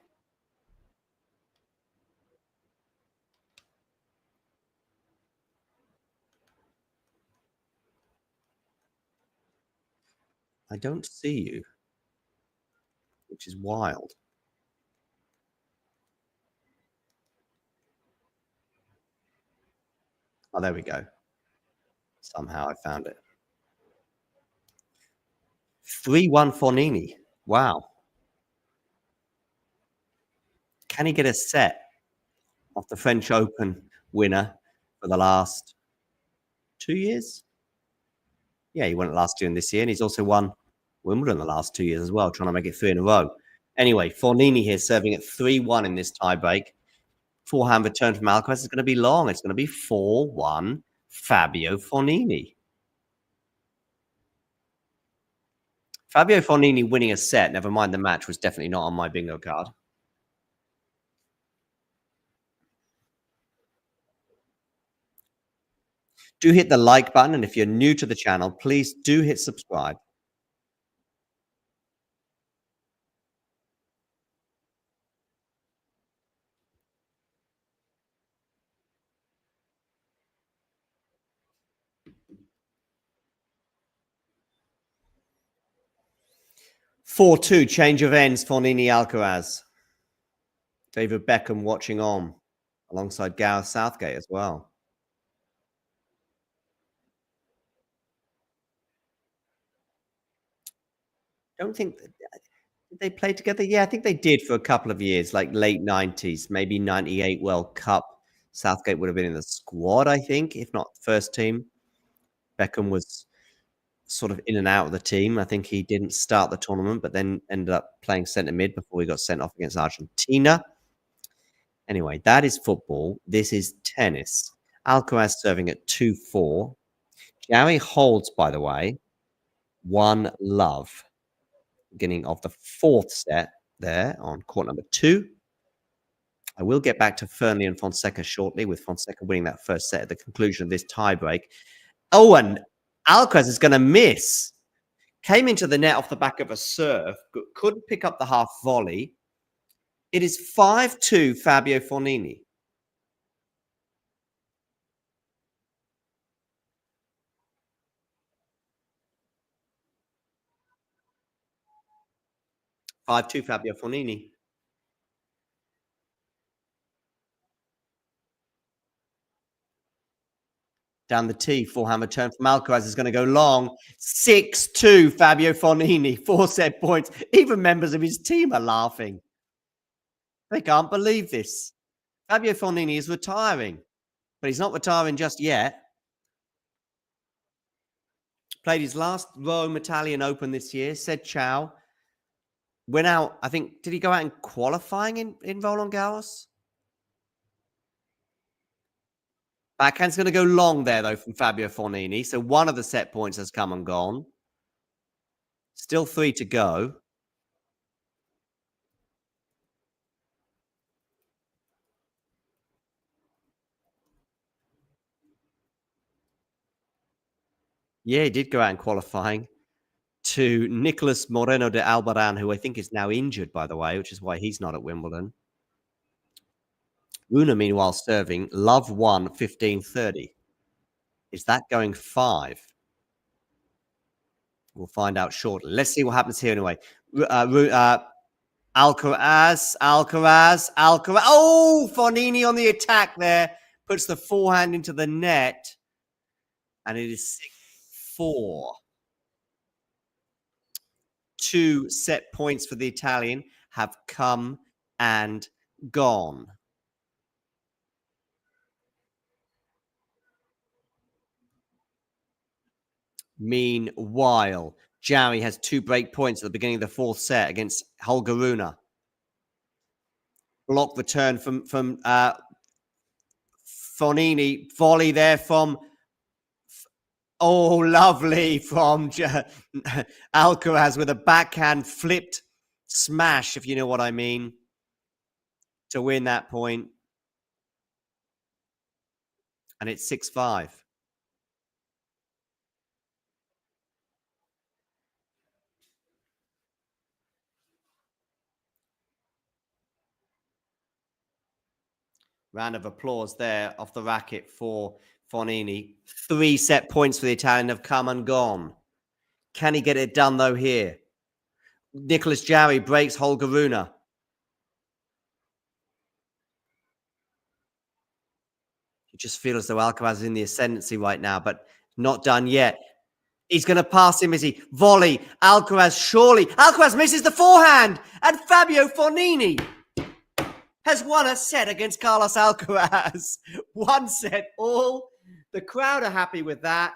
I don't see you, which is wild. Oh, there we go. Somehow I found it. 3-1 Fognini. Wow. Can he get a set off the French Open winner for the last 2 years? Yeah, he won it last year and this year, and he's also won Wimbledon the last 2 years as well, trying to make it 3 in a row. Anyway, Fognini here serving at 3-1 in this tiebreak. Forehand return from Alcaraz is going to be long. It's going to be 4-1 Fabio Fognini. Fabio Fognini winning a set, never mind the match, was definitely not on my bingo card. Do hit the like button, and if you're new to the channel, please do hit subscribe. 4-2, change of ends, Fognini Alcaraz. David Beckham watching on alongside Gareth Southgate as well. Don't think did they play together? Yeah, I think they did for a couple of years, like late 90s, maybe 98 World Cup. Southgate would have been in the squad, I think, if not first team. Beckham was sort of in and out of the team. I think he didn't start the tournament, but then ended up playing centre mid before he got sent off against Argentina. Anyway, that is football. This is tennis. Alcaraz serving at 2-4. Jarry holds, by the way, 1-love. Beginning of the fourth set there on court number 2. I will get back to Fernley and Fonseca shortly, with Fonseca winning that first set at the conclusion of this tiebreak. Oh, and Alcaraz is going to miss. Came into the net off the back of a serve, but couldn't pick up the half volley. It is 5-2 Fabio Fognini. Fabio Fognini. Down the tee, forehand return from Alcaraz is going to go long. 6-2 Fabio Fognini, 4-set points. Even members of his team are laughing. They can't believe this. Fabio Fognini is retiring, but he's not retiring just yet. Played his last Rome Italian Open this year, said ciao. Went out, I think, did he go out in qualifying in Roland Garros? Backhand's going to go long there, though, from Fabio Fognini. So one of the set points has come and gone. Still 3 to go. Yeah, he did go out in qualifying to Nicolas Moreno de Albaran, who I think is now injured, by the way, which is why he's not at Wimbledon. Rune, meanwhile, serving. Love 1, 15-30. Is that going 5? We'll find out shortly. Let's see what happens here anyway. Alcaraz. Oh, Fognini on the attack there. Puts the forehand into the net. And it is 6-4. 2 set points for the Italian have come and gone. Meanwhile, Jarry has 2 break points at the beginning of the fourth set against Holger Rune. Block return from Fognini. Volley there from... Oh, lovely from Alcaraz with a backhand flipped smash, if you know what I mean, to win that point. And it's 6-5. Round of applause there off the racket for Fognini. 3 set points for the Italian have come and gone. Can he get it done, though, here? Nicolas Jarry breaks Holger Rune. You just feel as though Alcaraz is in the ascendancy right now, but not done yet. He's going to pass him, is he? Volley. Alcaraz, surely. Alcaraz misses the forehand. And Fabio Fognini has won a set against Carlos Alcaraz. 1 set all. The crowd are happy with that.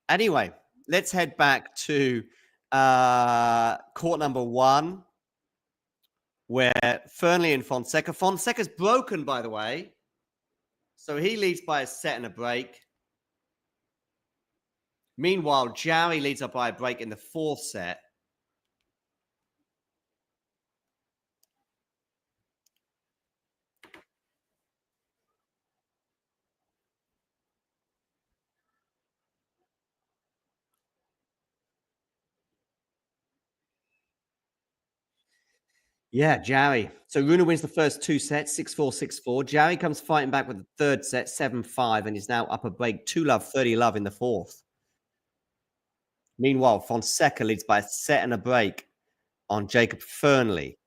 Anyway, let's head back to court number 1, where Fernley and Fonseca. Fonseca's broken, by the way. So he leads by a set and a break. Meanwhile, Jarry leads up by a break in the 4th set. Yeah, Jarry. So Rune wins the first 2 sets, 6-4, 6-4. Jarry comes fighting back with the 3rd set, 7-5, and is now up a break, 2-love, 30-love in the 4th. Meanwhile, Fonseca leads by a set and a break on Jacob Fernley.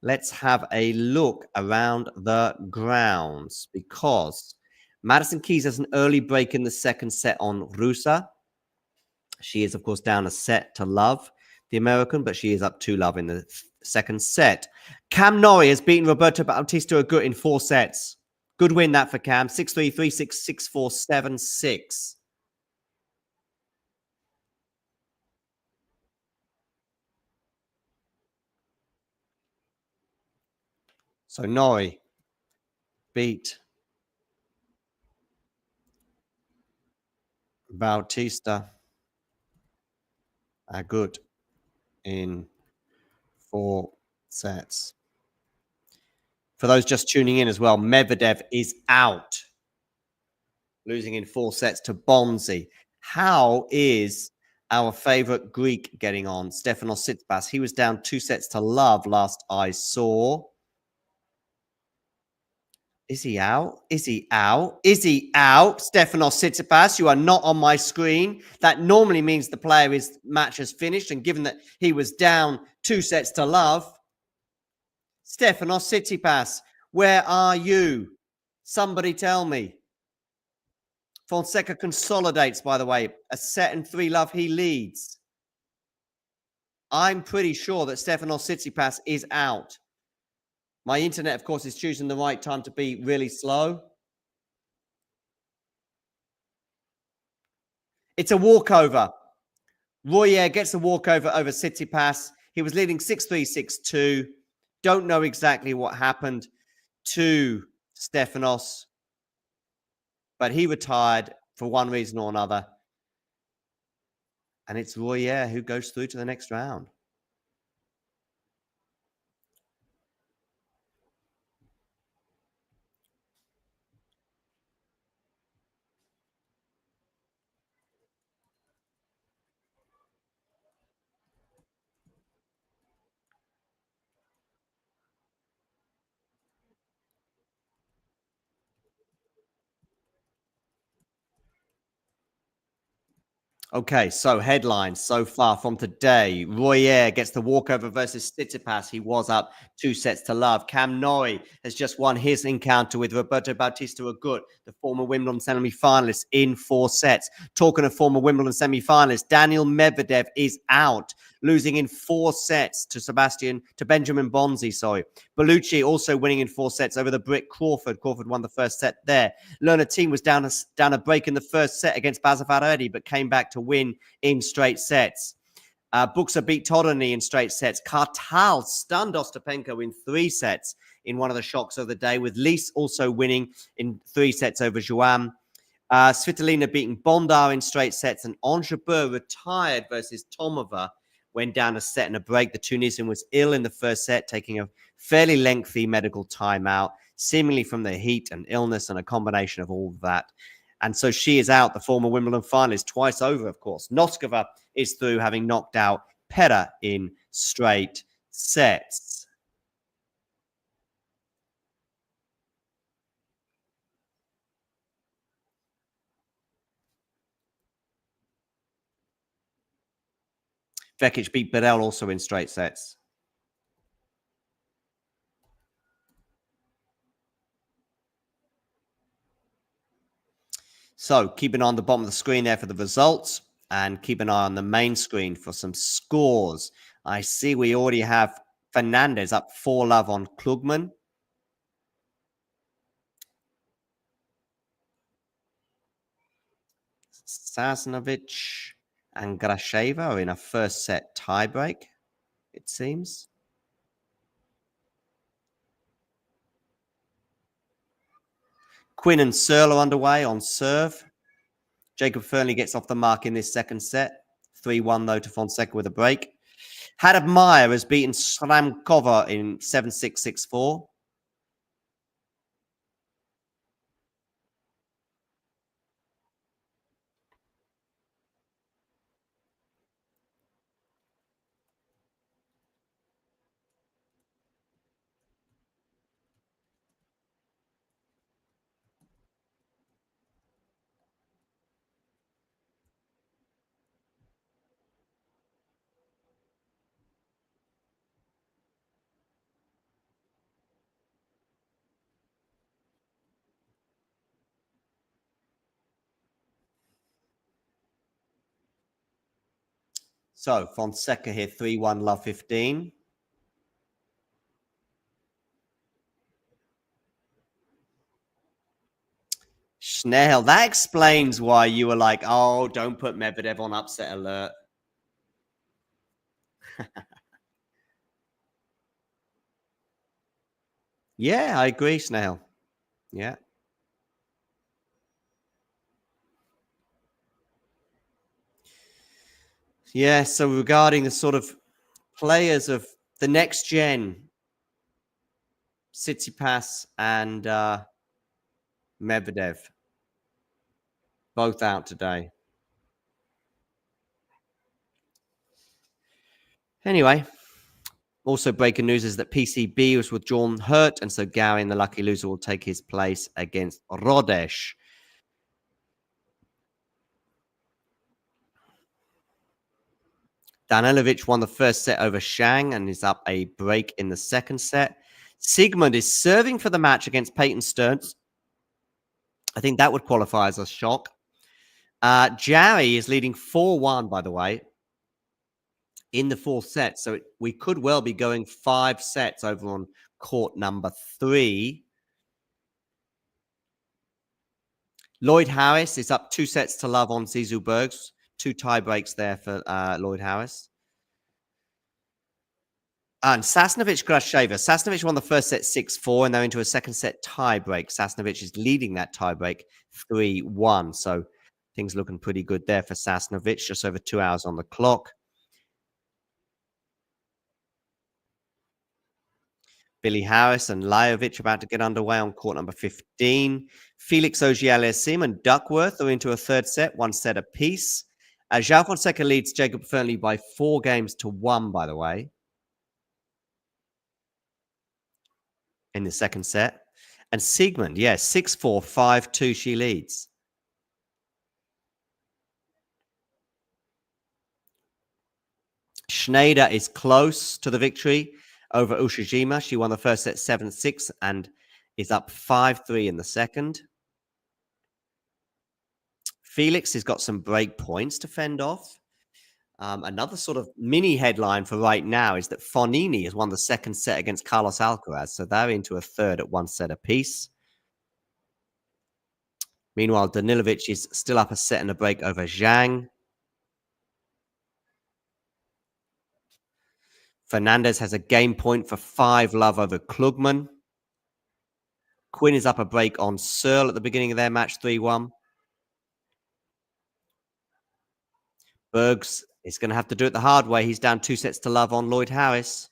Let's have a look around the grounds because Madison Keys has an early break in the second set on Rusa. She is, of course, down a set to love the American, but she is up 2-love in the second set. Cam Norrie has beaten Roberto Bautista Agut in 4 sets. Good win that for Cam. 6-3, 3-6, 6-4, 7-6. So Norrie beat Bautista Agut in 4 sets. For those just tuning in as well, Medvedev is out, losing in 4 sets to Bonzi. How is our favorite Greek getting on? Stefanos Tsitsipas. He was down 2 sets to love last I saw. Is he out? Is he out? Is he out? Stefanos Tsitsipas, you are not on my screen. That normally means the player's match has finished. And given that he was down 2 sets to love, Stefanos Tsitsipas, where are you? Somebody tell me. Fonseca consolidates, by the way. A set and 3-love, he leads. I'm pretty sure that Stefanos Tsitsipas is out. My internet, of course, is choosing the right time to be really slow. It's a walkover. Royer gets a walkover over Tsitsipas. He was leading 6-3, 6-2. Don't know exactly what happened to Stefanos, but he retired for one reason or another. And it's Royer who goes through to the next round. Okay, so headlines so far from today. Royer gets the walkover versus Tsitsipas. He was up 2 sets to love. Cam Norrie has just won his encounter with Roberto Bautista Agut, the former Wimbledon semi-finalist, in 4 sets. Talking of former Wimbledon semi-finalist, Daniel Medvedev is out, losing in 4 sets to Benjamin Bonzi, Bellucci also winning in 4 sets over the Brit Crawford. Crawford won the first set there. Lerner team was down a break in the first set against Basavaredi, but came back to win in straight sets. Buxa beat Todorny in straight sets. Kartal stunned Ostapenko in 3 sets in one of the shocks of the day, with Lis also winning in 3 sets over Juan. Svitolina beating Bondar in straight sets, and Angebeur retired versus Tomova, went down a set and a break. The Tunisian was ill in the first set, taking a fairly lengthy medical timeout, seemingly from the heat and illness and a combination of all of that. And so she is out, the former Wimbledon finalist, twice over, of course. Noskova is through, having knocked out Pera in straight sets. Vekic beat Bedell also in straight sets. So keep an eye on the bottom of the screen there for the results, and keep an eye on the main screen for some scores. I see we already have Fernandez up 4-love on Klugman. Sasnovich and Grasheva are in a first set tiebreak, it seems. Quinn and Searle are underway on serve. Jacob Fernley gets off the mark in this second set. 3-1, though, to Fonseca with a break. Hadad Meyer has beaten Sramkova in 7-6, 6-4. So Fonseca here, 3-1, love 15. Schnell, that explains why you were like, oh, don't put Medvedev on upset alert. Yeah, I agree, Snail. Yeah. Yeah, so regarding the sort of players of the next gen, Tsitsipas and Medvedev, both out today. Anyway, also breaking news is that PCB was withdrawn hurt, and so Gowin, the lucky loser, will take his place against Rodesh. Danilovic won the first set over Shang and is up a break in the second set. Sigmund is serving for the match against Peyton Stearns. I think that would qualify as a shock. Jarry is leading 4-1, by the way, in the fourth set. So we could well be going 5 sets over on court number 3. Lloyd Harris is up 2 sets to love on Zizou Bergs. 2 tie breaks there for Lloyd Harris. And Sasnovich Grasheva. Sasnovich won the first set 6-4, and they're into a second set tie break. Sasnovich is leading that tie break 3-1. So things looking pretty good there for Sasnovich. Just over 2 hours on the clock. Billy Harris and Lajovic about to get underway on court number 15. Felix Auger-Aliassime and Duckworth are into a third set, 1 set apiece. João Fonseca leads Jacob Fernley by 4 games to 1, by the way, in the second set. And Sigmund, 6-4, 5-2, she leads. Schneider is close to the victory over Ushijima. She won the first set 7-6 and is up 5-3 in the second. Felix has got some break points to fend off. Another sort of mini headline for right now is that Fonini has won the second set against Carlos Alcaraz. So they're into a third at 1 set apiece. Meanwhile, Danilovic is still up a set and a break over Zhang. Fernandez has a game point for 5 love over Klugman. Quinn is up a break on Searle at the beginning of their match, 3-1. Bergs is going to have to do it the hard way. He's down 2 sets to love on Lloyd Harris.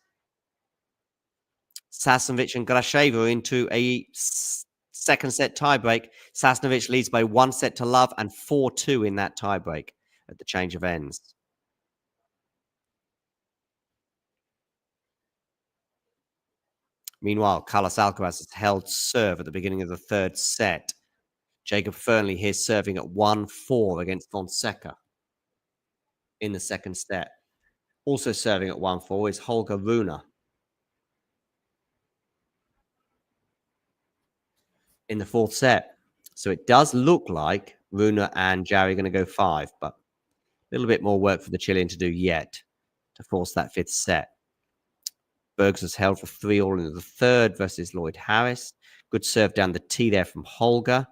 Sasnovich and Grasheva are into a second set tiebreak. Sasnovich leads by 1 set to love and 4-2 in that tiebreak at the change of ends. Meanwhile, Carlos Alcaraz has held serve at the beginning of the third set. Jacob Fernley here serving at 1-4 against Fonseca in the second set. Also serving at 1-4 is Holger Rune in the fourth set. So it does look like Rune and Jarry are going to go 5, but a little bit more work for the Chilean to do yet to force that fifth set. Bergs has held for 3-all in the third versus Lloyd Harris. Good serve down the tee there from Holger,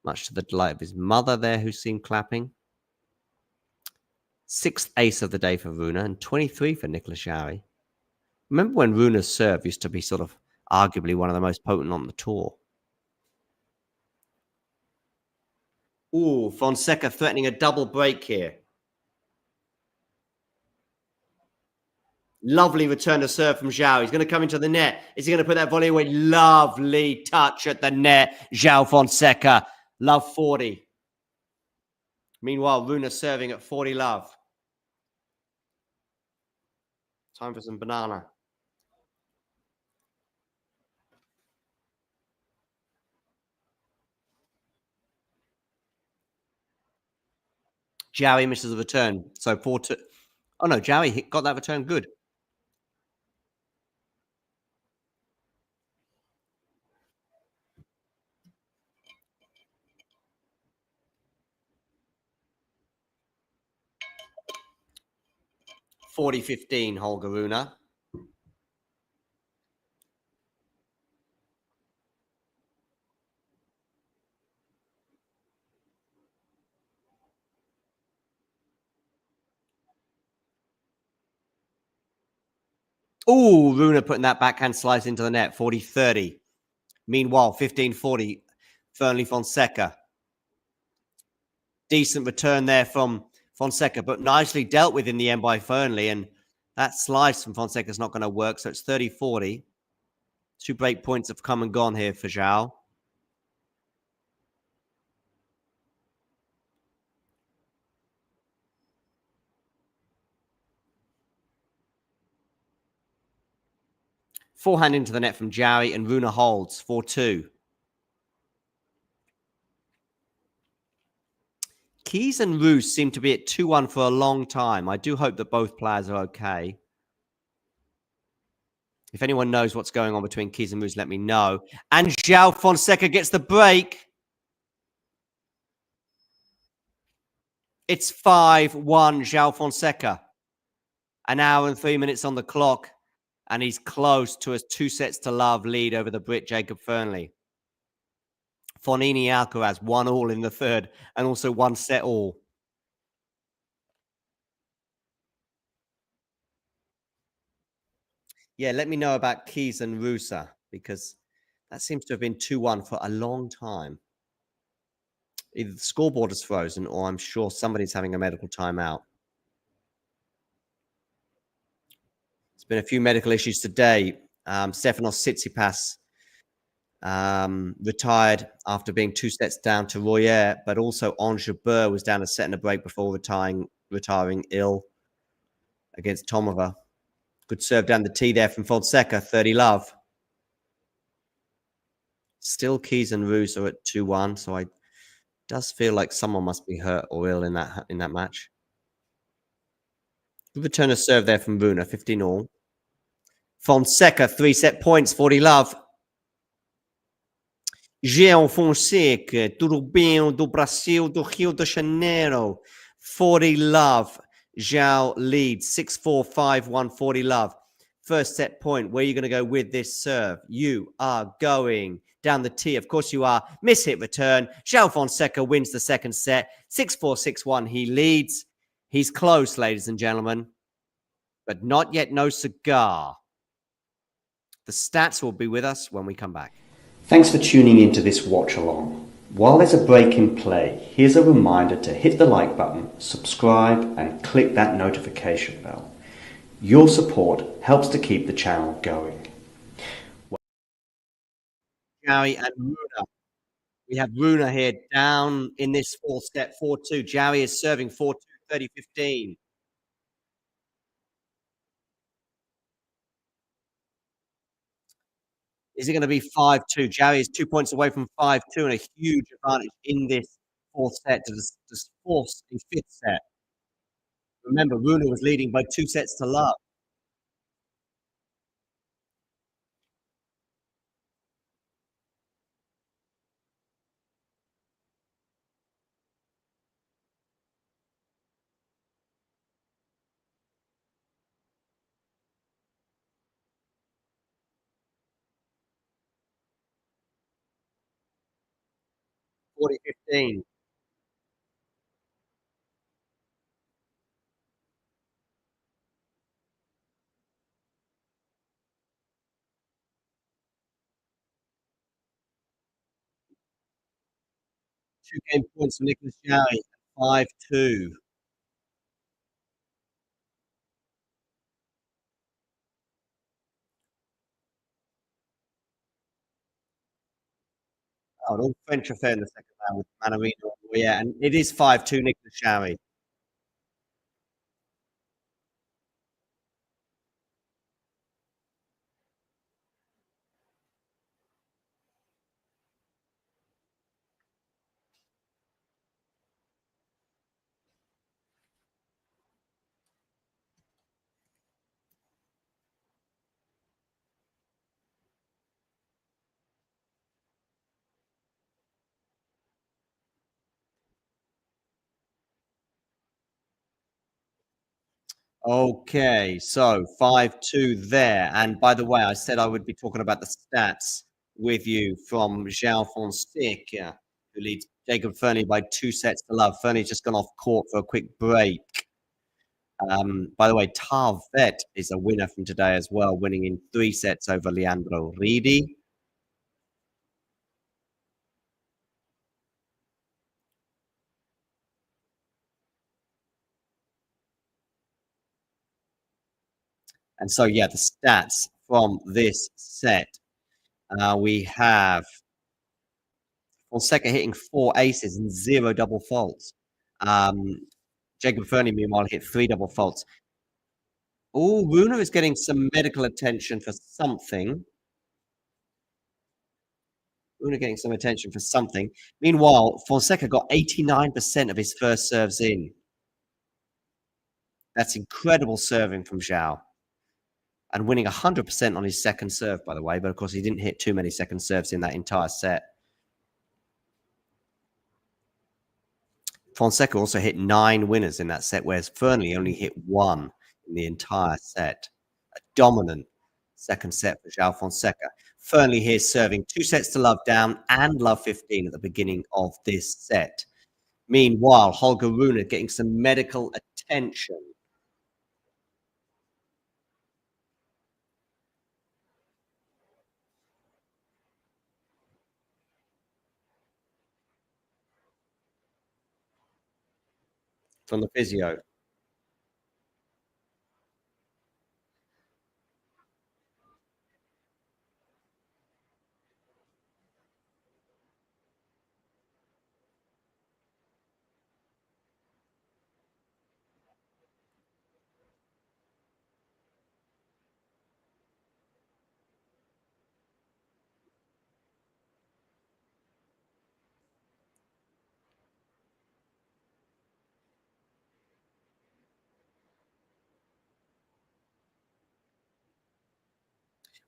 much to the delight of his mother there, who's seen clapping. 6th ace of the day for Rune and 23 for Nicolas Jarry. Remember when Rune's serve used to be sort of arguably one of the most potent on the tour? Ooh, Fonseca threatening a double break here. Lovely return to serve from Zhao. He's going to come into the net. Is he going to put that volley away? Lovely touch at the net. João Fonseca, love 40. Meanwhile, Rune serving at 40 love. Time for some banana. Jarry misses the return. So 4-2. Oh no, Jarry got that return good. 40-15, Holger Rune. Ooh, Rune putting that backhand slice into the net, 40-30. Meanwhile, 15-40, Fernley Fonseca. Decent return there from Fonseca, but nicely dealt with in the end by Fernley. And that slice from Fonseca is not going to work. So it's 30-40. 2 break points have come and gone here for Zhao. Forehand into the net from Jarry, and Rune holds 4-2. Keys and Roos seem to be at 2-1 for a long time. I do hope that both players are okay. If anyone knows what's going on between Keys and Roos, let me know. And João Fonseca gets the break. It's 5-1, João Fonseca. An hour and 3 minutes on the clock. And he's close to a 2-0 lead over the Brit Jacob Fernley. Fonini Alcaraz 1-1 in the third and also 1-set-all. Yeah, let me know about Keys and Rusa because that seems to have been 2-1 for a long time. Either the scoreboard is frozen or I'm sure somebody's having a medical timeout. There's been a few medical issues today. Stefanos Tsitsipas retired after being 2 sets down to Royer, but also Ange Jabeur was down a set and a break before retiring ill against Tomova. Good serve down the tee there from Fonseca, 30-love. Still Keys and Roos are at 2-1, so it does feel like someone must be hurt or ill in that match. Good return of serve there from Rune, 15-all. Fonseca, 3-set points, 40-love. João Fonseca, tudo bem do Brasil, do Rio de Janeiro. 40-love. Zhao leads 6-4, 5-1, 40-love. First set point. Where are you going to go with this serve? You are going down the tee. Of course you are. Miss hit return. João Fonseca wins the second set. 6-4, 6-1. He leads. He's close, ladies and gentlemen. But not yet no cigar. The stats will be with us when we come back. Thanks for tuning into this watch along. While there's a break in play, here's a reminder to hit the like button, subscribe and click that notification bell. Your support helps to keep the channel going. Jarry and Rune. We have Rune here down in this fourth set, 4-2. Jarry is serving 4-2, 30-15. Is it going to be 5-2? Jarry is 2 points away from 5-2 and a huge advantage in this fourth set to the fourth and fifth set. Remember, Rune was leading by 2-0. 40-15. Two game points for Nicolas Jarry, 5-2. Oh, an all French affair in the second round with Manarino. Yeah, and it is 5-2 Nicolas Jarry. Okay, so 5-2 there. And by the way, I said I would be talking about the stats with you from João Fonseca, who leads Jacob Fernie by 2-0. Fernie's just gone off court for a quick break. By the way, Tarvet is a winner from today as well, winning in 3 sets over Leandro Ridi. And so, yeah, the stats from this set. We have Fonseca hitting 4 aces and 0 double faults. Jacob Fernie, meanwhile, hit 3 double faults. Oh, Rune is getting some medical attention for something. Rune getting some attention for something. Meanwhile, Fonseca got 89% of his first serves in. That's incredible serving from João. And winning 100% on his second serve, by the way. But of course, he didn't hit too many second serves in that entire set. Fonseca also hit 9 winners in that set, whereas Fernie only hit 1 in the entire set. A dominant second set for João Fonseca. Fernie here serving 2-0 down and love 15 at the beginning of this set. Meanwhile, Holger Rune getting some medical attention. From the physio.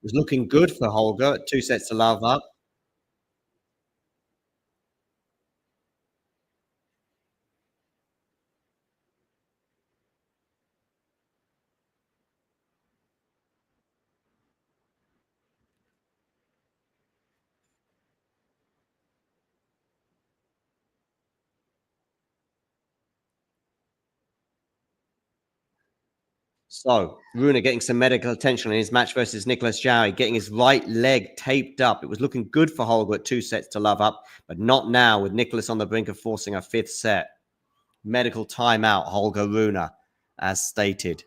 Was looking good for Holger at 2-0 up. So, Rune getting some medical attention in his match versus Nicolas Jarry, getting his right leg taped up. It was looking good for Holger at 2-0 up, but not now with Nicolas on the brink of forcing a 5th set. Medical timeout, Holger Rune, as stated.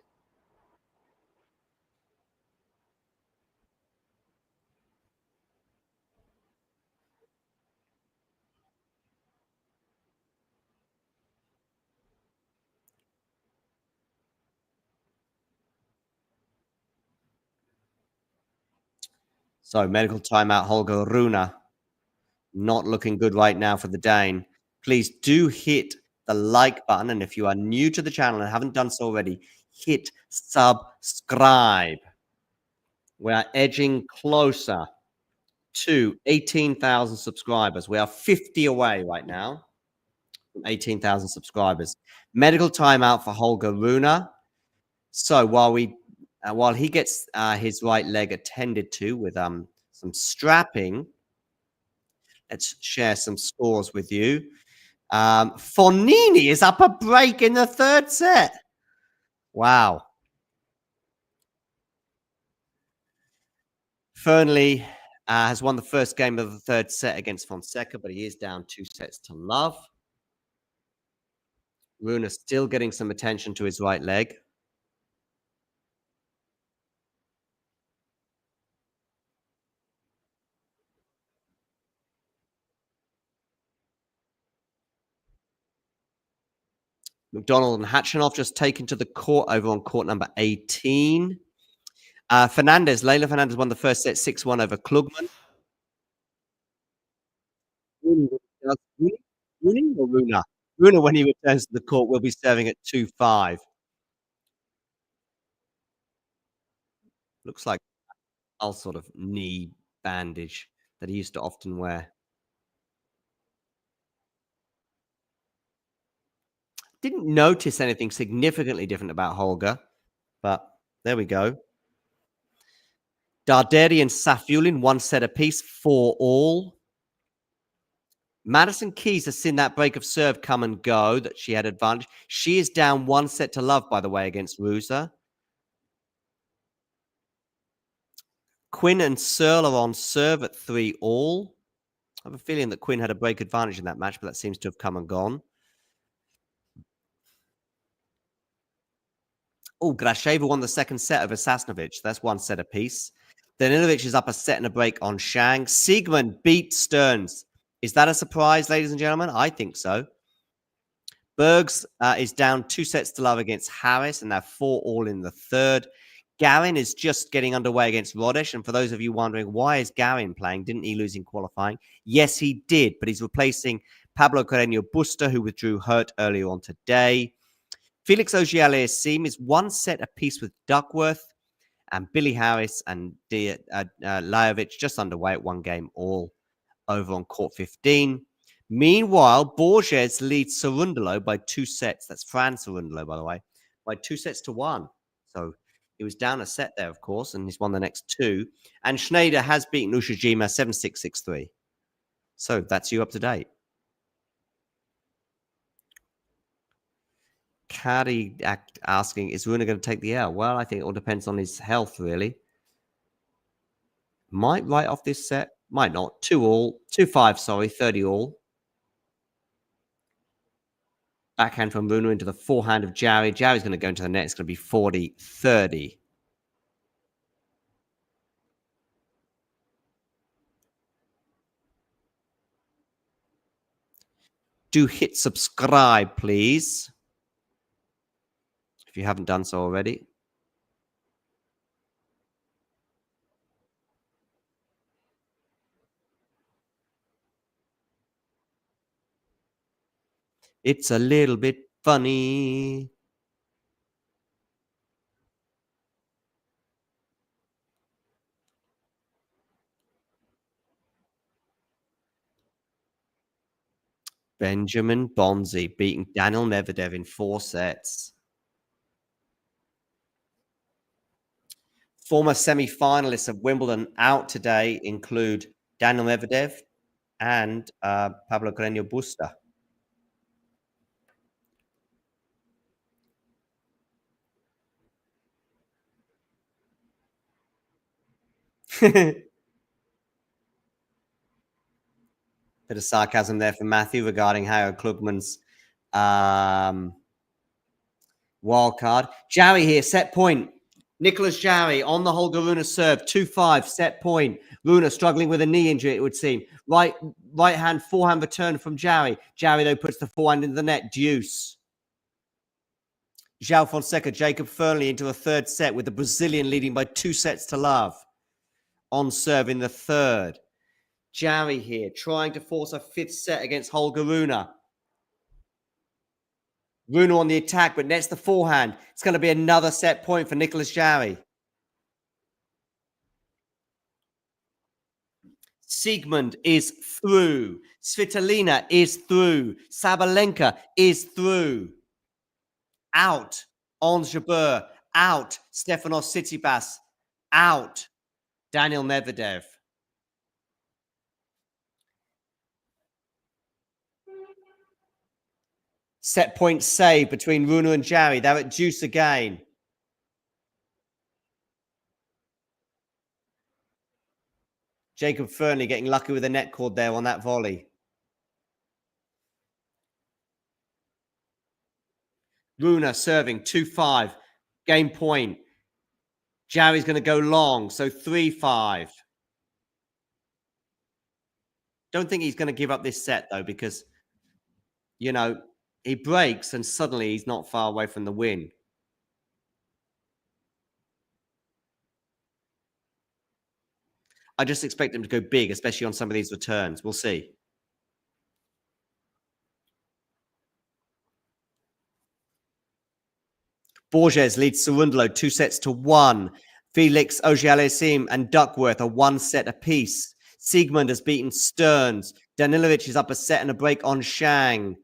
So, medical timeout, Holger Rune. Not looking good right now for the Dane. Please do hit the like button. And if you are new to the channel and haven't done so already, hit subscribe. We are edging closer to 18,000 subscribers. We are 50 away right now from 18,000 subscribers. Medical timeout for Holger Rune. So while he gets his right leg attended to with some strapping, let's share some scores with you. Fognini is up a break in the 3rd set. Wow. Fernley has won the first game of the 3rd set against Fonseca, but he is down 2-0. Rune still getting some attention to his right leg. McDonald and Hatchinoff just taken to the court over on court number 18. Leila Fernandez won the first set 6-1 over Klugman. Rune or Rune? Rune, when he returns to the court, will be serving at 2-5. Looks like a sort of knee bandage that he used to often wear. Didn't notice anything significantly different about Holger But there we go. Darderi and Safiullin, 1 set apiece, 4-all. Madison Keys has seen that break of serve come and go, that she had advantage. She is down 1 set to love, by the way, against Rusa. Quinn and Searle are on serve at 3-all. I have a feeling that Quinn had a break advantage in that match, but that seems to have come and gone. Oh, Grasheva won the second set over Sasnovich. That's 1 set apiece. Danilovic is up a set and a break on Shang. Siegmund beat Stearns. Is that a surprise, ladies and gentlemen? I think so. Bergs is down 2 sets to love against Harris, and they're 4-all in the third. Garin is just getting underway against Rodish. And for those of you wondering, why is Garin playing? Didn't he lose in qualifying? Yes, he did, but he's replacing Pablo Carreño Busta, who withdrew hurt earlier on today. Felix Auger-Aliassime is 1 set apiece with Duckworth, and Billy Harris and Lajovic just underway at 1 game all over on court 15. Meanwhile, Borges leads Cerundolo by 2 sets. That's Fran Cerundolo, by the way, by 2 sets to 1. So he was down a set there, of course, and he's won the next 2. And Schneider has beaten Ushijima 7-6, 6-3. So that's you up to date. Caddy asking, is Rune going to take the L? Well, I think it all depends on his health, really. Might write off this set. Might not. 2-all. 2-5, sorry. 30-all. Backhand from Rune into the forehand of Jarry. Jarry's going to go into the net. It's going to be 40-30. Do hit subscribe, please, if you haven't done so already. It's a little bit funny. Benjamin Bonzi beating Daniel Medvedev in 4 sets. Former semi-finalists of Wimbledon out today include Daniel Medvedev and Pablo Carreño Busta. Bit of sarcasm there from Matthew regarding Harold Klugman's wild card. Jarry here, set point. Nicolas Jarry on the Holger Rune serve, 2-5, set point. Rune struggling with a knee injury, it would seem. Right hand forehand return from Jarry. Jarry, though, puts the forehand into the net. Deuce. João Fonseca, Jacob Fernley into a 3rd set with the Brazilian leading by 2 sets to love. On serve in the 3rd. Jarry here trying to force a 5th set against Holger Rune. Rune on the attack, but nets the forehand. It's going to be another set point for Nicolas Jarry. Siegmund is through. Svitolina is through. Sabalenka is through. Out. Ons Jabeur. Out. Stefanos Tsitsipas. Out. Daniel Medvedev. Set point save between Rune and Jarry. They're at deuce again. Jacob Fernley getting lucky with a net cord there on that volley. Rune serving 2-5. Game point. Jarry's going to go long, so 3-5. Don't think he's going to give up this set, though, because, you know, he breaks and suddenly he's not far away from the win. I just expect him to go big, especially on some of these returns. We'll see. Borges leads Cerundolo 2 sets to 1. Felix Auger-Aliassime and Duckworth are 1 set apiece. Siegmund has beaten Stearns. Danilovic is up a set and a break on Shang.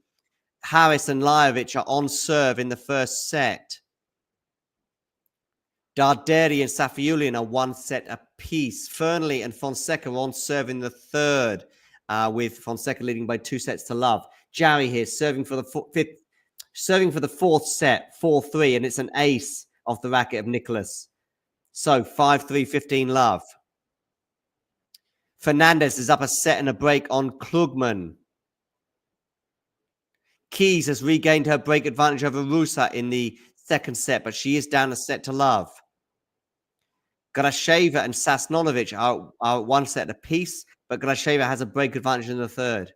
Harris and Lajovic are on serve in the 1st set. Darderi and Safiulian are 1 set apiece. Fernley and Fonseca on serve in the third, with Fonseca leading by 2 sets to love. Jarry here serving for the fourth set, 4-3, and it's an ace off the racket of Nicolas. So 5-3, 15 love. Fernandez is up a set and a break on Klugman. Keys has regained her break advantage over Rusa in the second set, but she is down a set to love. Grasheva and Sasnonovic are 1 set apiece, but Grasheva has a break advantage in the third.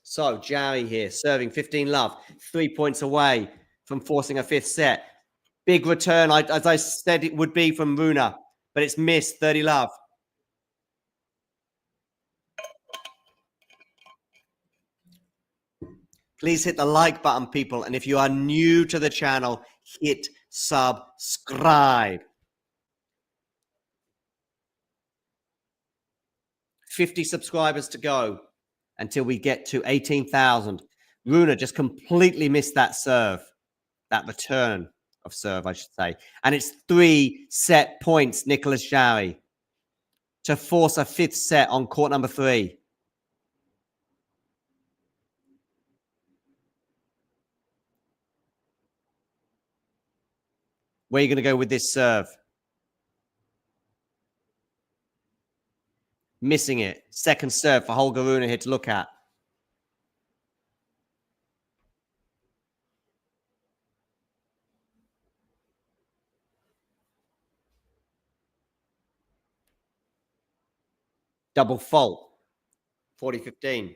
So Jarry here serving 15 love, 3 points away from forcing a 5th set. Big return, as I said it would be from Rune, but it's missed, 30 love. Please hit the like button, people. And if you are new to the channel, hit subscribe. 50 subscribers to go until we get to 18,000. Rune just completely missed that serve, that return of serve, I should say. And it's 3 set points, Nicolas Jarry, to force a 5th set on court number 3. Where are you going to go with this serve? Missing it. Second serve for Holger Rune here to look at. Double fault. 40-15.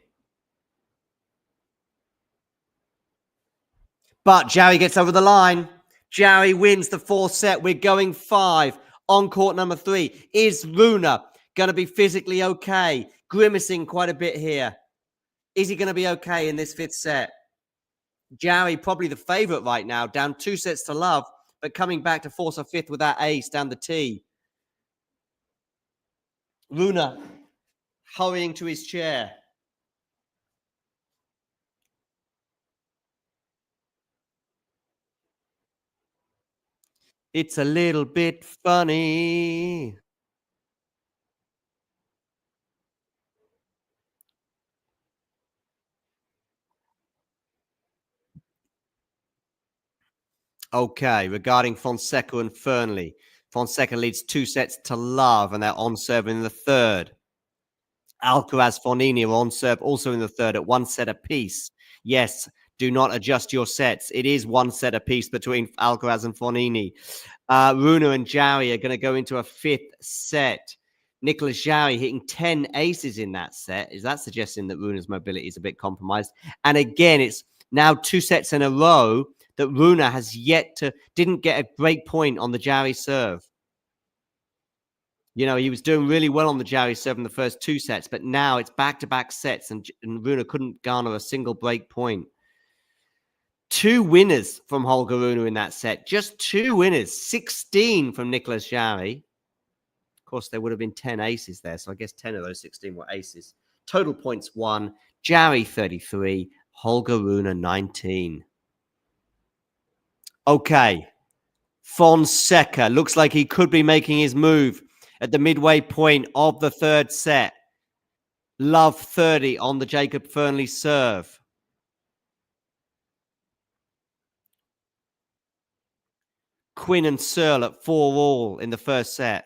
But Jarry gets over the line. Jarry wins the 4th set. We're going 5 on court number 3. Is Rune going to be physically okay? Grimacing quite a bit here. Is he going to be okay in this 5th set? Jarry probably the favorite right now, down 2 sets to love, but coming back to force a 5th with that ace down the tee. Rune hurrying to his chair. It's a little bit funny. Okay, regarding Fonseca and Fernley. Fonseca leads 2 sets to love, and they're on serve in the third. Alcaraz, Fognini are on serve also in the third at 1 set apiece. Yes, do not adjust your sets. It is 1 set apiece between Alcaraz and Fognini. Rune and Jarry are going to go into a 5th set. Nicolas Jarry hitting 10 aces in that set. Is that suggesting that Rune's mobility is a bit compromised? And again, it's now 2 sets in a row that Rune has didn't get a break point on the Jarry serve. You know, he was doing really well on the Jarry serve in the first 2 sets, but now it's back-to-back sets, and Rune couldn't garner a single break point. 2 winners from Holger Rune in that set. Just 2 winners. 16 from Nicolas Jarry. Of course, there would have been 10 aces there, so I guess 10 of those 16 were aces. Total points 1. Jarry 33. Holger Rune 19. Okay. Fonseca looks like he could be making his move at the midway point of the 3rd set. Love 30 on the Jacob Fernley serve. Quinn and Searle at 4-all in the 1st set.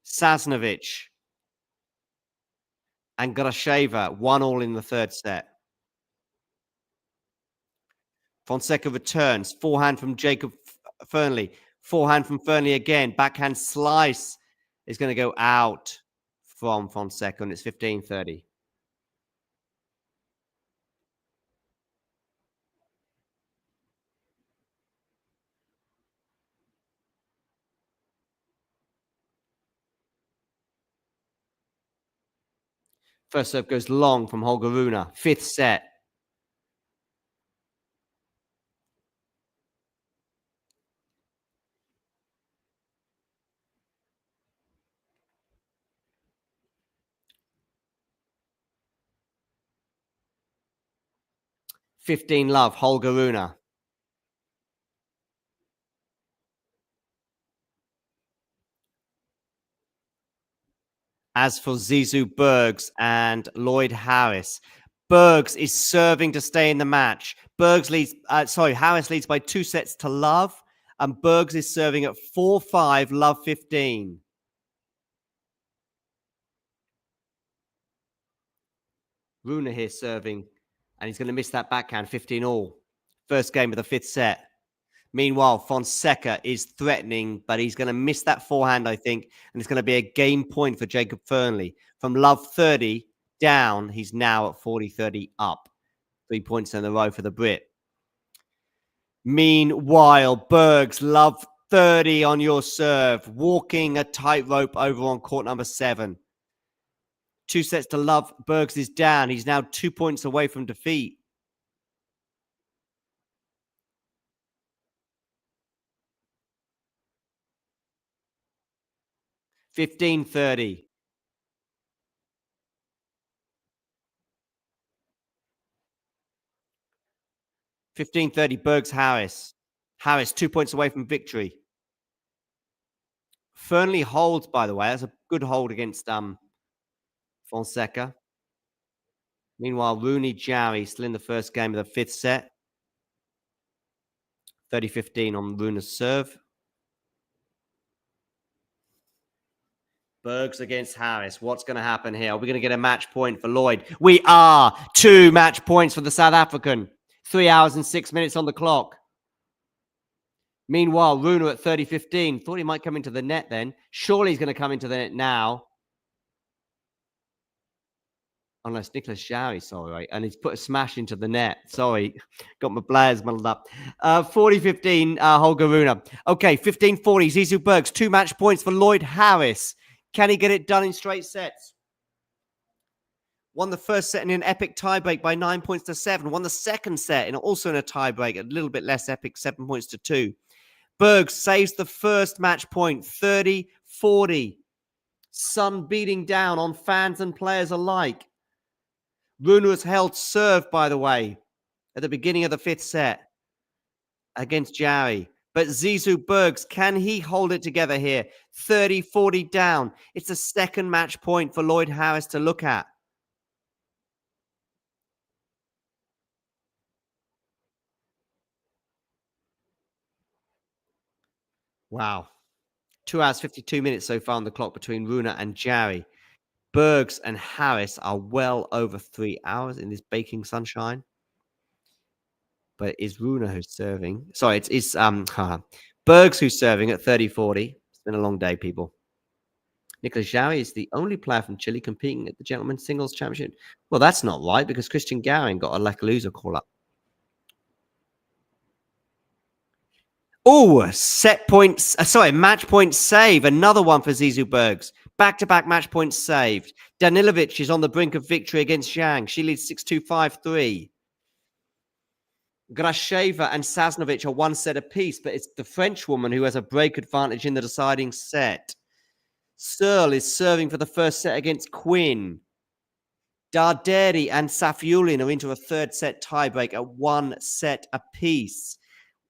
Sasnovic and Grasheva 1-all in the 3rd set. Fonseca returns. Forehand from Jacob Fernley. Forehand from Fernley again. Backhand slice is going to go out from Fonseca, and it's 15-30. First serve goes long from Holger Rune. 5th set. 15 love, Holger Rune. As for Zizou Bergs and Lloyd Harris, Bergs is serving to stay in the match. Harris leads by 2 sets to love, and Bergs is serving at 4-5, love 15. Rune here serving, and he's going to miss that backhand, 15 all. First game of the 5th set. Meanwhile, Fonseca is threatening, but he's going to miss that forehand, I think, and it's going to be a game point for Jacob Fernley. From love 30 down, he's now at 40-30 up. 3 points in a row for the Brit. Meanwhile, Bergs, love 30 on your serve, walking a tightrope over on court number 7. 2 sets to love. Bergs is down. He's now 2 points away from defeat. $15.30. 15.30, Bergs Harris. Harris, 2 points away from victory. Fernley holds, by the way. That's a good hold against Fonseca. Meanwhile, Rune Jarry still in the first game of the 5th set. 30-15 on Rune's serve. Bergs against Harris. What's going to happen here? Are we going to get a match point for Lloyd? We are. 2 match points for the South African. 3 hours and 6 minutes on the clock. Meanwhile, Rune at 30-15. Thought he might come into the net then. Surely he's going to come into the net now. Unless Nicolas Jarry, sorry, right? And he's put a smash into the net. Sorry, got my players muddled up. 40-15, Holger Rune. Okay, 15-40, Zizou Bergs. 2 match points for Lloyd Harris. Can he get it done in straight sets? Won the first set in an epic tiebreak by 9 points to 7. Won the second set in also in a tiebreak, a little bit less epic, 7 points to 2. Bergs saves the first match point, 30-40. Sun beating down on fans and players alike. Rune was held serve, by the way, at the beginning of the 5th set against Jarry. But Zizou Bergs, can he hold it together here? 30-40 down. It's a second match point for Lloyd Harris to look at. Wow. 2 hours, 52 minutes so far on the clock between Rune and Jarry. Bergs and Harris are well over 3 hours in this baking sunshine. But it is Rune who's serving. Sorry, it's Bergs who's serving at 30-40. It's been a long day, people. Nicolas Jarry is the only player from Chile competing at the Gentlemen's Singles Championship. Well, that's not right because Christian Garin got a loser call up. Oh, match point save. Another one for Zizou Bergs. Back-to-back match points saved. Danilovic is on the brink of victory against Zhang. She leads 6-2, 5-3. Grasheva and Sasnovic are 1 set apiece, but it's the French woman who has a break advantage in the deciding set. Searle is serving for the first set against Quinn. Darderi and Safiullin are into a 3rd set tiebreak at 1 set apiece.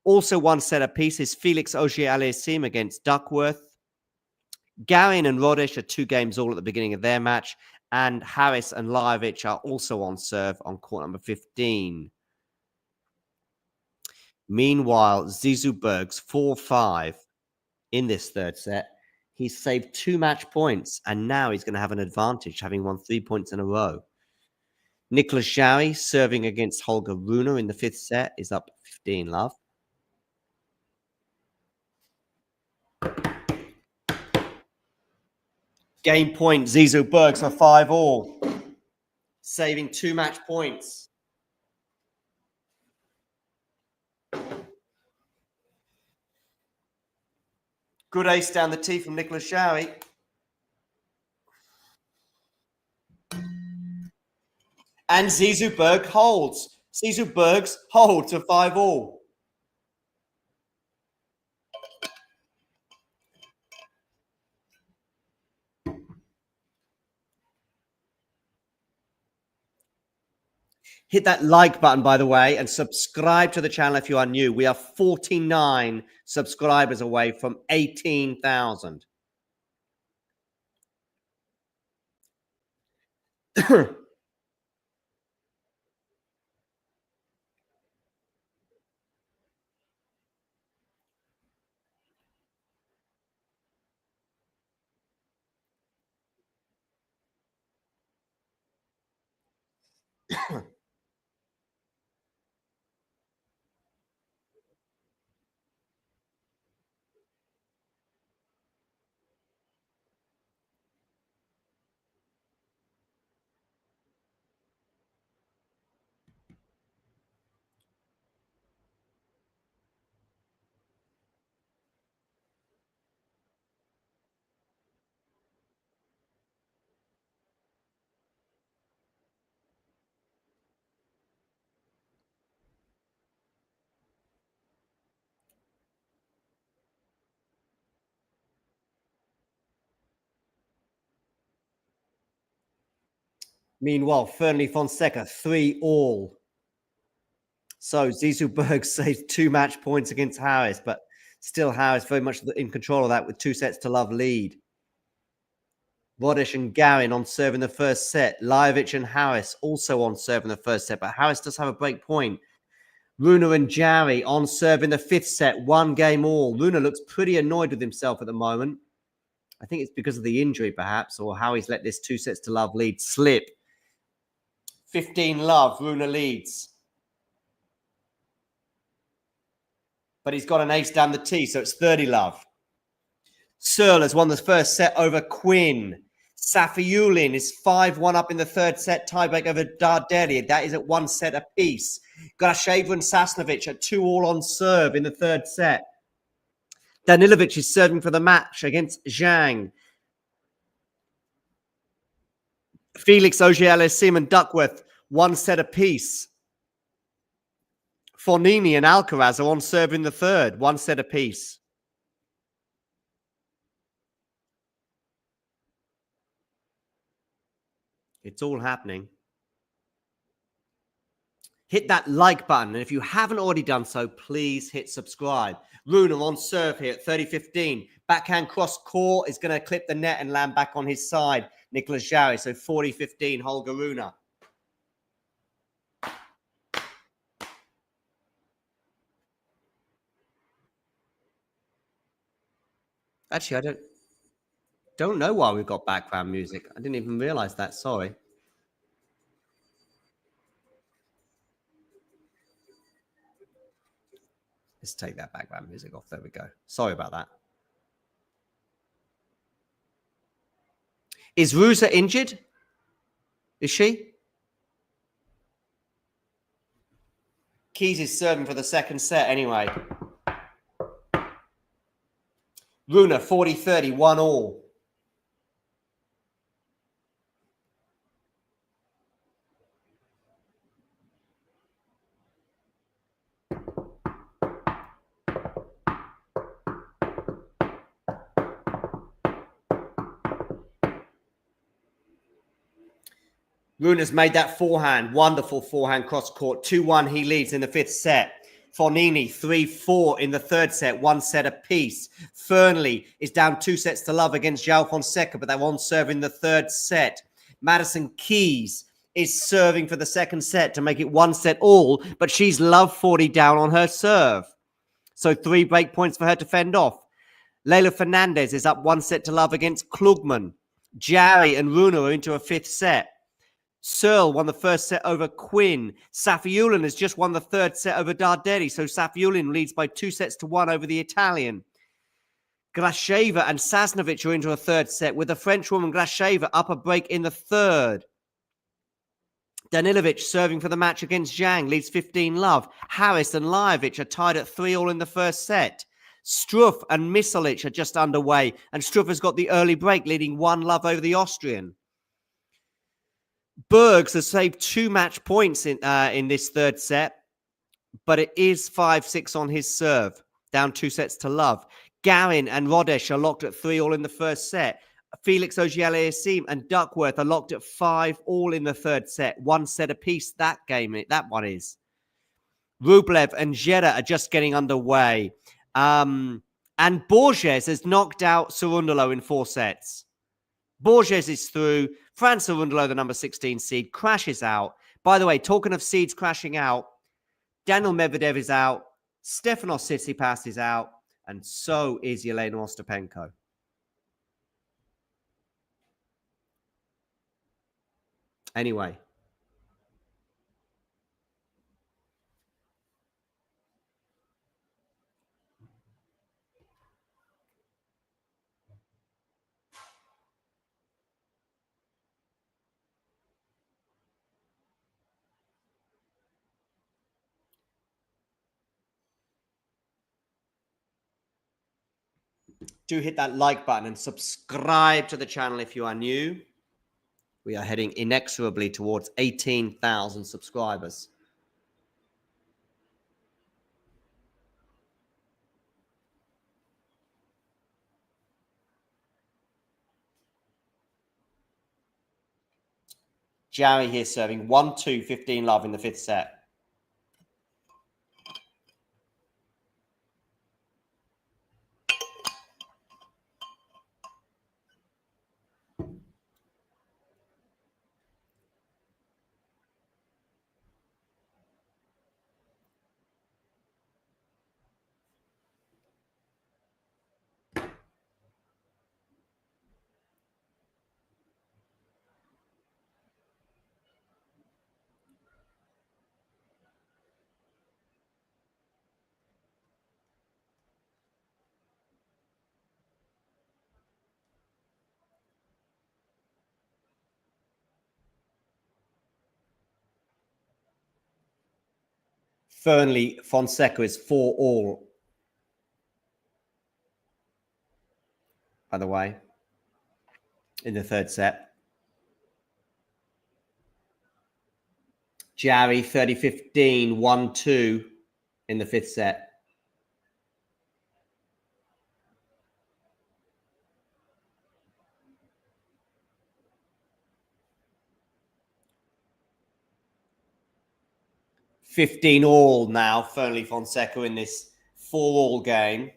Also 1 set apiece is Felix Auger-Aliassime against Duckworth. Garin and Rodish are 2 games all at the beginning of their match. And Harris and Lajovic are also on serve on court number 15. Meanwhile, Zizou Bergs 4-5 in this 3rd set. He's saved 2 match points, and now he's going to have an advantage, having won 3 points in a row. Nicolas Jarry serving against Holger Rune in the 5th set is up 15 love. Game point, Zizou Bergs for 5-all. Saving 2 match points. Good ace down the tee from Nicolas Jarry. And Zizou Bergs holds. Zizou Bergs holds to 5-all. Hit that like button, by the way, and subscribe to the channel if you are new. We are 49 subscribers away from 18,000. Meanwhile, Fernley Fonseca, 3-all. So Zizou saved 2 match points against Harris, but still Harris very much in control of that with 2-0 lead. Rodish and Garin on serve in the first set. Lajovic and Harris also on serve in the first set, but Harris does have a break point. Rune and Jarry on serve in the 5th set, 1 game all. Rune looks pretty annoyed with himself at the moment. I think it's because of the injury, perhaps, or how he's let this 2-0 lead slip. 15-love, Rune leads. But he's got an ace down the tee, so it's 30-love. Searle has won the first set over Quinn. Safiullin is 5-1 up in the 3rd set, tiebreak over Darderi. That is at 1 set apiece. Grasheva and Sasnovich at 2-all on serve in the 3rd set. Danilovic is serving for the match against Zhang. Felix Auger-Aliassime and Duckworth, 1 set apiece. Fognini and Alcaraz are on serve in the 3rd, 1 set apiece. It's all happening. Hit that like button, and if you haven't already done so, please hit subscribe. Rune on serve here at 30-15. Backhand cross court is going to clip the net and land back on his side. Nicolas Jarry, so 40-15, Holger Rune. Actually, I don't know why we've got background music. I didn't even realize that. Sorry. Let's take that background music off. There we go. Sorry about that. Is Rusa injured? Is she? Keys is serving for the 2nd set anyway. Rune, 40-30, 1-all. Rune has made that forehand. Wonderful forehand cross court. 2-1 he leads in the 5th set. Fognini 3-4 in the 3rd set. 1 set apiece. Fernley is down 2-0 against João Fonseca, but they're on serve in the 3rd set. Madison Keys is serving for the 2nd set to make it 1 set all, but she's love 40 down on her serve. So 3 break points for her to fend off. Leylah Fernandez is up 1-0 against Klugman. Jarry and Rune are into a 5th set. Searle won the 1st set over Quinn. Safiullin has just won the 3rd set over Darderi, so Safiullin leads by 2-1 over the Italian. Grasheva and Sasnovich are into a 3rd set, with the French woman Grasheva up a break in the 3rd. Danilovic serving for the match against Zhang leads 15-love. Harris and Lajovic are tied at 3-all in the 1st set. Struff and Misolic are just underway, and Struff has got the early break, leading 1-love over the Austrian. Bergs has saved 2 match points in this 3rd set, but it is 5-6 on his serve, down 2-0. Garin and Rodish are locked at 3-all in the 1st set. Felix Auger-Aliassime and Duckworth are locked at 5 all in the third set. 1 set apiece, that one is. Rublev and Jera are just getting underway. And Borges has knocked out Cerundolo in 4 sets. Borges is through. Fran Cerundolo, the number 16 seed, crashes out. By the way, talking of seeds crashing out, Daniel Medvedev is out. Stefanos Tsitsipas is out. And so is Yelena Ostapenko. Anyway. Do hit that like button and subscribe to the channel if you are new. We are heading inexorably towards 18,000 subscribers. Jarry here serving 1-2, 15 love in the 5th set. Fernley Fonseca is 4 all. By the way, in the 3rd set. Jarry 30-15, 1-2 in the 5th set. $15 all now, Fernley Fonseca in this 4-all game.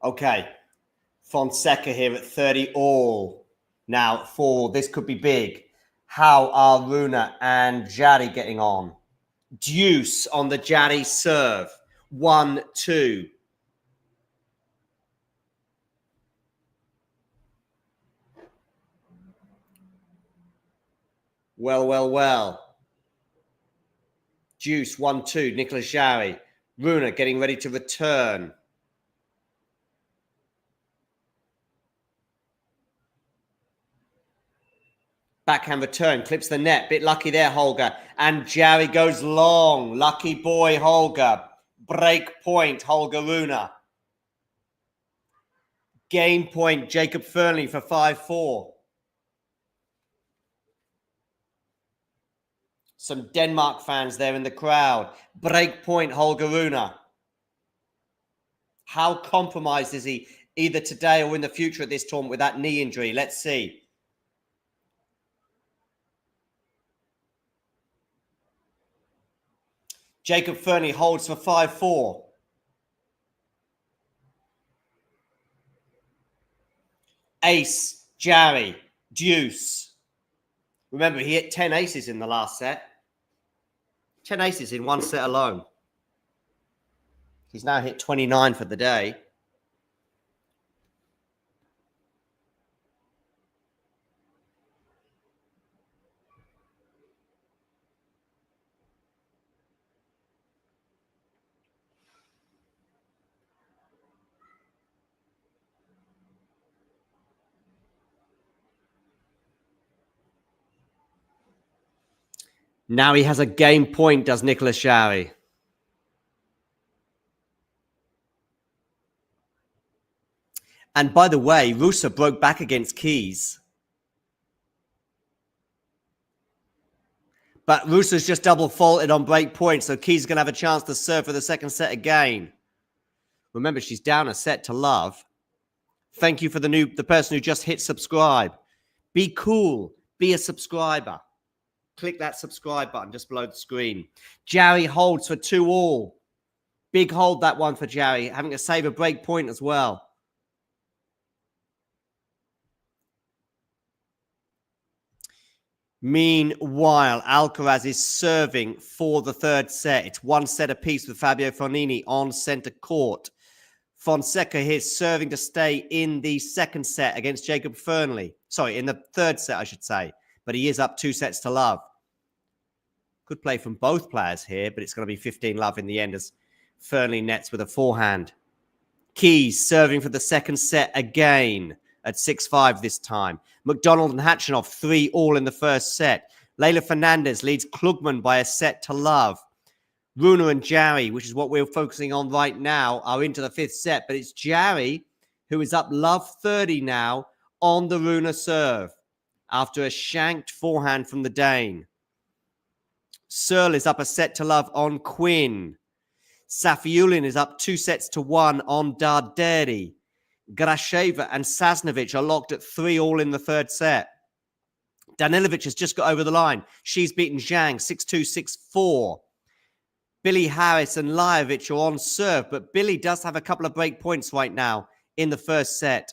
Okay, Fonseca here at 30 all. Now, this could be big. How are Rune and Jarry getting on? Deuce on the Jarry serve. 1-2. Well. Deuce, 1-2. Nicolas Jarry. Rune getting ready to return. Backhand return, clips the net. Bit lucky there, Holger. And Jarry goes long. Lucky boy, Holger. Break point, Holger Rune. Game point, Jacob Fernley for 5-4. Some Denmark fans there in the crowd. Break point, Holger Rune. How compromised is he either today or in the future at this tournament with that knee injury? Let's see. Jacob Fernley holds for 5-4. Ace, Jarry, deuce. Remember, he hit 10 aces in the last set. 10 aces in one set alone. He's now hit 29 for the day. Now he has a game point, does Nicolas Jarry. And by the way, Ruse broke back against Keys. But Ruse's just double faulted on break point, so Keys is going to have a chance to serve for the second set again. Remember, she's down a set to love. Thank you for the person who just hit subscribe. Be cool. Be a subscriber. Click that subscribe button just below the screen. Jarry holds for 2-all. Big hold, that one for Jarry. Having to save a break point as well. Meanwhile, Alcaraz is serving for the third set. It's one set apiece with Fabio Fognini on center court. Fonseca here serving to stay in the second set against Jacob Fernley. Sorry, in the third set, I should say. But he is up 2 sets to love. Good play from both players here, but it's going to be 15 love in the end as Fernley nets with a forehand. Keys serving for the second set again at 6-5 this time. McDonald and Hatchinoff 3-all in the first set. Leylah Fernandez leads Klugman by a set to love. Rune and Jarry, which is what we're focusing on right now, are into the fifth set, but it's Jarry who is up love 30 now on the Rune serve after a shanked forehand from the Dane. Searle is up a set to love on Quinn. Safiullin is up 2 sets to 1 on Darderi. Grasheva and Sasnovich are locked at 3-all in the third set. Danilovic has just got over the line. She's beaten Zhang 6-2, 6-4. Billy Harris and Lajovic are on serve, but Billy does have a couple of break points right now in the first set.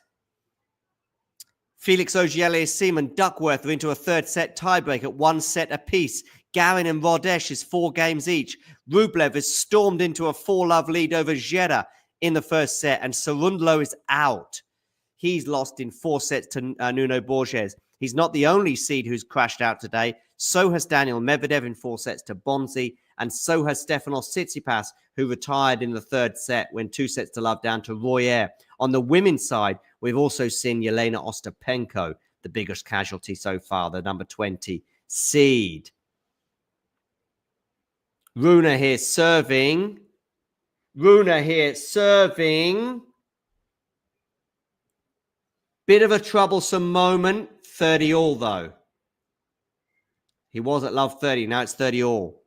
Felix Auger-Aliassime and Duckworth are into a third set tiebreak at 1 set apiece. Garin and Rodesh is 4 games each. Rublev has stormed into a 4-love lead over Zheda in the first set, and Cerundolo is out. He's lost in 4 sets to Nuno Borges. He's not the only seed who's crashed out today. So has Daniel Medvedev in 4 sets to Bonzi, and so has Stefanos Tsitsipas, who retired in the third set when 2 sets to love down to Royer. On the women's side, we've also seen Yelena Ostapenko, the biggest casualty so far, the number 20 seed. Rune here serving. Bit of a troublesome moment. 30-all, though. He was at love 30. Now it's 30-all.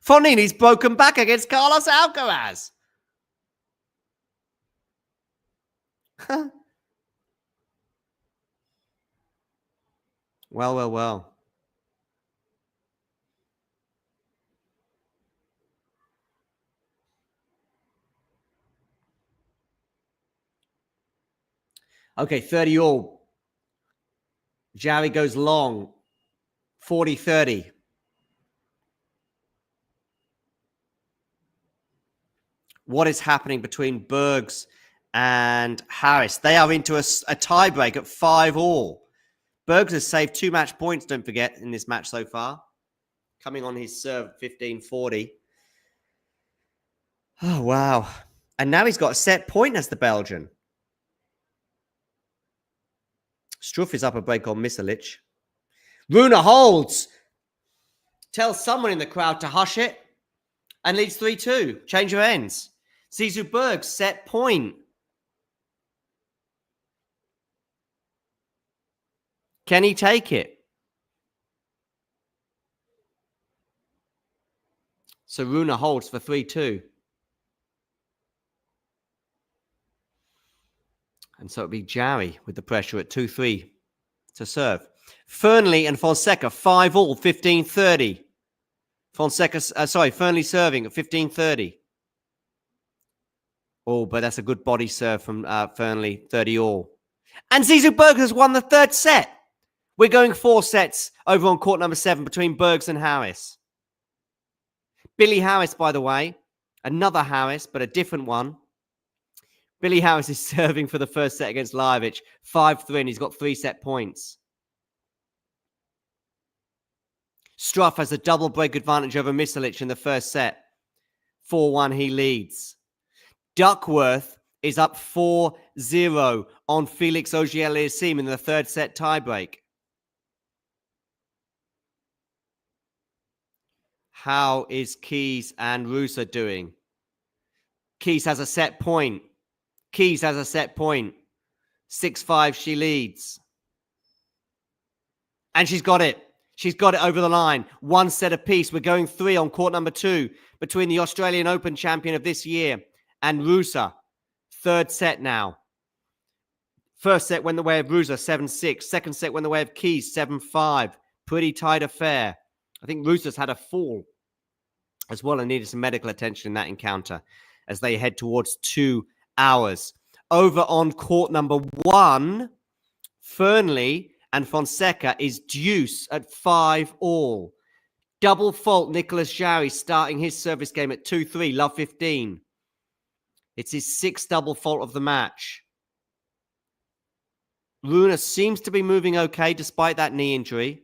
Fognini's broken back against Carlos Alcaraz. Well. Okay, 30-all. Jarry goes long. 40-30. What is happening between Bergs and Harris? They are into a tiebreak at 5-all. Bergs has saved 2 match points, don't forget, in this match so far. Coming on his serve, 15-40. Oh, wow. And now he's got a set point as the Belgian. Struff is up a break on Misalic. Rune holds. Tells someone in the crowd to hush it. And leads 3-2. Change of ends. Zizou Berg, set point. Can he take it? So Rune holds for 3-2. And so it'll be Jarry with the pressure at 2-3 to serve. Fernley and Fonseca, 5-all, 15-30. Fernley serving at 15-30. Oh, but that's a good body serve from Fernley, 30-all. And Zizou Berg has won the third set. We're going 4 sets over on court number 7 between Bergs and Harris. Billy Harris, by the way, another Harris, but a different one. Billy Harris is serving for the first set against Lajovic, 5-3, and he's got 3 set points. Struff has a double break advantage over Misalic in the first set. 4-1, he leads. Duckworth is up 4-0 on Felix Auger-Aliassime in the third set tiebreak. How is Keys and Rusa doing? Keys has a set point. 6-5, she leads. And she's got it. She's got it over the line. 1 set apiece. We're going 3 on court number 2 between the Australian Open champion of this year and Rusa. Third set now. First set went the way of Rusa, 7-6. Second set went the way of Keys, 7-5. Pretty tight affair. I think Rusa's had a fall as well and needed some medical attention in that encounter as they head towards 2 hours. Over on court number 1, Fernley and Fonseca is deuce at 5-all. Double fault Nicolas Jarry starting his service game at 2-3, love 15. It's his 6th double fault of the match. Rune seems to be moving okay despite that knee injury.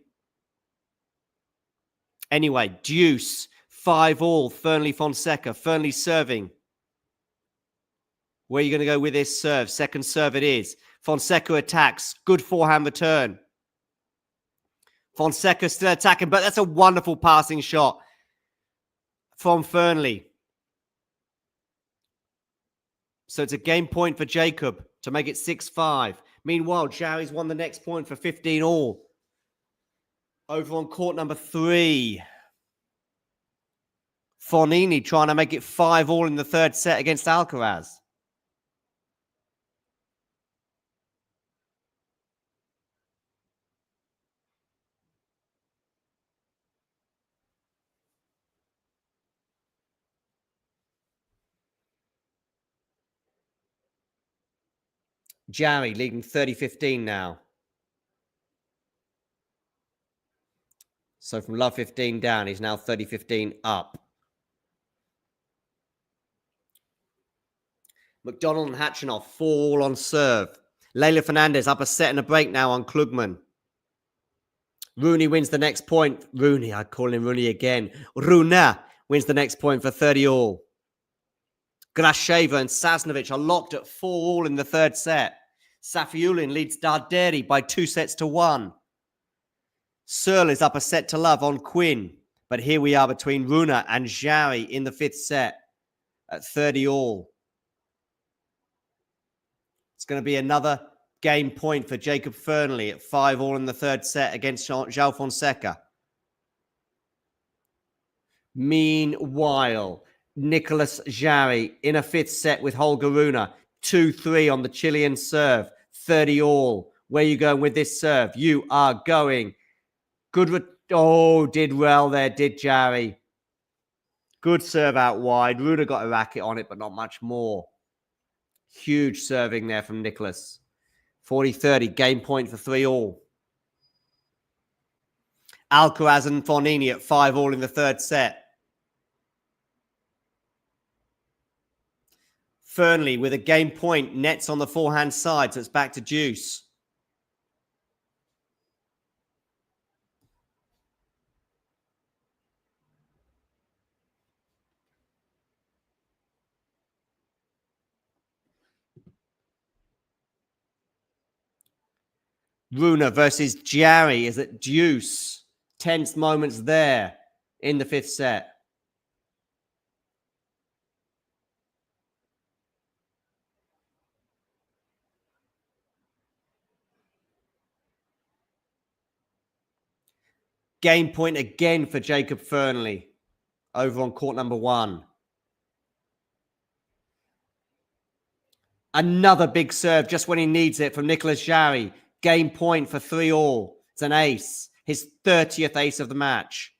Anyway, deuce, 5-all, Fernley Fonseca. Fernley serving. Where are you going to go with this serve? Second serve it is. Fonseca attacks. Good forehand return. Fonseca still attacking, but that's a wonderful passing shot from Fernley. So it's a game point for Jacob to make it 6-5. Meanwhile, Jarry's won the next point for 15-all. Over on court number 3. Fognini trying to make it 5-all in the third set against Alcaraz. Jarry leading 30-15 now. So from love 15 down, he's now 30-15 up. McDonald and Hatchinoff fall on serve. Leylah Fernandez up a set and a break now on Klugman. Rune wins the next point. Rune, I call him Rune again. Rune wins the next point for 30-all. Grasheva and Sasnovich are locked at 4-all in the third set. Safiullin leads Darderi by 2-1. Searle is up a set to love on Quinn. But here we are between Rune and Jarry in the 5th set at 30-all. It's going to be another game point for Jacob Fernley at 5-all in the third set against João Fonseca. Meanwhile, Nicolas Jarry in a 5th set with Holger Rune. 2-3 on the Chilean serve. 30-all. Where are you going with this serve? You are going. Good. Did well there, did Jarry. Good serve out wide. Rune got a racket on it, but not much more. Huge serving there from Nicolas. 40-30. Game point for 3-all. Alcaraz and Fognini at 5-all in the third set. Fernley with a game point, nets on the forehand side, so it's back to deuce. Rune versus Jarry is at deuce. Tense moments there in the 5th set. Game point again for Jacob Fernley over on court number 1. Another big serve just when he needs it from Nicolas Jarry. Game point for 3-all. It's an ace. His 30th ace of the match.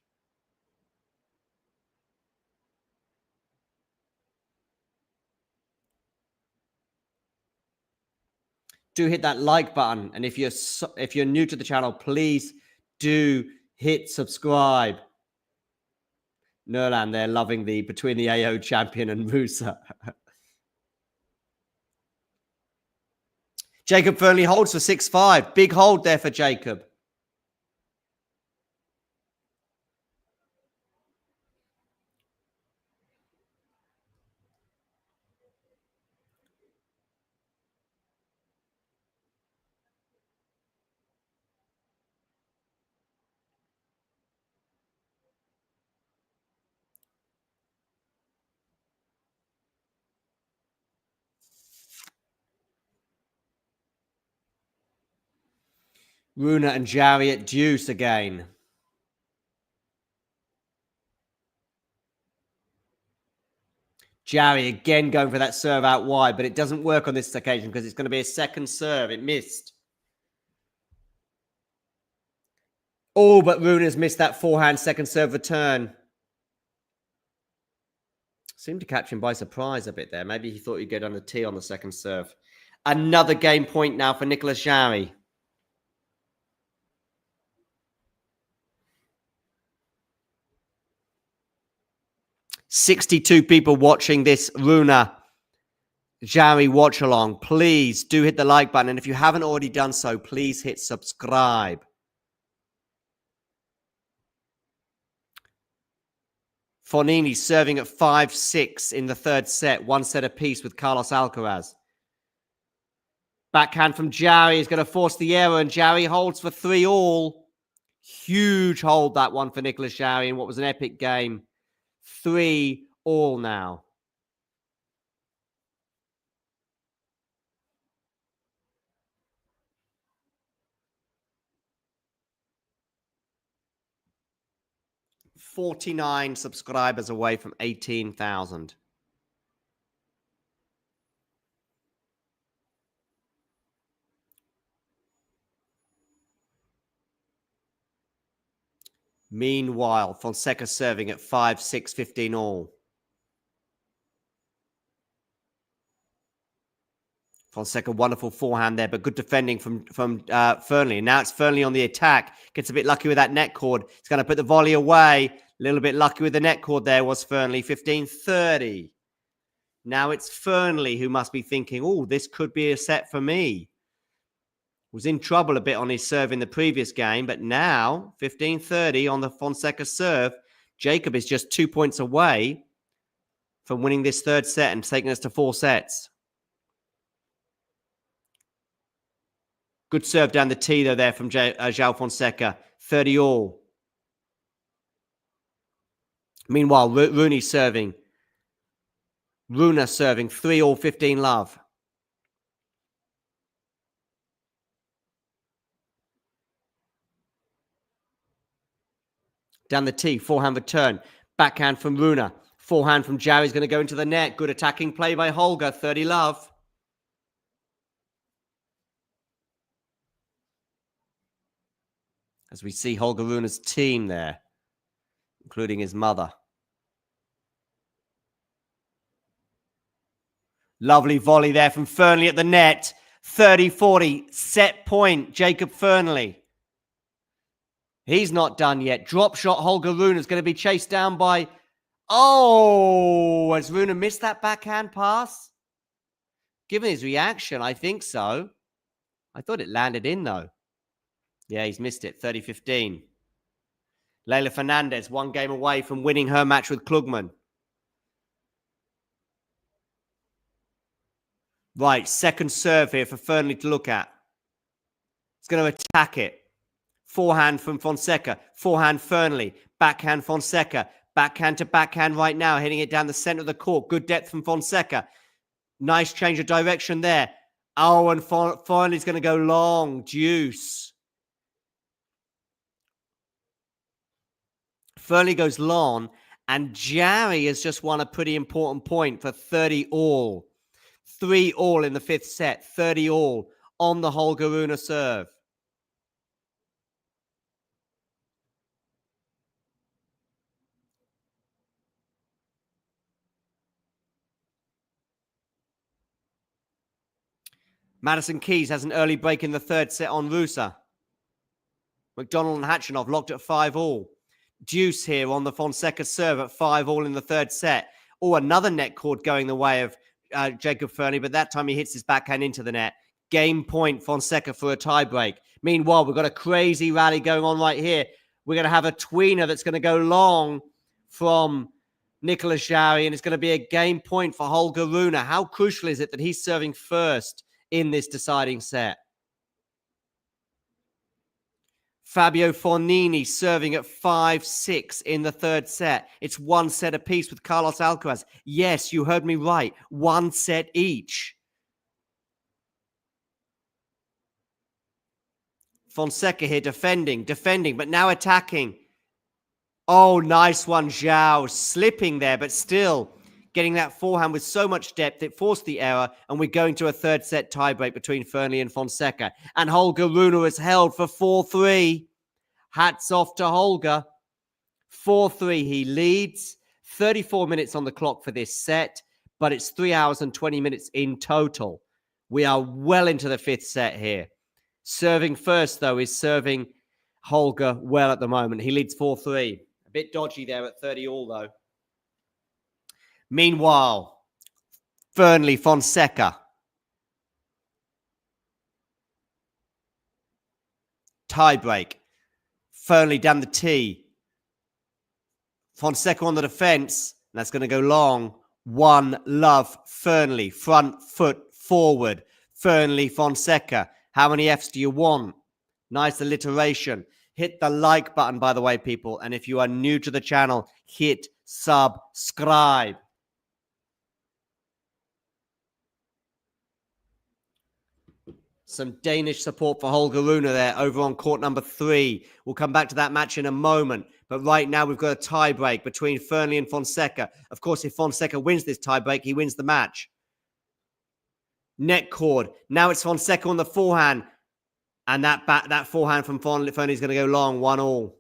do hit that like button. And if you're new to the channel, please do hit subscribe. Nerland, they're loving the between the AO champion and Musa. Jacob Fernley holds for 6-5. Big hold there for Jacob. Rune and Jarry at deuce again. Jarry again going for that serve out wide, but it doesn't work on this occasion because it's going to be a second serve. It missed. Oh, but Rune has missed that forehand second serve return. Seemed to catch him by surprise a bit there. Maybe he thought he'd get on the tee on the second serve. Another game point now for Nicolas Jarry. $62 people watching this Rune Jarry watch along. Please do hit the like button. And if you haven't already done so, please hit subscribe. Fornini serving at 5-6 in the third set. One set apiece with Carlos Alcaraz. Backhand from Jarry is going to force the error, and Jarry holds for 3-all. Huge hold, that one for Nicolas Jarry in what was an epic game. 3-all now. $49 subscribers away from 18,000. Meanwhile, Fonseca serving at 5-6, 15-all. Fonseca, wonderful forehand there, but good defending from Fernley. Now it's Fernley on the attack. Gets a bit lucky with that net cord. He's going to put the volley away. A little bit lucky with the net cord there was Fernley. 15-30. Now it's Fernley who must be thinking, oh, this could be a set for me. Was in trouble a bit on his serve in the previous game, but now 15-30 on the Fonseca serve. Jacob is just 2 points away from winning this third set and taking us to 4 sets. Good serve down the tee, though, there from João Fonseca. 30-all. Meanwhile, Rune serving. Rune serving. 3-all, 15-love. Down the tee. Forehand return. Backhand from Rune. Forehand from Jarry is going to go into the net. Good attacking play by Holger. 30-love. As we see Holger Rune's team there, including his mother. Lovely volley there from Fernley at the net. 30-40, set point, Jacob Fernley. He's not done yet. Drop shot, Holger Rune is going to be chased down by... Oh, has Rune missed that backhand pass? Given his reaction, I think so. I thought it landed in, though. Yeah, he's missed it. 30-15. Leylah Fernandez, 1 game away from winning her match with Klugman. Right, second serve here for Fernley to look at. He's going to attack it. Forehand from Fonseca. Forehand Fernley. Backhand Fonseca. Backhand to backhand right now, hitting it down the center of the court. Good depth from Fonseca. Nice change of direction there. Oh, and Fernley's going to go long. Deuce. Fernley goes long, and Jarry has just won a pretty important point for 30-all. 3-all in the 5th set, 30-all on the Holger Rune serve. Madison Keys has an early break in the third set on Rusa. McDonald and Hatchanov locked at 5-all. Deuce here on the Fonseca serve at 5-all in the third set. Oh, another net cord going the way of Jacob Fernie, but that time he hits his backhand into the net. Game point, Fonseca for a tiebreak. Meanwhile, we've got a crazy rally going on right here. We're going to have a tweener that's going to go long from Nicolas Jarry, and it's going to be a game point for Holger Rune. How crucial is it that he's serving first in this deciding set? Fabio Fognini serving at 5-6 in the third set. It's one set apiece with Carlos Alcaraz. Yes, you heard me right. One set each. Fonseca here defending, but now attacking. Oh, nice one, Zhao. Slipping there, but still getting that forehand with so much depth. It forced the error, and we're going to a third set tiebreak between Fernie and Fonseca. And Holger Rune is held for 4-3. Hats off to Holger. 4-3, he leads. 34 minutes on the clock for this set, but it's 3 hours and 20 minutes in total. We are well into the fifth set here. Serving first, though, is serving Holger well at the moment. He leads 4-3. A bit dodgy there at 30-all, though. Meanwhile, Fernie, Fonseca. Tiebreak. Fernie down the tee. Fonseca on the defense. And that's going to go long. One love, Fernie. Front foot forward. Fernie, Fonseca. How many Fs do you want? Nice alliteration. Hit the like button, by the way, people. And if you are new to the channel, hit subscribe. Some Danish support for Holger Rune there over on court number 3. We'll come back to that match in a moment. But right now we've got a tiebreak between Fernie and Fonseca. Of course, if Fonseca wins this tiebreak, he wins the match. Net cord. Now it's Fonseca on the forehand. And that forehand from Fernie is going to go long, 1-all.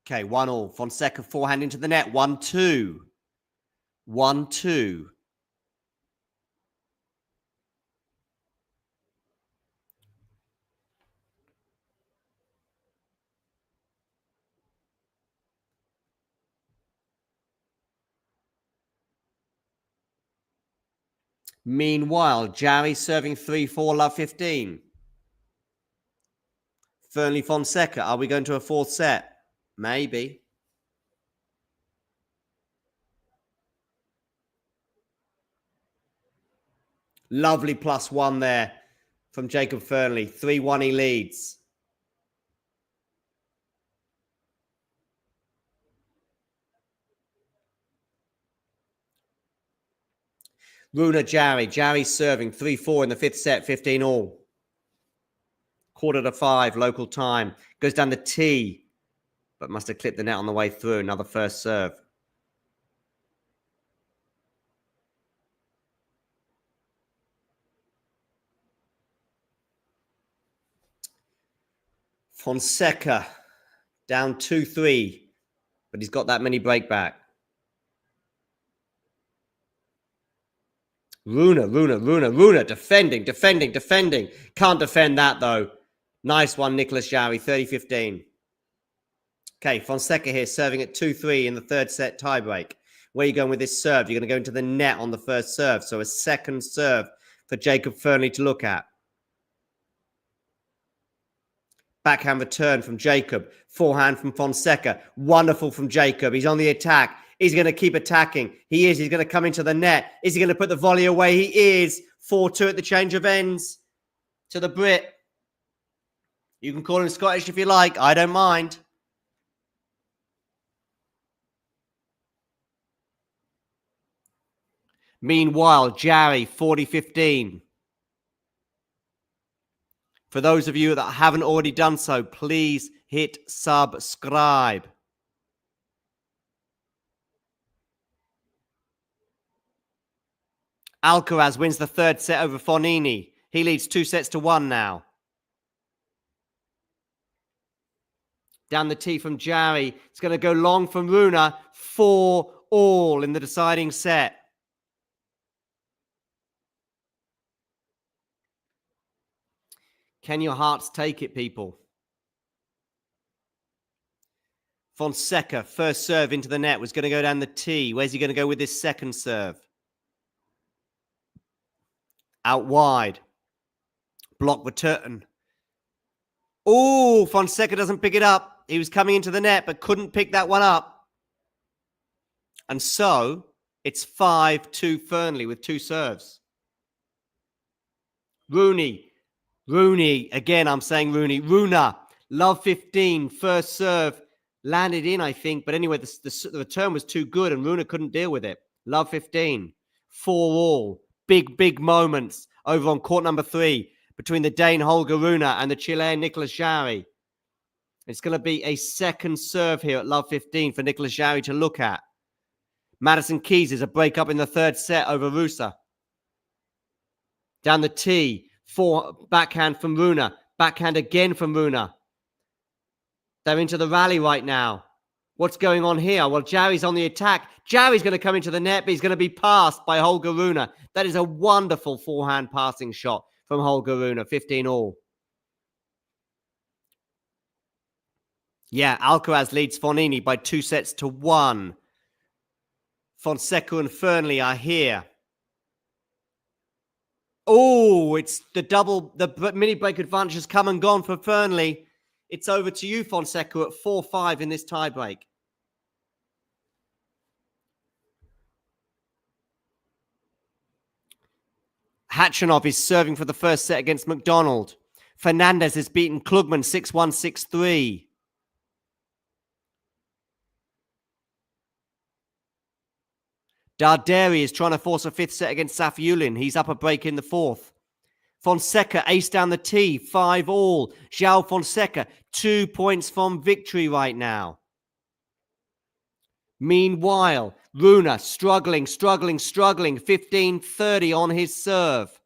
Okay, 1-all. Fonseca forehand into the net. 1-2. 1-2. Meanwhile, Jarry serving 3-4, love 15. Fernie, Fonseca. Are we going to a fourth set? Maybe. Lovely +1 there from Jacob Fernie. 3-1 he leads. Rune, Jarry. Jarry serving 3-4 in the fifth set, 15-all. 4:45 local time. Goes down the tee, but must have clipped the net on the way through. Another first serve. Fonseca down 2-3, but he's got that many break back. Rune, defending. Can't defend that, though. Nice one, Nicolas Jarry, 30-15. Okay, Fonseca here serving at 2-3 in the third set tiebreak. Where are you going with this serve? You're going to go into the net on the first serve. So a second serve for Jacob Fernie to look at. Backhand return from Jacob. Forehand from Fonseca. Wonderful from Jacob. He's on the attack. He's going to keep attacking. He is. He's going to come into the net. Is he going to put the volley away? He is. 4-2 at the change of ends to the Brit. You can call him Scottish if you like. I don't mind. Meanwhile, Jarry, 40-15. For those of you that haven't already done so, please hit subscribe. Alcaraz wins the third set over Fognini. He leads 2-1 now. Down the tee from Jarry. It's going to go long from Rune. 4-all in the deciding set. Can your hearts take it, people? Fonseca, first serve into the net, was going to go down the tee. Where's he going to go with this second serve? Out wide. Block return. Oh, Fonseca doesn't pick it up. He was coming into the net, but couldn't pick that one up. And so, it's 5-2 Fernley with 2 serves. Rune, again, I'm saying Rune. Rune, love 15, first serve. Landed in, I think. But anyway, the return was too good, and Rune couldn't deal with it. Love 15. 4-all. Big moments over on court number 3 between the Dane Holger Rune and the Chilean Nicolas Jarry. It's going to be a second serve here at love 15 for Nicolas Jarry to look at. Madison Keys is a break up in the third set over Rusa. Down the tee, backhand from Rune. Backhand again from Rune. They're into the rally right now. What's going on here? Well, Jarry's on the attack. Jarry's going to come into the net, but he's going to be passed by Holger Rune. That is a wonderful forehand passing shot from Holger Rune, 15-all. Yeah, Alcaraz leads Fognini by 2-1. Fonseca and Fernley are here. Oh, it's the mini break advantage has come and gone for Fernley. It's over to you, Fonseca, at 4-5 in this tiebreak. Khachanov is serving for the first set against McDonald. Fernandez has beaten Klugman 6-1, 6-3. Darderi is trying to force a fifth set against Safiullin. He's up a break in the fourth. Fonseca, ace down the tee, 5-all. João Fonseca, 2 points from victory right now. Meanwhile, Rune struggling, 15-30 on his serve.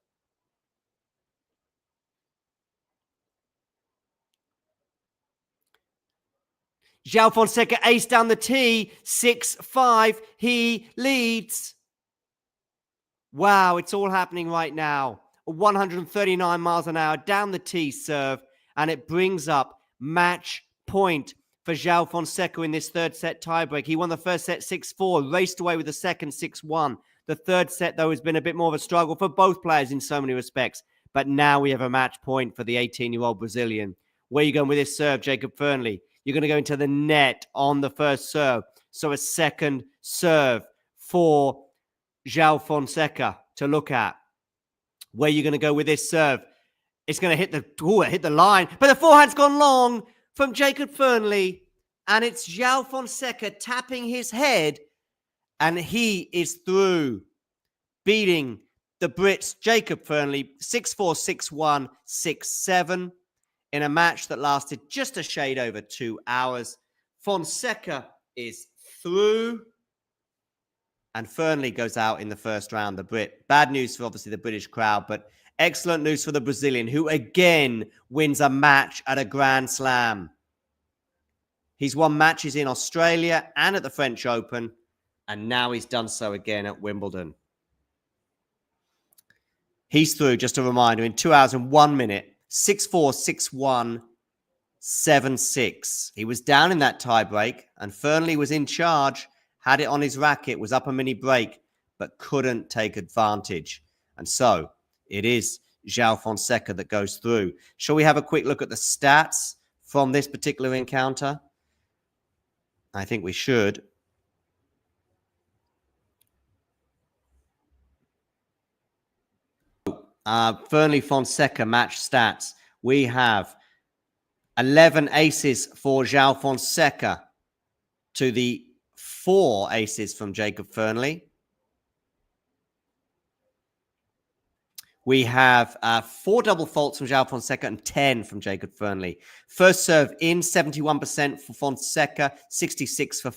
João Fonseca, ace down the tee, 6-5. He leads. Wow, it's all happening right now. 139 miles an hour down the tee serve, and it brings up match point for João Fonseca in this third set tiebreak. He won the first set 6-4, raced away with the second 6-1. The third set, though, has been a bit more of a struggle for both players in so many respects. But now we have a match point for the 18-year-old Brazilian. Where are you going with this serve, Jacob Fernley? You're going to go into the net on the first serve. So a second serve for João Fonseca to look at. Where are you going to go with this serve? It's going to hit the line. But the forehand's gone long from Jacob Fernley. And it's João Fonseca tapping his head. And he is through, beating the Brits, Jacob Fernley, 6-4, 6-1, 6-7, in a match that lasted just a shade over 2 hours. Fonseca is through. And Fernley goes out in the first round, the Brit. Bad news for obviously the British crowd, but excellent news for the Brazilian, who again wins a match at a Grand Slam. He's won matches in Australia and at the French Open, and now he's done so again at Wimbledon. He's through, just a reminder, in 2 hours and 1 minute, 6-4, 6-1, 7-6. He was down in that tiebreak, and Fernley was in charge. Had it on his racket, was up a mini break, but couldn't take advantage. And so it is João Fonseca that goes through. Shall we have a quick look at the stats from this particular encounter? I think we should. Fernley Fonseca match stats. We have 11 aces for João Fonseca to the 4 aces from Jacob Fernley. We have 4 double faults from João Fonseca and 10 from Jacob Fernley. First serve in, 71% for Fonseca, 66 for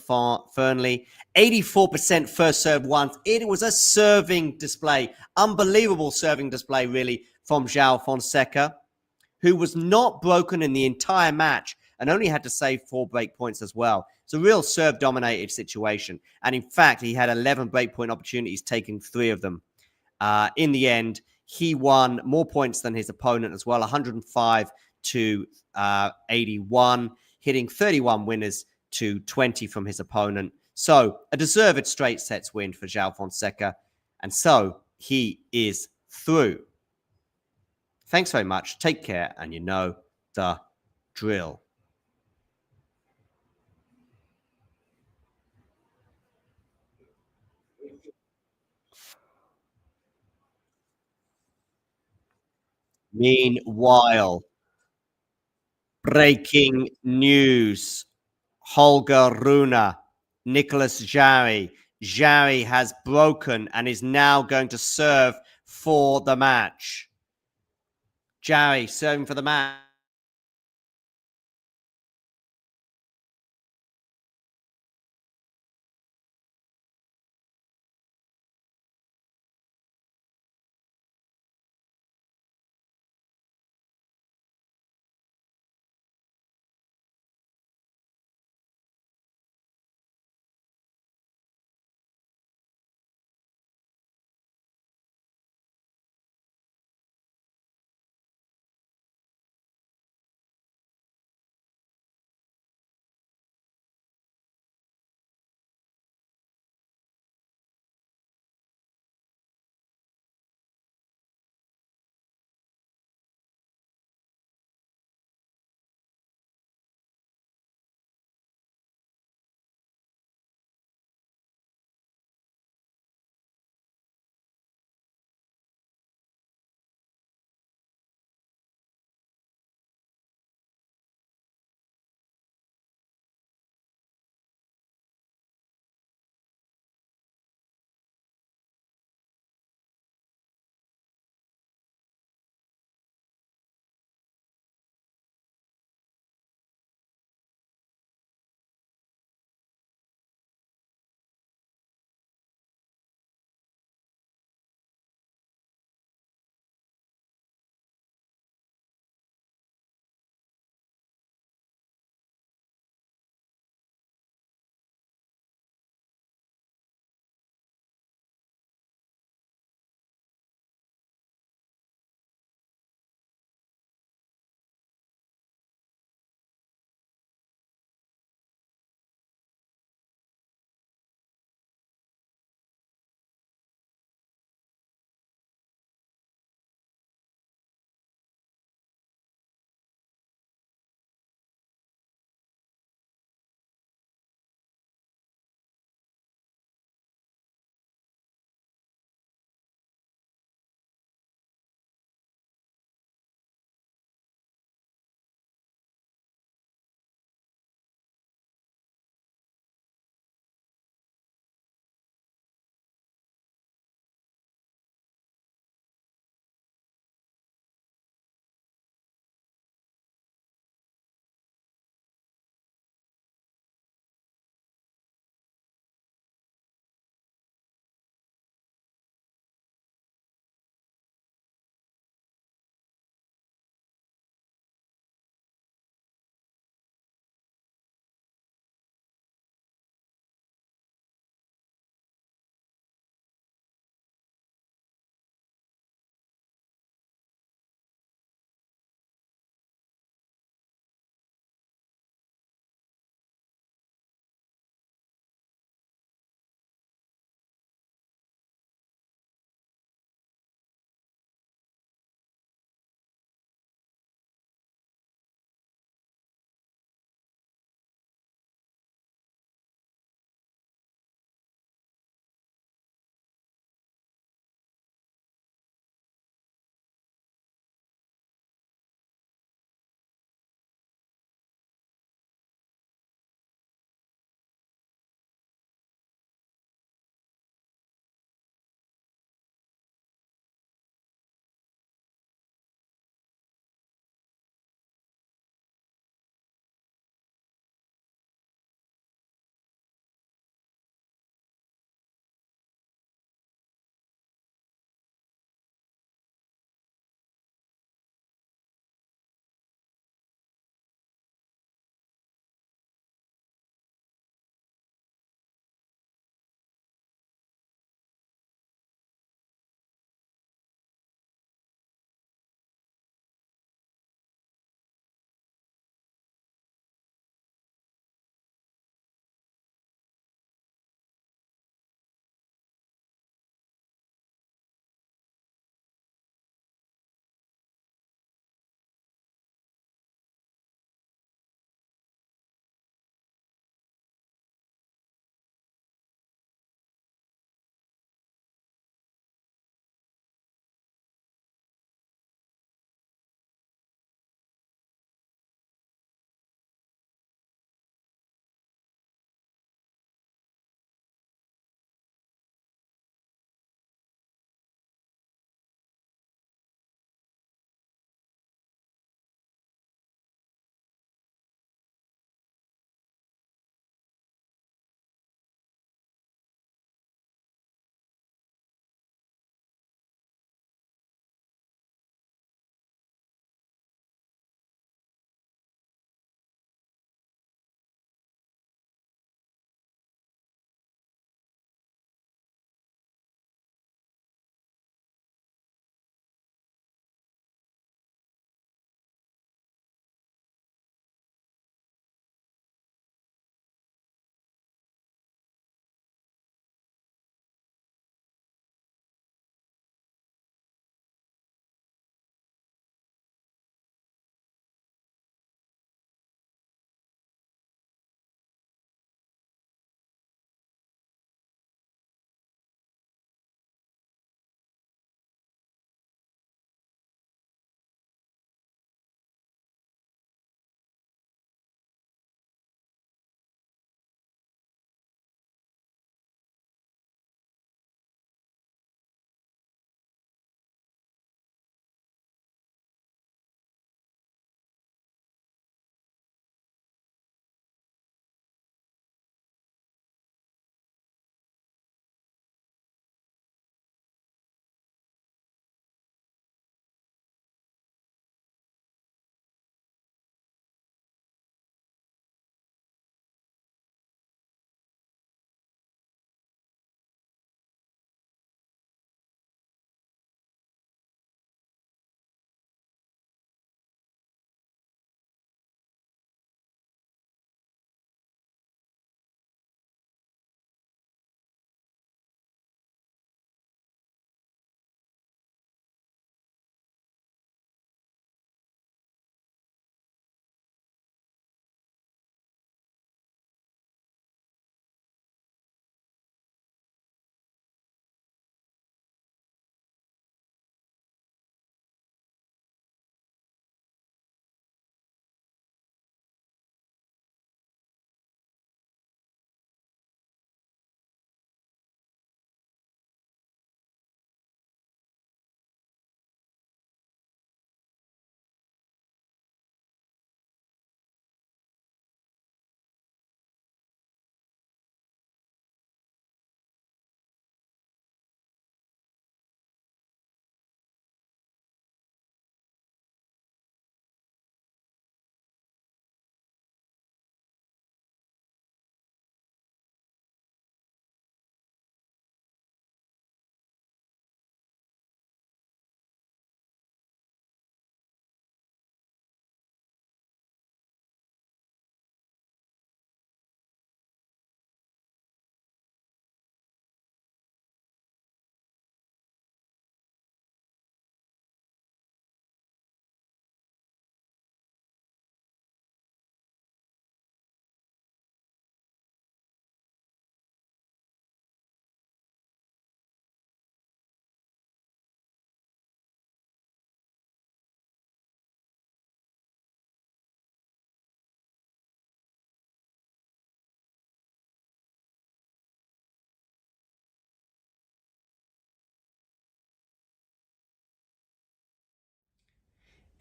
Fernley, 84% first serve once. It was a serving display, unbelievable serving display, really, from João Fonseca, who was not broken in the entire match and only had to save 4 break points as well. It's a real serve-dominated situation. And in fact, he had 11 break point opportunities, taking 3 of them. In the end, he won more points than his opponent as well, 105 to 81, hitting 31 winners to 20 from his opponent. So a deserved straight sets win for João Fonseca. And so he is through. Thanks very much. Take care. And you know the drill. Meanwhile, breaking news. Holger Rune, Nicolas Jarry. Jarry has broken and is now going to serve for the match. Jarry serving for the match.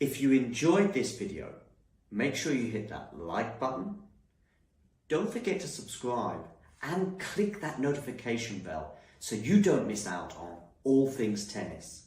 If you enjoyed this video, make sure you hit that like button. Don't forget to subscribe and click that notification bell so you don't miss out on all things tennis.